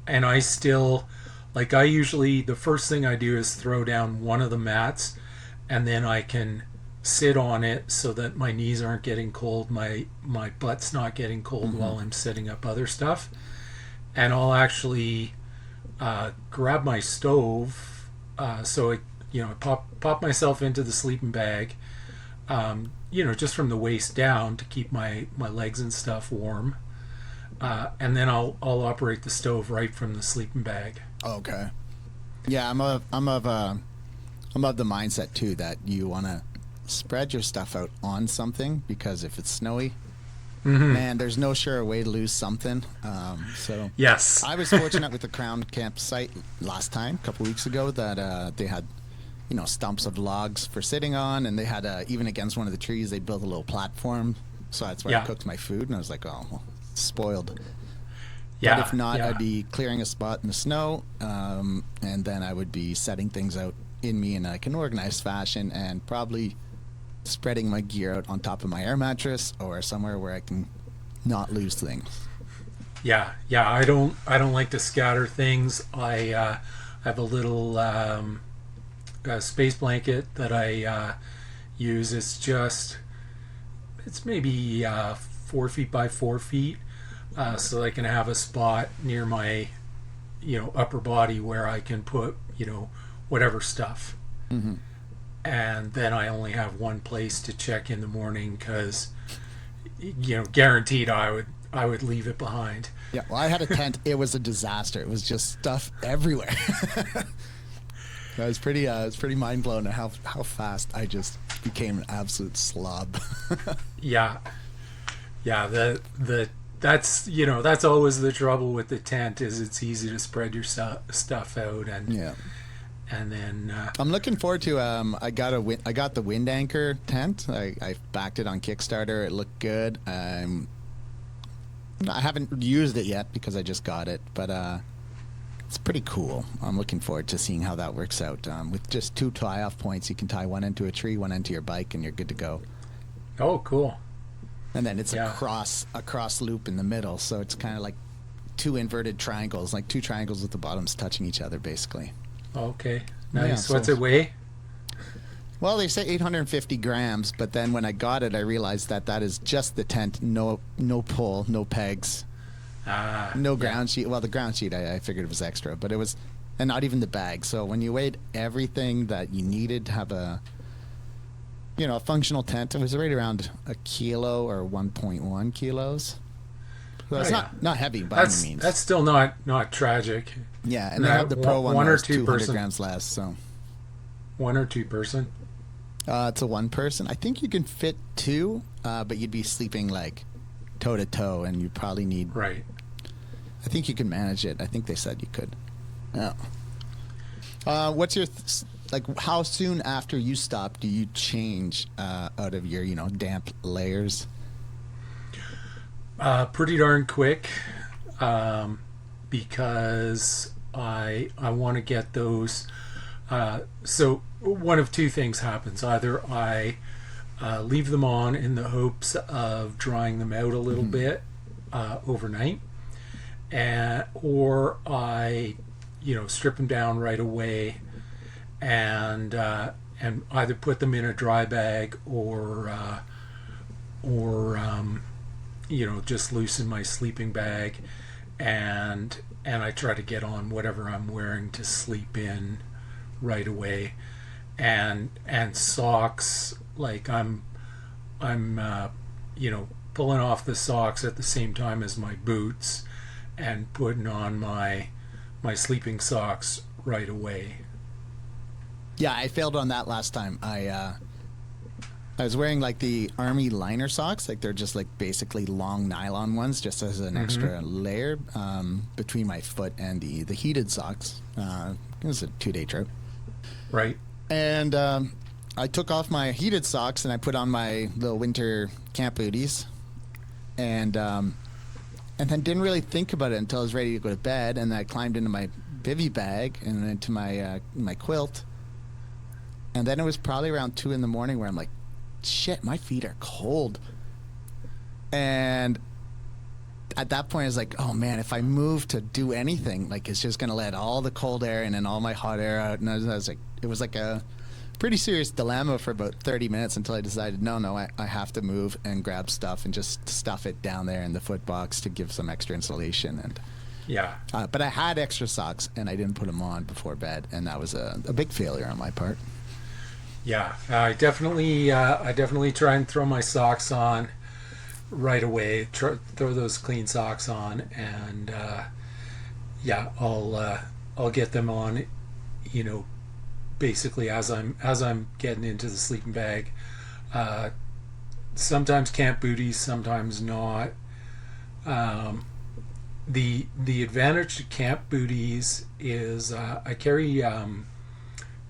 and I still like I usually the first thing I do is throw down one of the mats, and then I can sit on it so that my knees aren't getting cold, my butt's not getting cold while I'm setting up other stuff, and I'll actually grab my stove, so I pop myself into the sleeping bag, just from the waist down to keep my legs and stuff warm, and then I'll operate the stove right from the sleeping bag. Okay. Yeah, I'm of the mindset too that you want to spread your stuff out on something, because if it's snowy, man, there's no sure way to lose something. So Yes. I was fortunate with the Crown campsite last time, a couple weeks ago, that they had, stumps of logs for sitting on, and they had even against one of the trees, they built a little platform. So that's where I Yeah. cooked my food, and I was like, oh, well, spoiled. Yeah. But if not, Yeah. I'd be clearing a spot in the snow, and then I would be setting things out in me in like an organized fashion, and probably spreading my gear out on top of my air mattress or somewhere where I can not lose things. Yeah, yeah. I don't like to scatter things. I have a little space blanket that I use. It's maybe 4 feet by 4 feet, so I can have a spot near my upper body where I can put whatever stuff. And then I only have one place to check in the morning, because guaranteed I would leave it behind. Yeah, well, I had a tent. It was a disaster. It was just stuff everywhere. I was pretty mind blown at how fast I just became an absolute slob. Yeah, yeah. That's always the trouble with the tent, is it's easy to spread your stuff out, and Yeah. and then I'm looking forward to I got the wind anchor tent. I backed it on Kickstarter. It looked good. I haven't used it yet because I just got it, but it's pretty cool. I'm looking forward to seeing how that works out. With just 2 tie-off points, you can tie one into a tree, one into your bike, and you're good to go. oh, cool. And then it's Yeah. a cross loop in the middle, so it's kind of like 2 inverted triangles, like 2 triangles with the bottoms touching each other, basically. Okay, nice. Yeah, What's so- it weigh? Well, they say 850 grams, but then when I got it, I realized that is just the tent, no pole, no pegs, no ground sheet. Well, the ground sheet, I figured it was extra, but it was, and not even the bag. So when you weighed everything that you needed to have a functional tent, it was right around a kilo or 1.1 kilos. So it's yeah. not heavy by any means. That's still not tragic. Yeah, and That the pro one one or was two 200 person. grams less. So One or two person. it's a 1 person. I think you can fit 2, but you'd be sleeping like toe to toe, and you'd probably need. Right. I think you can manage it. I think they said you could. Yeah. What's your like? How soon after you stop do you change out of your damp layers? Pretty darn quick, because I want to get those. So one of two things happens: either I leave them on in the hopes of drying them out a little bit overnight, or I strip them down right away, and either put them in a dry bag, or just loosen my sleeping bag, and I try to get on whatever I'm wearing to sleep in right away, and socks, like I'm pulling off the socks at the same time as my boots, and putting on my sleeping socks right away. Yeah, I failed on that last time. I was wearing like the army liner socks, like they're just like basically long nylon ones, just as an extra layer between my foot and the heated socks. It was a 2-day trip, Right. and I took off my heated socks and I put on my little winter camp booties, and then didn't really think about it until I was ready to go to bed, and then I climbed into my bivy bag and into my quilt, and then it was probably around 2 in the morning where I'm like, shit, my feet are cold. And at that point I was like, oh man, if I move to do anything, like it's just gonna let all the cold air in and all my hot air out. And I was like, it was like a pretty serious dilemma for about 30 minutes until I decided, no, I have to move and grab stuff and just stuff it down there in the foot box to give some extra insulation. And Yeah. but I had extra socks and I didn't put them on before bed, and that was a big failure on my part. Yeah. I definitely try and throw my socks on right away. Throw those clean socks on, and yeah, I'll get them on. You know, basically as I'm getting into the sleeping bag. Sometimes camp booties, sometimes not. The advantage to camp booties is I carry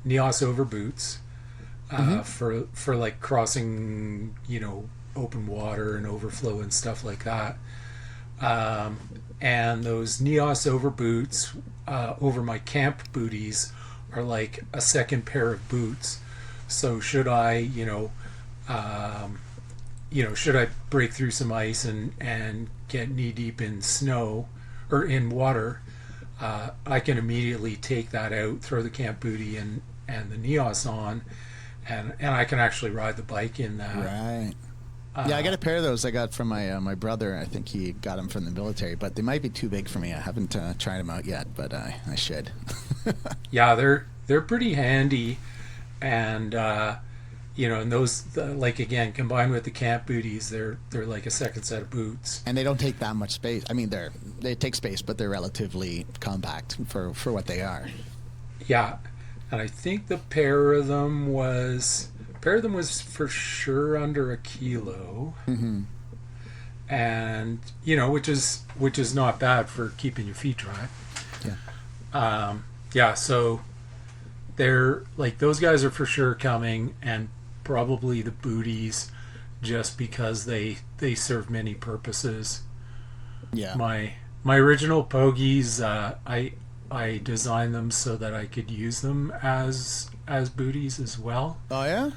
Neos over boots for like crossing, open water and overflow and stuff like that. And those Neos over boots over my camp booties are like a second pair of boots. So should I, should I break through some ice and get knee deep in snow or in water, I can immediately take that out, throw the camp booty and the Neos on, and I can actually ride the bike in that. Right. Yeah, I got a pair of those I got from my brother. I think he got them from the military, but they might be too big for me. I haven't tried them out yet, but I should. Yeah, they're pretty handy, and and those like again combined with the camp booties, they're like a second set of boots. And they don't take that much space. I mean, they take space, but they're relatively compact for what they are. Yeah, and I think the pair of them was for sure under a kilo. Mm-hmm. And which is not bad for keeping your feet dry. Yeah. So they're like, those guys are for sure coming, and probably the booties, just because they serve many purposes. Yeah. My original pogies, I designed them so that I could use them as booties as well. Oh yeah.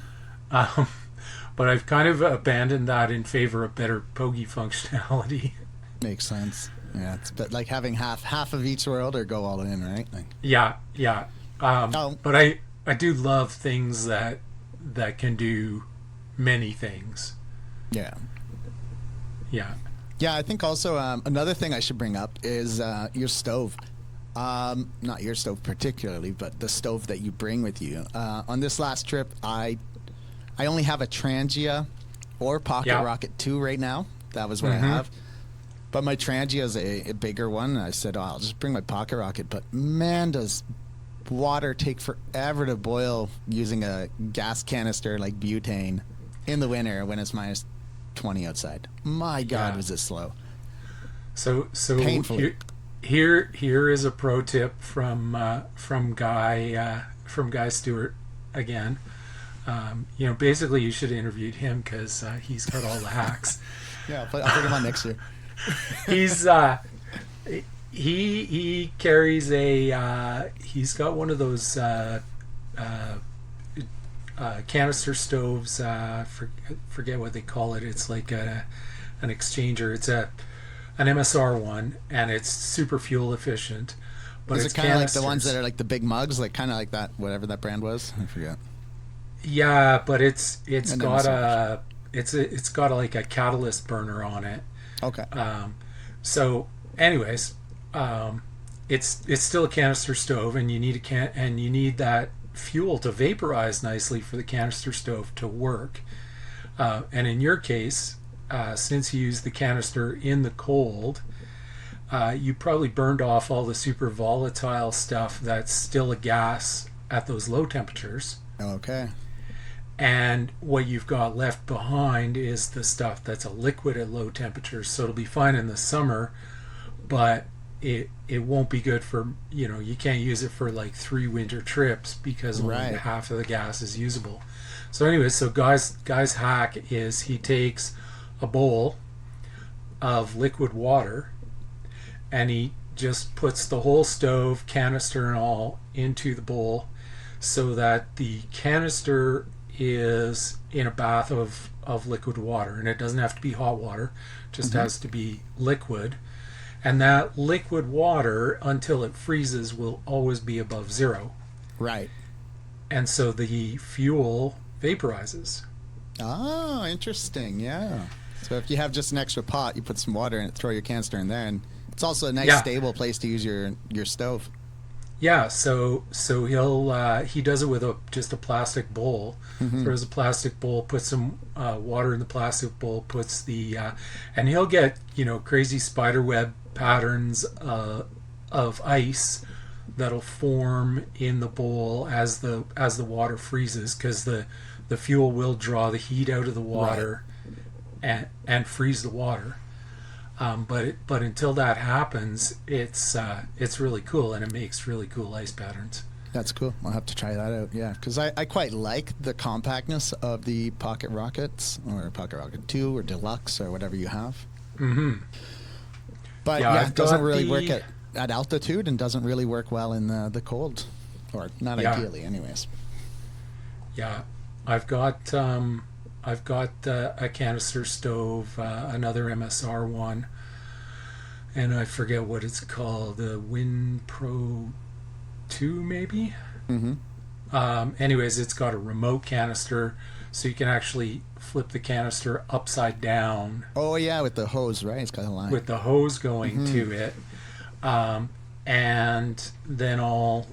But I've kind of abandoned that in favor of better pogie functionality. Makes sense. Yeah, it's but like having half of each world or go all in, right? Like, Yeah. But I do love things that can do many things. yeah. Yeah. Yeah, I think also another thing I should bring up is your stove. Not your stove particularly, but the stove that you bring with you. On this last trip, I only have a Trangia or Pocket Rocket 2 right now. That was what I have. But my Trangia is a bigger one. And I said, I'll just bring my Pocket Rocket. But man, does water take forever to boil using a gas canister like butane in the winter when it's minus 20 outside. My God, was it slow. So Painfully. Here is a pro tip from Guy Stewart again. Basically you should have interviewed him because he's got all the hacks. Yeah, I'll put him on next year. He's he carries he's got one of those canister stoves. Forget what they call it. It's like an exchanger. It's an MSR one, and it's super fuel efficient. But Is it's it kind of like the canisters. ones that are like the big mugs, like kind of like that, whatever that brand was? I forget. Yeah, but it's And got it's got like a catalyst burner on it. Okay. So, anyways, it's still a canister stove, and you need that fuel to vaporize nicely for the canister stove to work. And in your case, since you use the canister in the cold, you probably burned off all the super volatile stuff that's still a gas at those low temperatures. Okay. And what you've got left behind is the stuff that's a liquid at low temperatures. So it'll be fine in the summer, but it won't be good for, you can't use it for like 3 winter trips because only Right. half of the gas is usable. So anyway, so guy's hack is he takes a bowl of liquid water and he just puts the whole stove, canister and all, into the bowl so that the canister is in a bath of liquid water. And it doesn't have to be hot water, just has to be liquid. And that liquid water, until it freezes, will always be above zero. Right. And so the fuel vaporizes. Oh, interesting. Yeah. So if you have just an extra pot, you put some water in it, throw your canister in there, and it's also a nice Yeah. stable place to use your stove. Yeah, so he does it with just a plastic bowl. Throws a plastic bowl, puts some water in the plastic bowl, puts the and he'll get crazy spider web patterns of ice that'll form in the bowl as the water freezes, because the fuel will draw the heat out of the water and freeze the water. But until that happens, it's really cool, and it makes really cool ice patterns. That's cool. I'll have to try that out. Yeah, because I quite like the compactness of the Pocket Rockets, or Pocket Rocket 2 or Deluxe or whatever you have. But Yeah, yeah, I've it doesn't got really work the- at altitude, and doesn't really work well in the cold, or not Yeah. ideally anyways. Yeah, I've got a canister stove, another MSR one, and I forget what it's called, the Win Pro 2 maybe. Anyways, it's got a remote canister, so you can actually flip the canister upside down Oh yeah, with the hose, right? It's got a line. with the hose going to it, and then I'll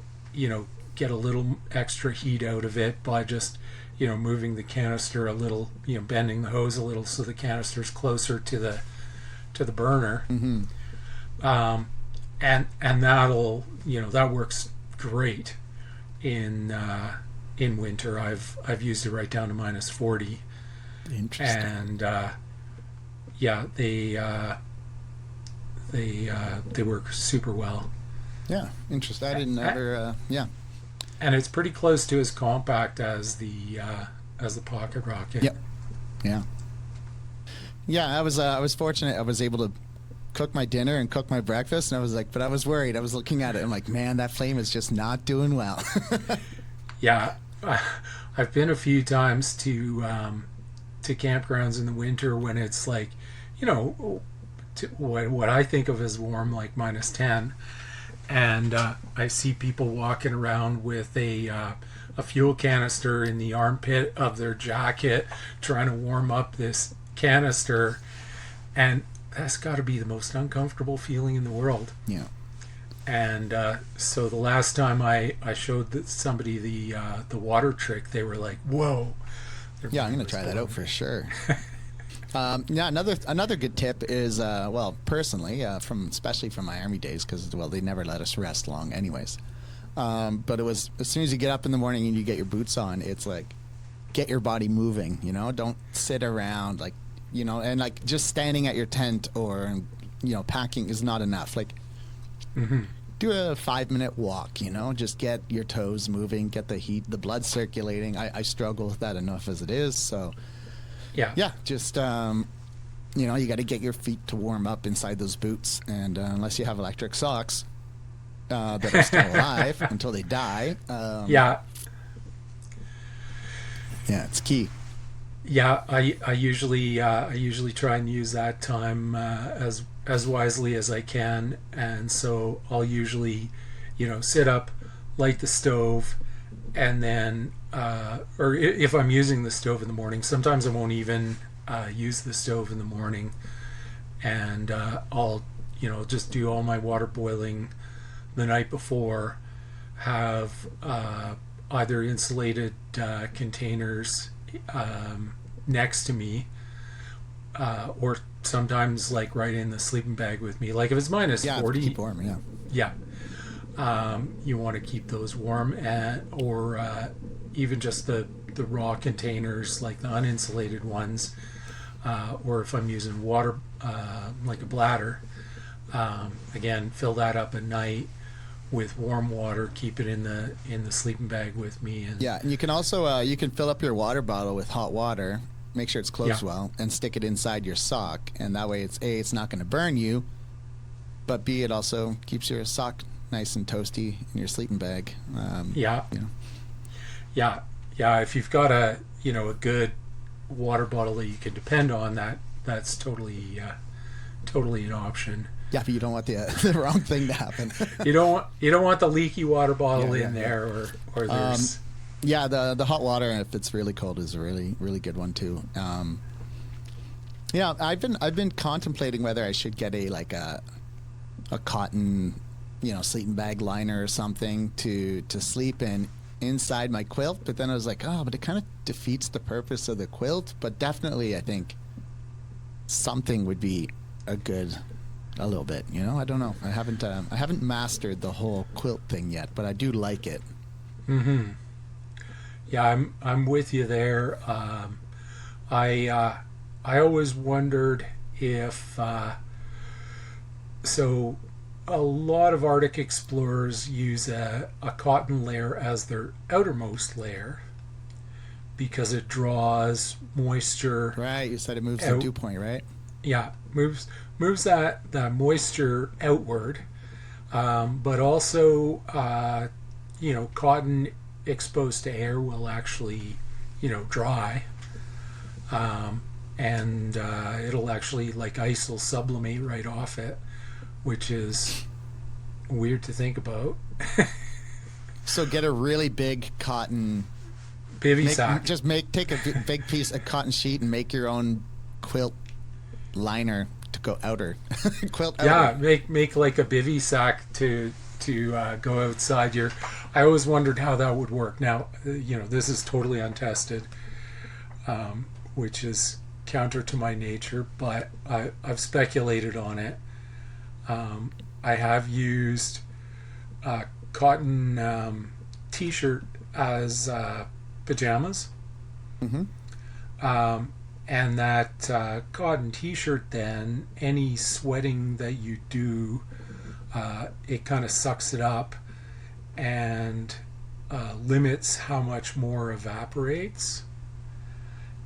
get a little extra heat out of it by just moving the canister a little, bending the hose a little so the canister's closer to the burner. And that'll that works great in winter. I've used it right down to -40, Interesting. and yeah, they work super well. Yeah, interesting. I didn't ever. Yeah. And it's pretty close to as compact as the Pocket Rocket. Yep. Yeah. Yeah, I was fortunate. I was able to cook my dinner and cook my breakfast, and I was like, but I was worried. I was looking at it. I'm like, man, that flame is just not doing well. Yeah, I've been a few times to campgrounds in the winter when it's like, what I think of as warm, like -10, and I see people walking around with a fuel canister in the armpit of their jacket, trying to warm up this canister, and that's got to be the most uncomfortable feeling in the world. Yeah. And so the last time I showed somebody the water trick, they were like, "Whoa!" Yeah, I'm gonna try that out for sure. Yeah, another good tip is well, personally, especially from my army days, because they never let us rest long, anyways. But it was, as soon as you get up in the morning and you get your boots on, it's like, get your body moving. Don't sit around and like just standing at your tent or packing is not enough. Like, do a 5-minute walk. Just get your toes moving, get the heat, the blood circulating. I struggle with that enough as it is, so. Yeah, just you got to get your feet to warm up inside those boots, and unless you have electric socks that are still alive until they die, Yeah, it's key. yeah. I usually try and use that time as wisely as I can, and so I'll usually, sit up, light the stove, and then or if I'm using the stove in the morning, sometimes I won't even use the stove in the morning, and I'll just do all my water boiling the night before, have either insulated containers next to me, or sometimes like right in the sleeping bag with me. Like if it's -40, keep warm. Yeah. yeah, you want to keep those warm, or even just the raw containers, like the uninsulated ones, or if I'm using water, like a bladder, again, fill that up at night with warm water, keep it in the sleeping bag with me. And Yeah, and you can also you can fill up your water bottle with hot water, make sure it's closed Yeah. well, and stick it inside your sock, and that way it's not going to burn you, but B, it also keeps your sock nice and toasty in your sleeping bag. yeah, You know. yeah. If you've got a a good water bottle that you can depend on, that's totally an option. Yeah, but you don't want the the wrong thing to happen. You don't want the leaky water bottle Yeah, in yeah, there, or there's Yeah, the hot water, if it's really cold, is a really really good one too. Yeah, I've been contemplating whether I should get a cotton, sleeping bag liner or something to sleep in inside my quilt. But then I was like, oh, but it kind of defeats the purpose of the quilt. But definitely, I think something would be a little bit. I don't know. I haven't mastered the whole quilt thing yet, but I do like it. yeah. I'm with you there. I always wondered if so. A lot of Arctic explorers use a cotton layer as their outermost layer because it draws moisture Right? You said it moves the out. dew point, right? Yeah, moves that moisture outward, but also cotton exposed to air will actually dry, and it'll actually, like, ice will sublimate right off it, which is weird to think about. So get a really big cotton. Bivy sack. Take a big piece of cotton sheet and make your own quilt liner to go outer. Quilt outer. Yeah, make like a bivy sack to go outside your. I always wondered how that would work. Now, this is totally untested, which is counter to my nature, but I've speculated on it. I have used cotton t-shirt as pajamas. Mm-hmm. And that cotton t-shirt, then any sweating that you do, it kind of sucks it up and limits how much more evaporates.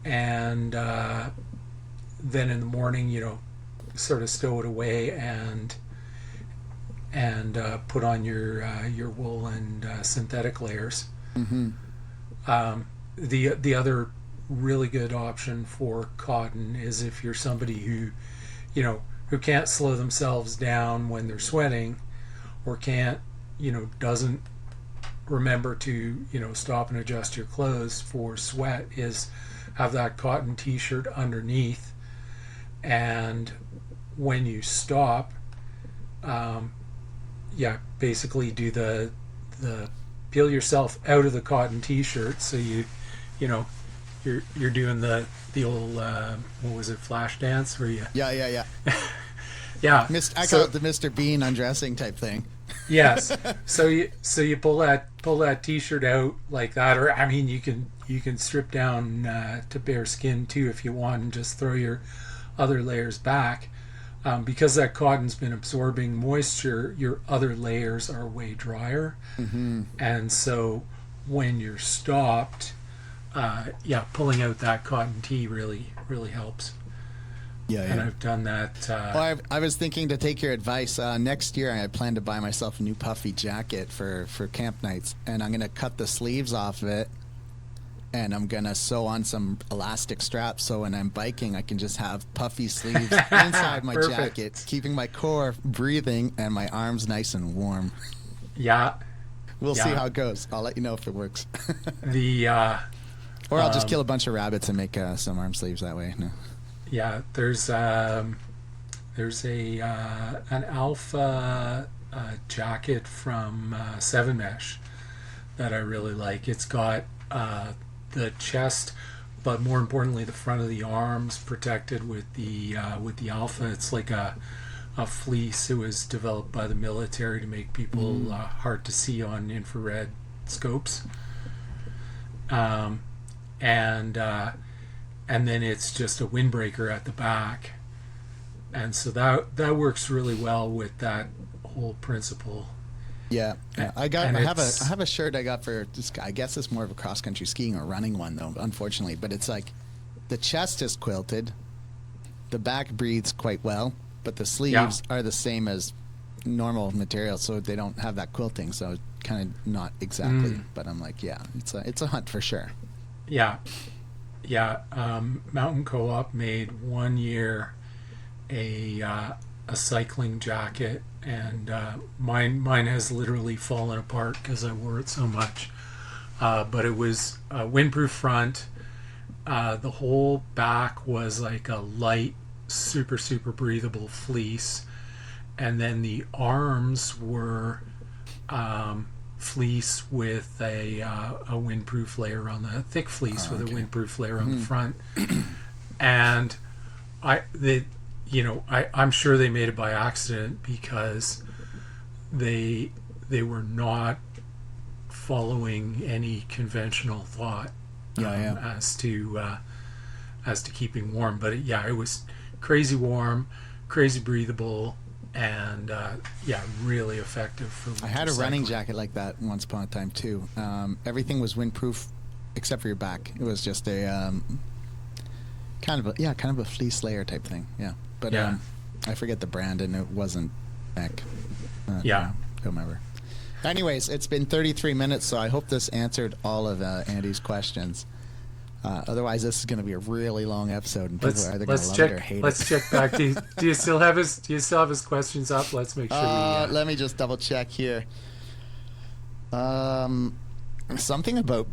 And then in the morning, sort of stow it away and put on your wool and synthetic layers. Mm-hmm. The other really good option for cotton is if you're somebody who can't slow themselves down when they're sweating, or doesn't remember to stop and adjust your clothes for sweat, is have that cotton t-shirt underneath, and when you stop, basically do the peel yourself out of the cotton t-shirt, so you're doing the old what was it, flash dance where you Yeah. yeah I call it the Mr. Bean undressing type thing. yes, so you pull that t-shirt out like that, or I mean you can strip down to bare skin too if you want, and just throw your other layers back, because that cotton's been absorbing moisture. Your other layers are way drier. Mm-hmm. And so when you're stopped, pulling out that cotton tee really helps. Yeah. And I've done that. Well, I was thinking to take your advice. Next year, I plan to buy myself a new puffy jacket for camp nights, and I'm going to cut the sleeves off of it, and I'm going to sew on some elastic straps so when I'm biking, I can just have puffy sleeves inside my Perfect. jacket, keeping my core breathing and my arms nice and warm. Yeah. We'll see Yeah. how it goes. I'll let you know if it works. The Or I'll just kill a bunch of rabbits and make some arm sleeves that way. No. yeah, there's a an alpha jacket from Seven Mesh that I really like. It's got the chest, but more importantly, the front of the arms protected with the alpha. It's like a fleece. It was developed by the military to make people hard to see on infrared scopes. um, and then it's just a windbreaker at the back, and so that works really well with that whole principle. Yeah, yeah. And I have a shirt I got for this guy. I guess it's more of a cross country skiing or running one though, unfortunately. But it's like the chest is quilted, the back breathes quite well, but the sleeves are the same as normal material, so they don't have that quilting. So kind of not exactly. But I'm like, yeah, it's a hunt for sure. Yeah, yeah. Mountain Co-op made one year a cycling jacket, and mine has literally fallen apart because I wore it so much. But it was a windproof front. The whole back was like a light, super breathable fleece, and then the arms were fleece with a windproof layer on the thick fleece with a windproof layer on the front. And I'm sure they made it by accident because they were not following any conventional thought as to keeping warm. But it was crazy warm, crazy breathable, and really effective for. I had a running jacket like that once upon a time too. Everything was windproof except for your back. It was just a kind of a fleece layer type thing. Yeah, but I forget the brand, and it wasn't Beck. Don't remember. Anyways, it's been 33 minutes, so I hope this answered all of Andy's questions. Otherwise, this is going to be a really long episode, and people are either going to love it or hate it. Let's check back. Do you still have his questions up? Let's make sure. Let me just double check here. Something about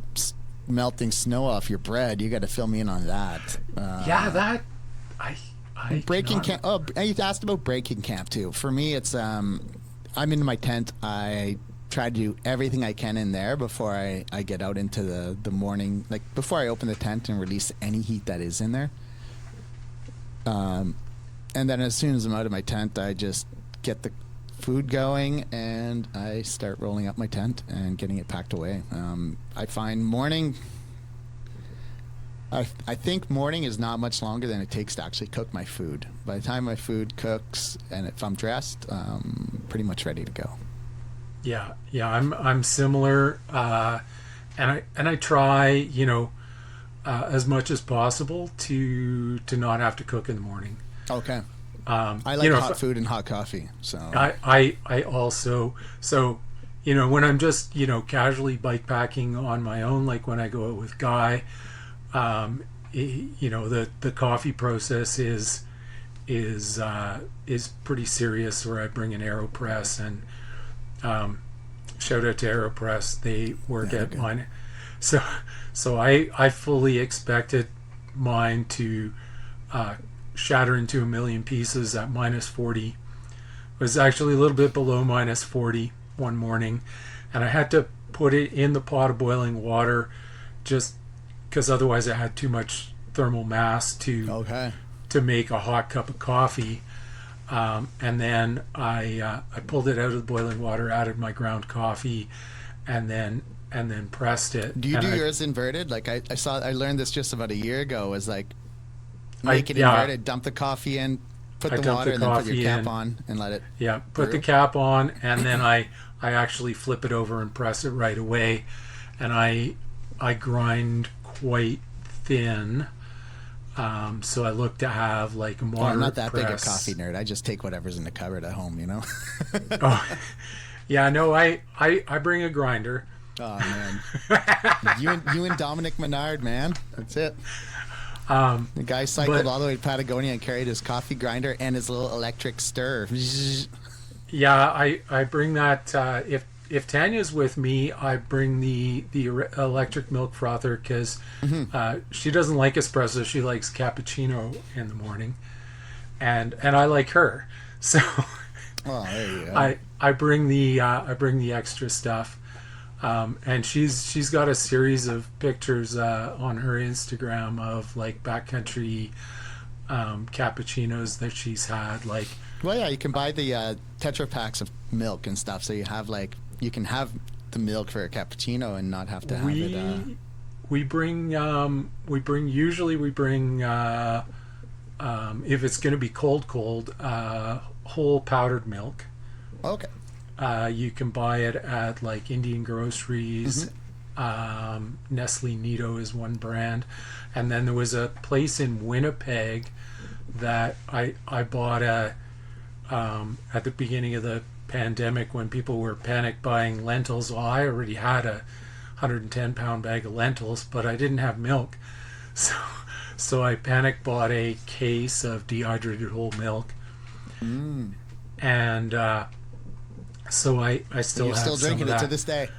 melting snow off your bread. You got to fill me in on that. Breaking camp. Oh, you asked about breaking camp too. For me, it's I'm in my tent. I try to do everything I can in there before I get out into the morning, like before I open the tent and release any heat that is in there. And then as soon as I'm out of my tent, I just get the food going and I start rolling up my tent and getting it packed away. I find morning. I think morning is not much longer than it takes to actually cook my food. By the time my food cooks and if I'm dressed, pretty much ready to go. Yeah, I'm similar, and I try, as much as possible to not have to cook in the morning. Okay. I like hot food and hot coffee. So I also when I'm just casually bike packing on my own, like when I go out with Guy, the coffee process is pretty serious. Where I bring an AeroPress and. Shout out to AeroPress. They work at mine. So I fully expected mine to shatter into a million pieces at minus 40. It was actually a little bit below minus 40 one morning, and I had to put it in the pot of boiling water just because otherwise I had too much thermal mass to make a hot cup of coffee. And then I pulled it out of the boiling water, added my ground coffee, and then pressed it. Do you do yours inverted? Like I learned this just about a year ago. Was like make it inverted, dump the coffee in, put the water, and then put your cap on and let it. Yeah, put the cap on, and then I actually flip it over and press it right away, and I grind quite thin. So I look to have like a moderate I'm not that press. big a coffee nerd. I just take whatever's in the cupboard at home, Oh, yeah, no, I bring a grinder. Oh man, you and Dominic Menard, man, that's it. The guy cycled all the way to Patagonia and carried his coffee grinder and his little electric stir. Yeah, I bring that. If Tanya's with me, I bring the electric milk frother because she doesn't like espresso. She likes cappuccino in the morning, and I like her. So there you go. I bring the extra stuff, and she's got a series of pictures on her Instagram of like backcountry cappuccinos that she's had. Like, well, yeah, you can buy the Tetra packs of milk and stuff, so you have you can have the milk for a cappuccino and not have to have it. usually we bring if it's going to be cold, whole powdered milk. Okay. You can buy it at like Indian groceries. Nestle Nido is one brand, and then there was a place in Winnipeg that I bought at the beginning of the pandemic when people were panic buying lentils. Well, I already had a 110-pound bag of lentils, but I didn't have milk, so I panic bought a case of dehydrated whole milk, and so I still You're have still some drinking of it that. to this day.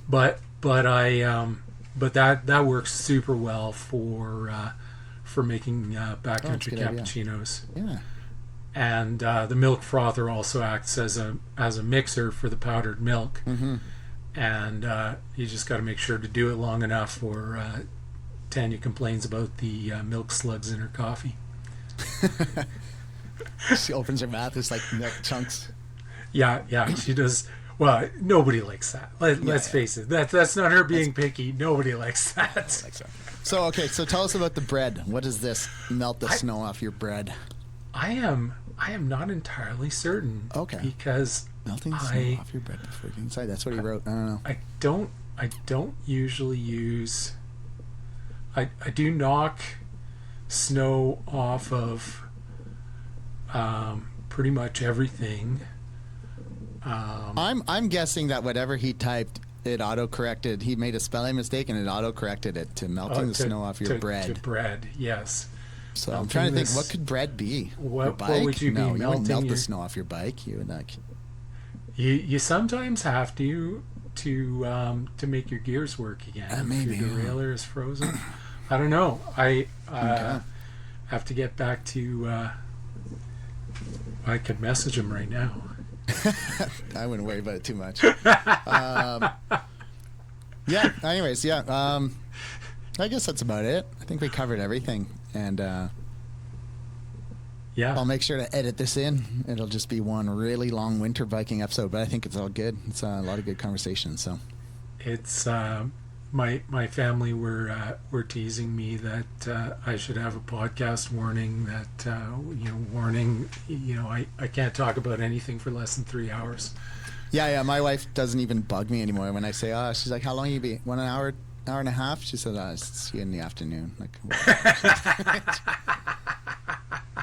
But that works super well for making backcountry cappuccinos. Yeah. And the milk frother also acts as a mixer for the powdered milk. And you just got to make sure to do it long enough, or Tanya complains about the milk slugs in her coffee. She opens her mouth, it's like milk chunks. Yeah, she does. Well, nobody likes that. Let's face it. That's not her being picky. Nobody likes that. So tell us about the bread. What is this? Melt the snow off your bread. I am not entirely certain. Okay. Because melting the snow off your bread before getting inside. That's what he wrote. I don't know. I don't usually use. I do knock snow off of pretty much everything. I'm guessing that whatever he typed, it auto-corrected. He made a spelling mistake and it auto-corrected it to melting the snow off your bread. To bread, yes. So I'm trying to think, what could bread be? What would you be melting? You wouldn't melt the snow off your bike. You would like. You sometimes have to make your gears work again. Maybe if your derailleur is frozen. I don't know. I have to get back to. I could message him right now. I wouldn't worry about it too much. Yeah. Anyways, yeah. I guess that's about it. I think we covered everything, and yeah, I'll make sure to edit this in. It'll just be one really long winter biking episode, but I think it's all good. It's a lot of good conversations. So it's my family were teasing me that I should have a podcast warning that warning. I can't talk about anything for less than 3 hours. Yeah. My wife doesn't even bug me anymore when I say, she's like, how long you be? 1 hour and a half? She said, see you in the afternoon. Like,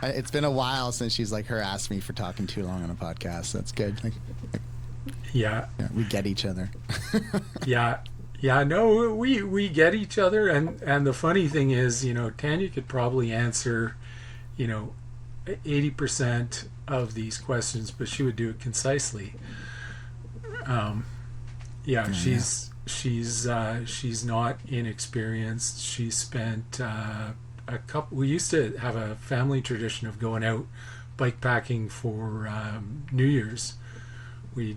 it's been a while since she's like asked me for talking too long on a podcast. That's good. Yeah, we get each other. No, we get each other, and the funny thing is, Tanya could probably answer 80% of these questions, but she would do it concisely. She's not inexperienced. She spent we used to have a family tradition of going out bikepacking for New Year's. We'd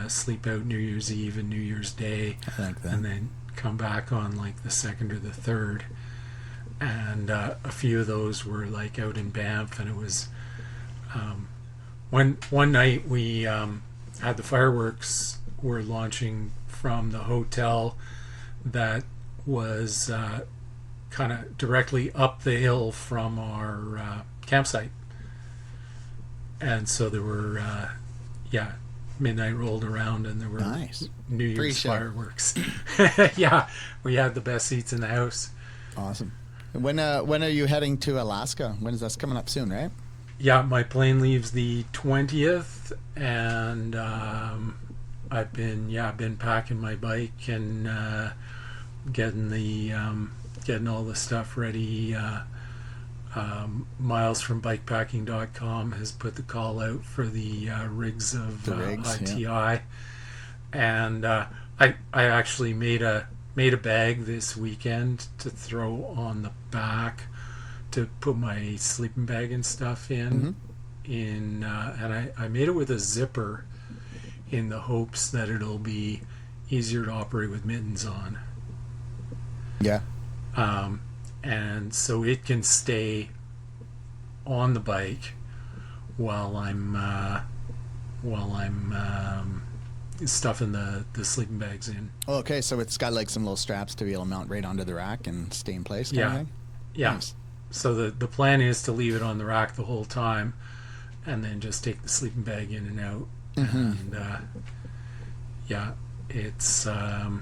sleep out New Year's Eve and New Year's Day, and then come back on like the 2nd or the 3rd. And a few of those were like out in Banff, and it was one night we had the fireworks were launching from the hotel that was kind of directly up the hill from our campsite, and so there were midnight rolled around and there were New Year's fireworks. Yeah, we had the best seats in the house. Awesome. When are you heading to Alaska? When is that coming up soon, right? Yeah, my plane leaves the 20th, and I've been packing my bike and getting all the stuff ready. Miles from bikepacking.com has put the call out for the rigs of ITI, yeah. And I actually made a bag this weekend to throw on the back to put my sleeping bag and stuff in. And I made it with a zipper in the hopes that it'll be easier to operate with mittens on. Yeah. And so it can stay on the bike while I'm stuffing the sleeping bags in. Oh, okay, so it's got like some little straps to be able to mount right onto the rack and stay in place kind of Yeah, thing? yeah. Nice. So the plan is to leave it on the rack the whole time, and then just take the sleeping bag in and out. And yeah, it's the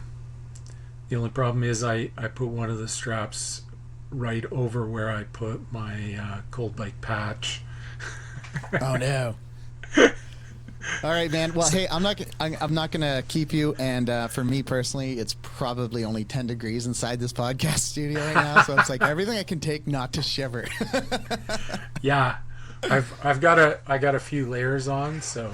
only problem is I put one of the straps right over where I put my cold bike patch. Oh no. All right, man. Well, hey, I'm not gonna keep you. And for me personally, it's probably only 10 degrees inside this podcast studio right now, so it's like everything I can take not to shiver. Yeah, I got a few layers on, so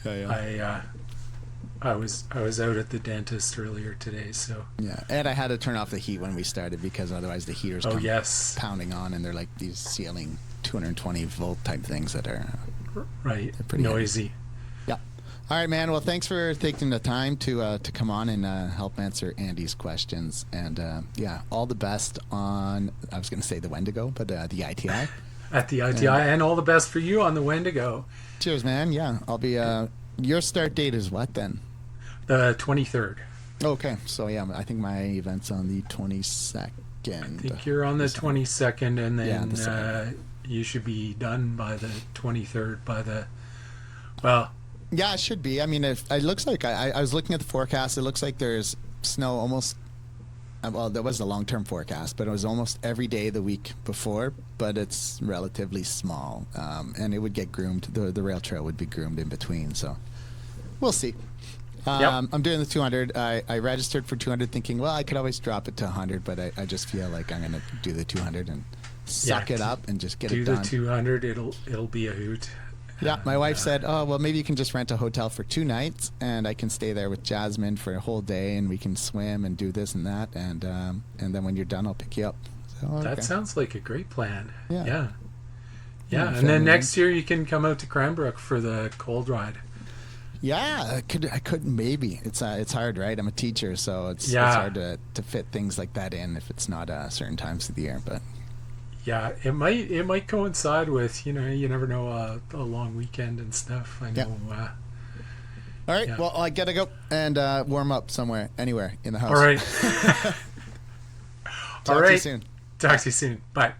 I was out at the dentist earlier today, so Yeah, and I had to turn off the heat when we started because otherwise the heaters oh come yes, pounding on, and they're like these ceiling 220 volt type things that are right, they're pretty noisy. heavy. Yeah. All right, man. Well, thanks for taking the time to come on and help answer Andy's questions. And yeah, all the best on, I was going to say the Wendigo, but the ITI. At the ITI, and all the best for you on the Wendigo. Cheers, man. Yeah, I'll be. Your start date is what then? The 23rd. Okay, so yeah, I think my event's on the 22nd. I think you're on the 22nd, and then the you should be done by the 23rd. By the well, yeah, it should be. I mean, it looks like I was looking at the forecast. It looks like there's snow almost. Well, that was the long-term forecast, but it was almost every day the week before. But it's relatively small, and it would get groomed. The rail trail would be groomed in between, so we'll see. Yep. I'm doing the 200. I registered for 200 thinking, well, I could always drop it to 100, but I just feel like I'm going to do the 200 and suck it up and just get it done. Do the 200. It'll be a hoot. Yeah, my wife said, oh, well, maybe you can just rent a hotel for 2 nights and I can stay there with Jasmine for a whole day and we can swim and do this and that. And then when you're done, I'll pick you up. So, okay. That sounds like a great plan. Yeah. Yeah. And then next year you can come out to Cranbrook for the cold ride. Yeah, I could maybe. It's hard, right? I'm a teacher, so it's hard to fit things like that in if it's not certain times of the year. But yeah, it might coincide with you never know a long weekend and stuff. I know. Yeah. All right. Yeah. Well, I gotta go and warm up somewhere, anywhere in the house. All right. Talk to you soon. Talk to you soon. Bye.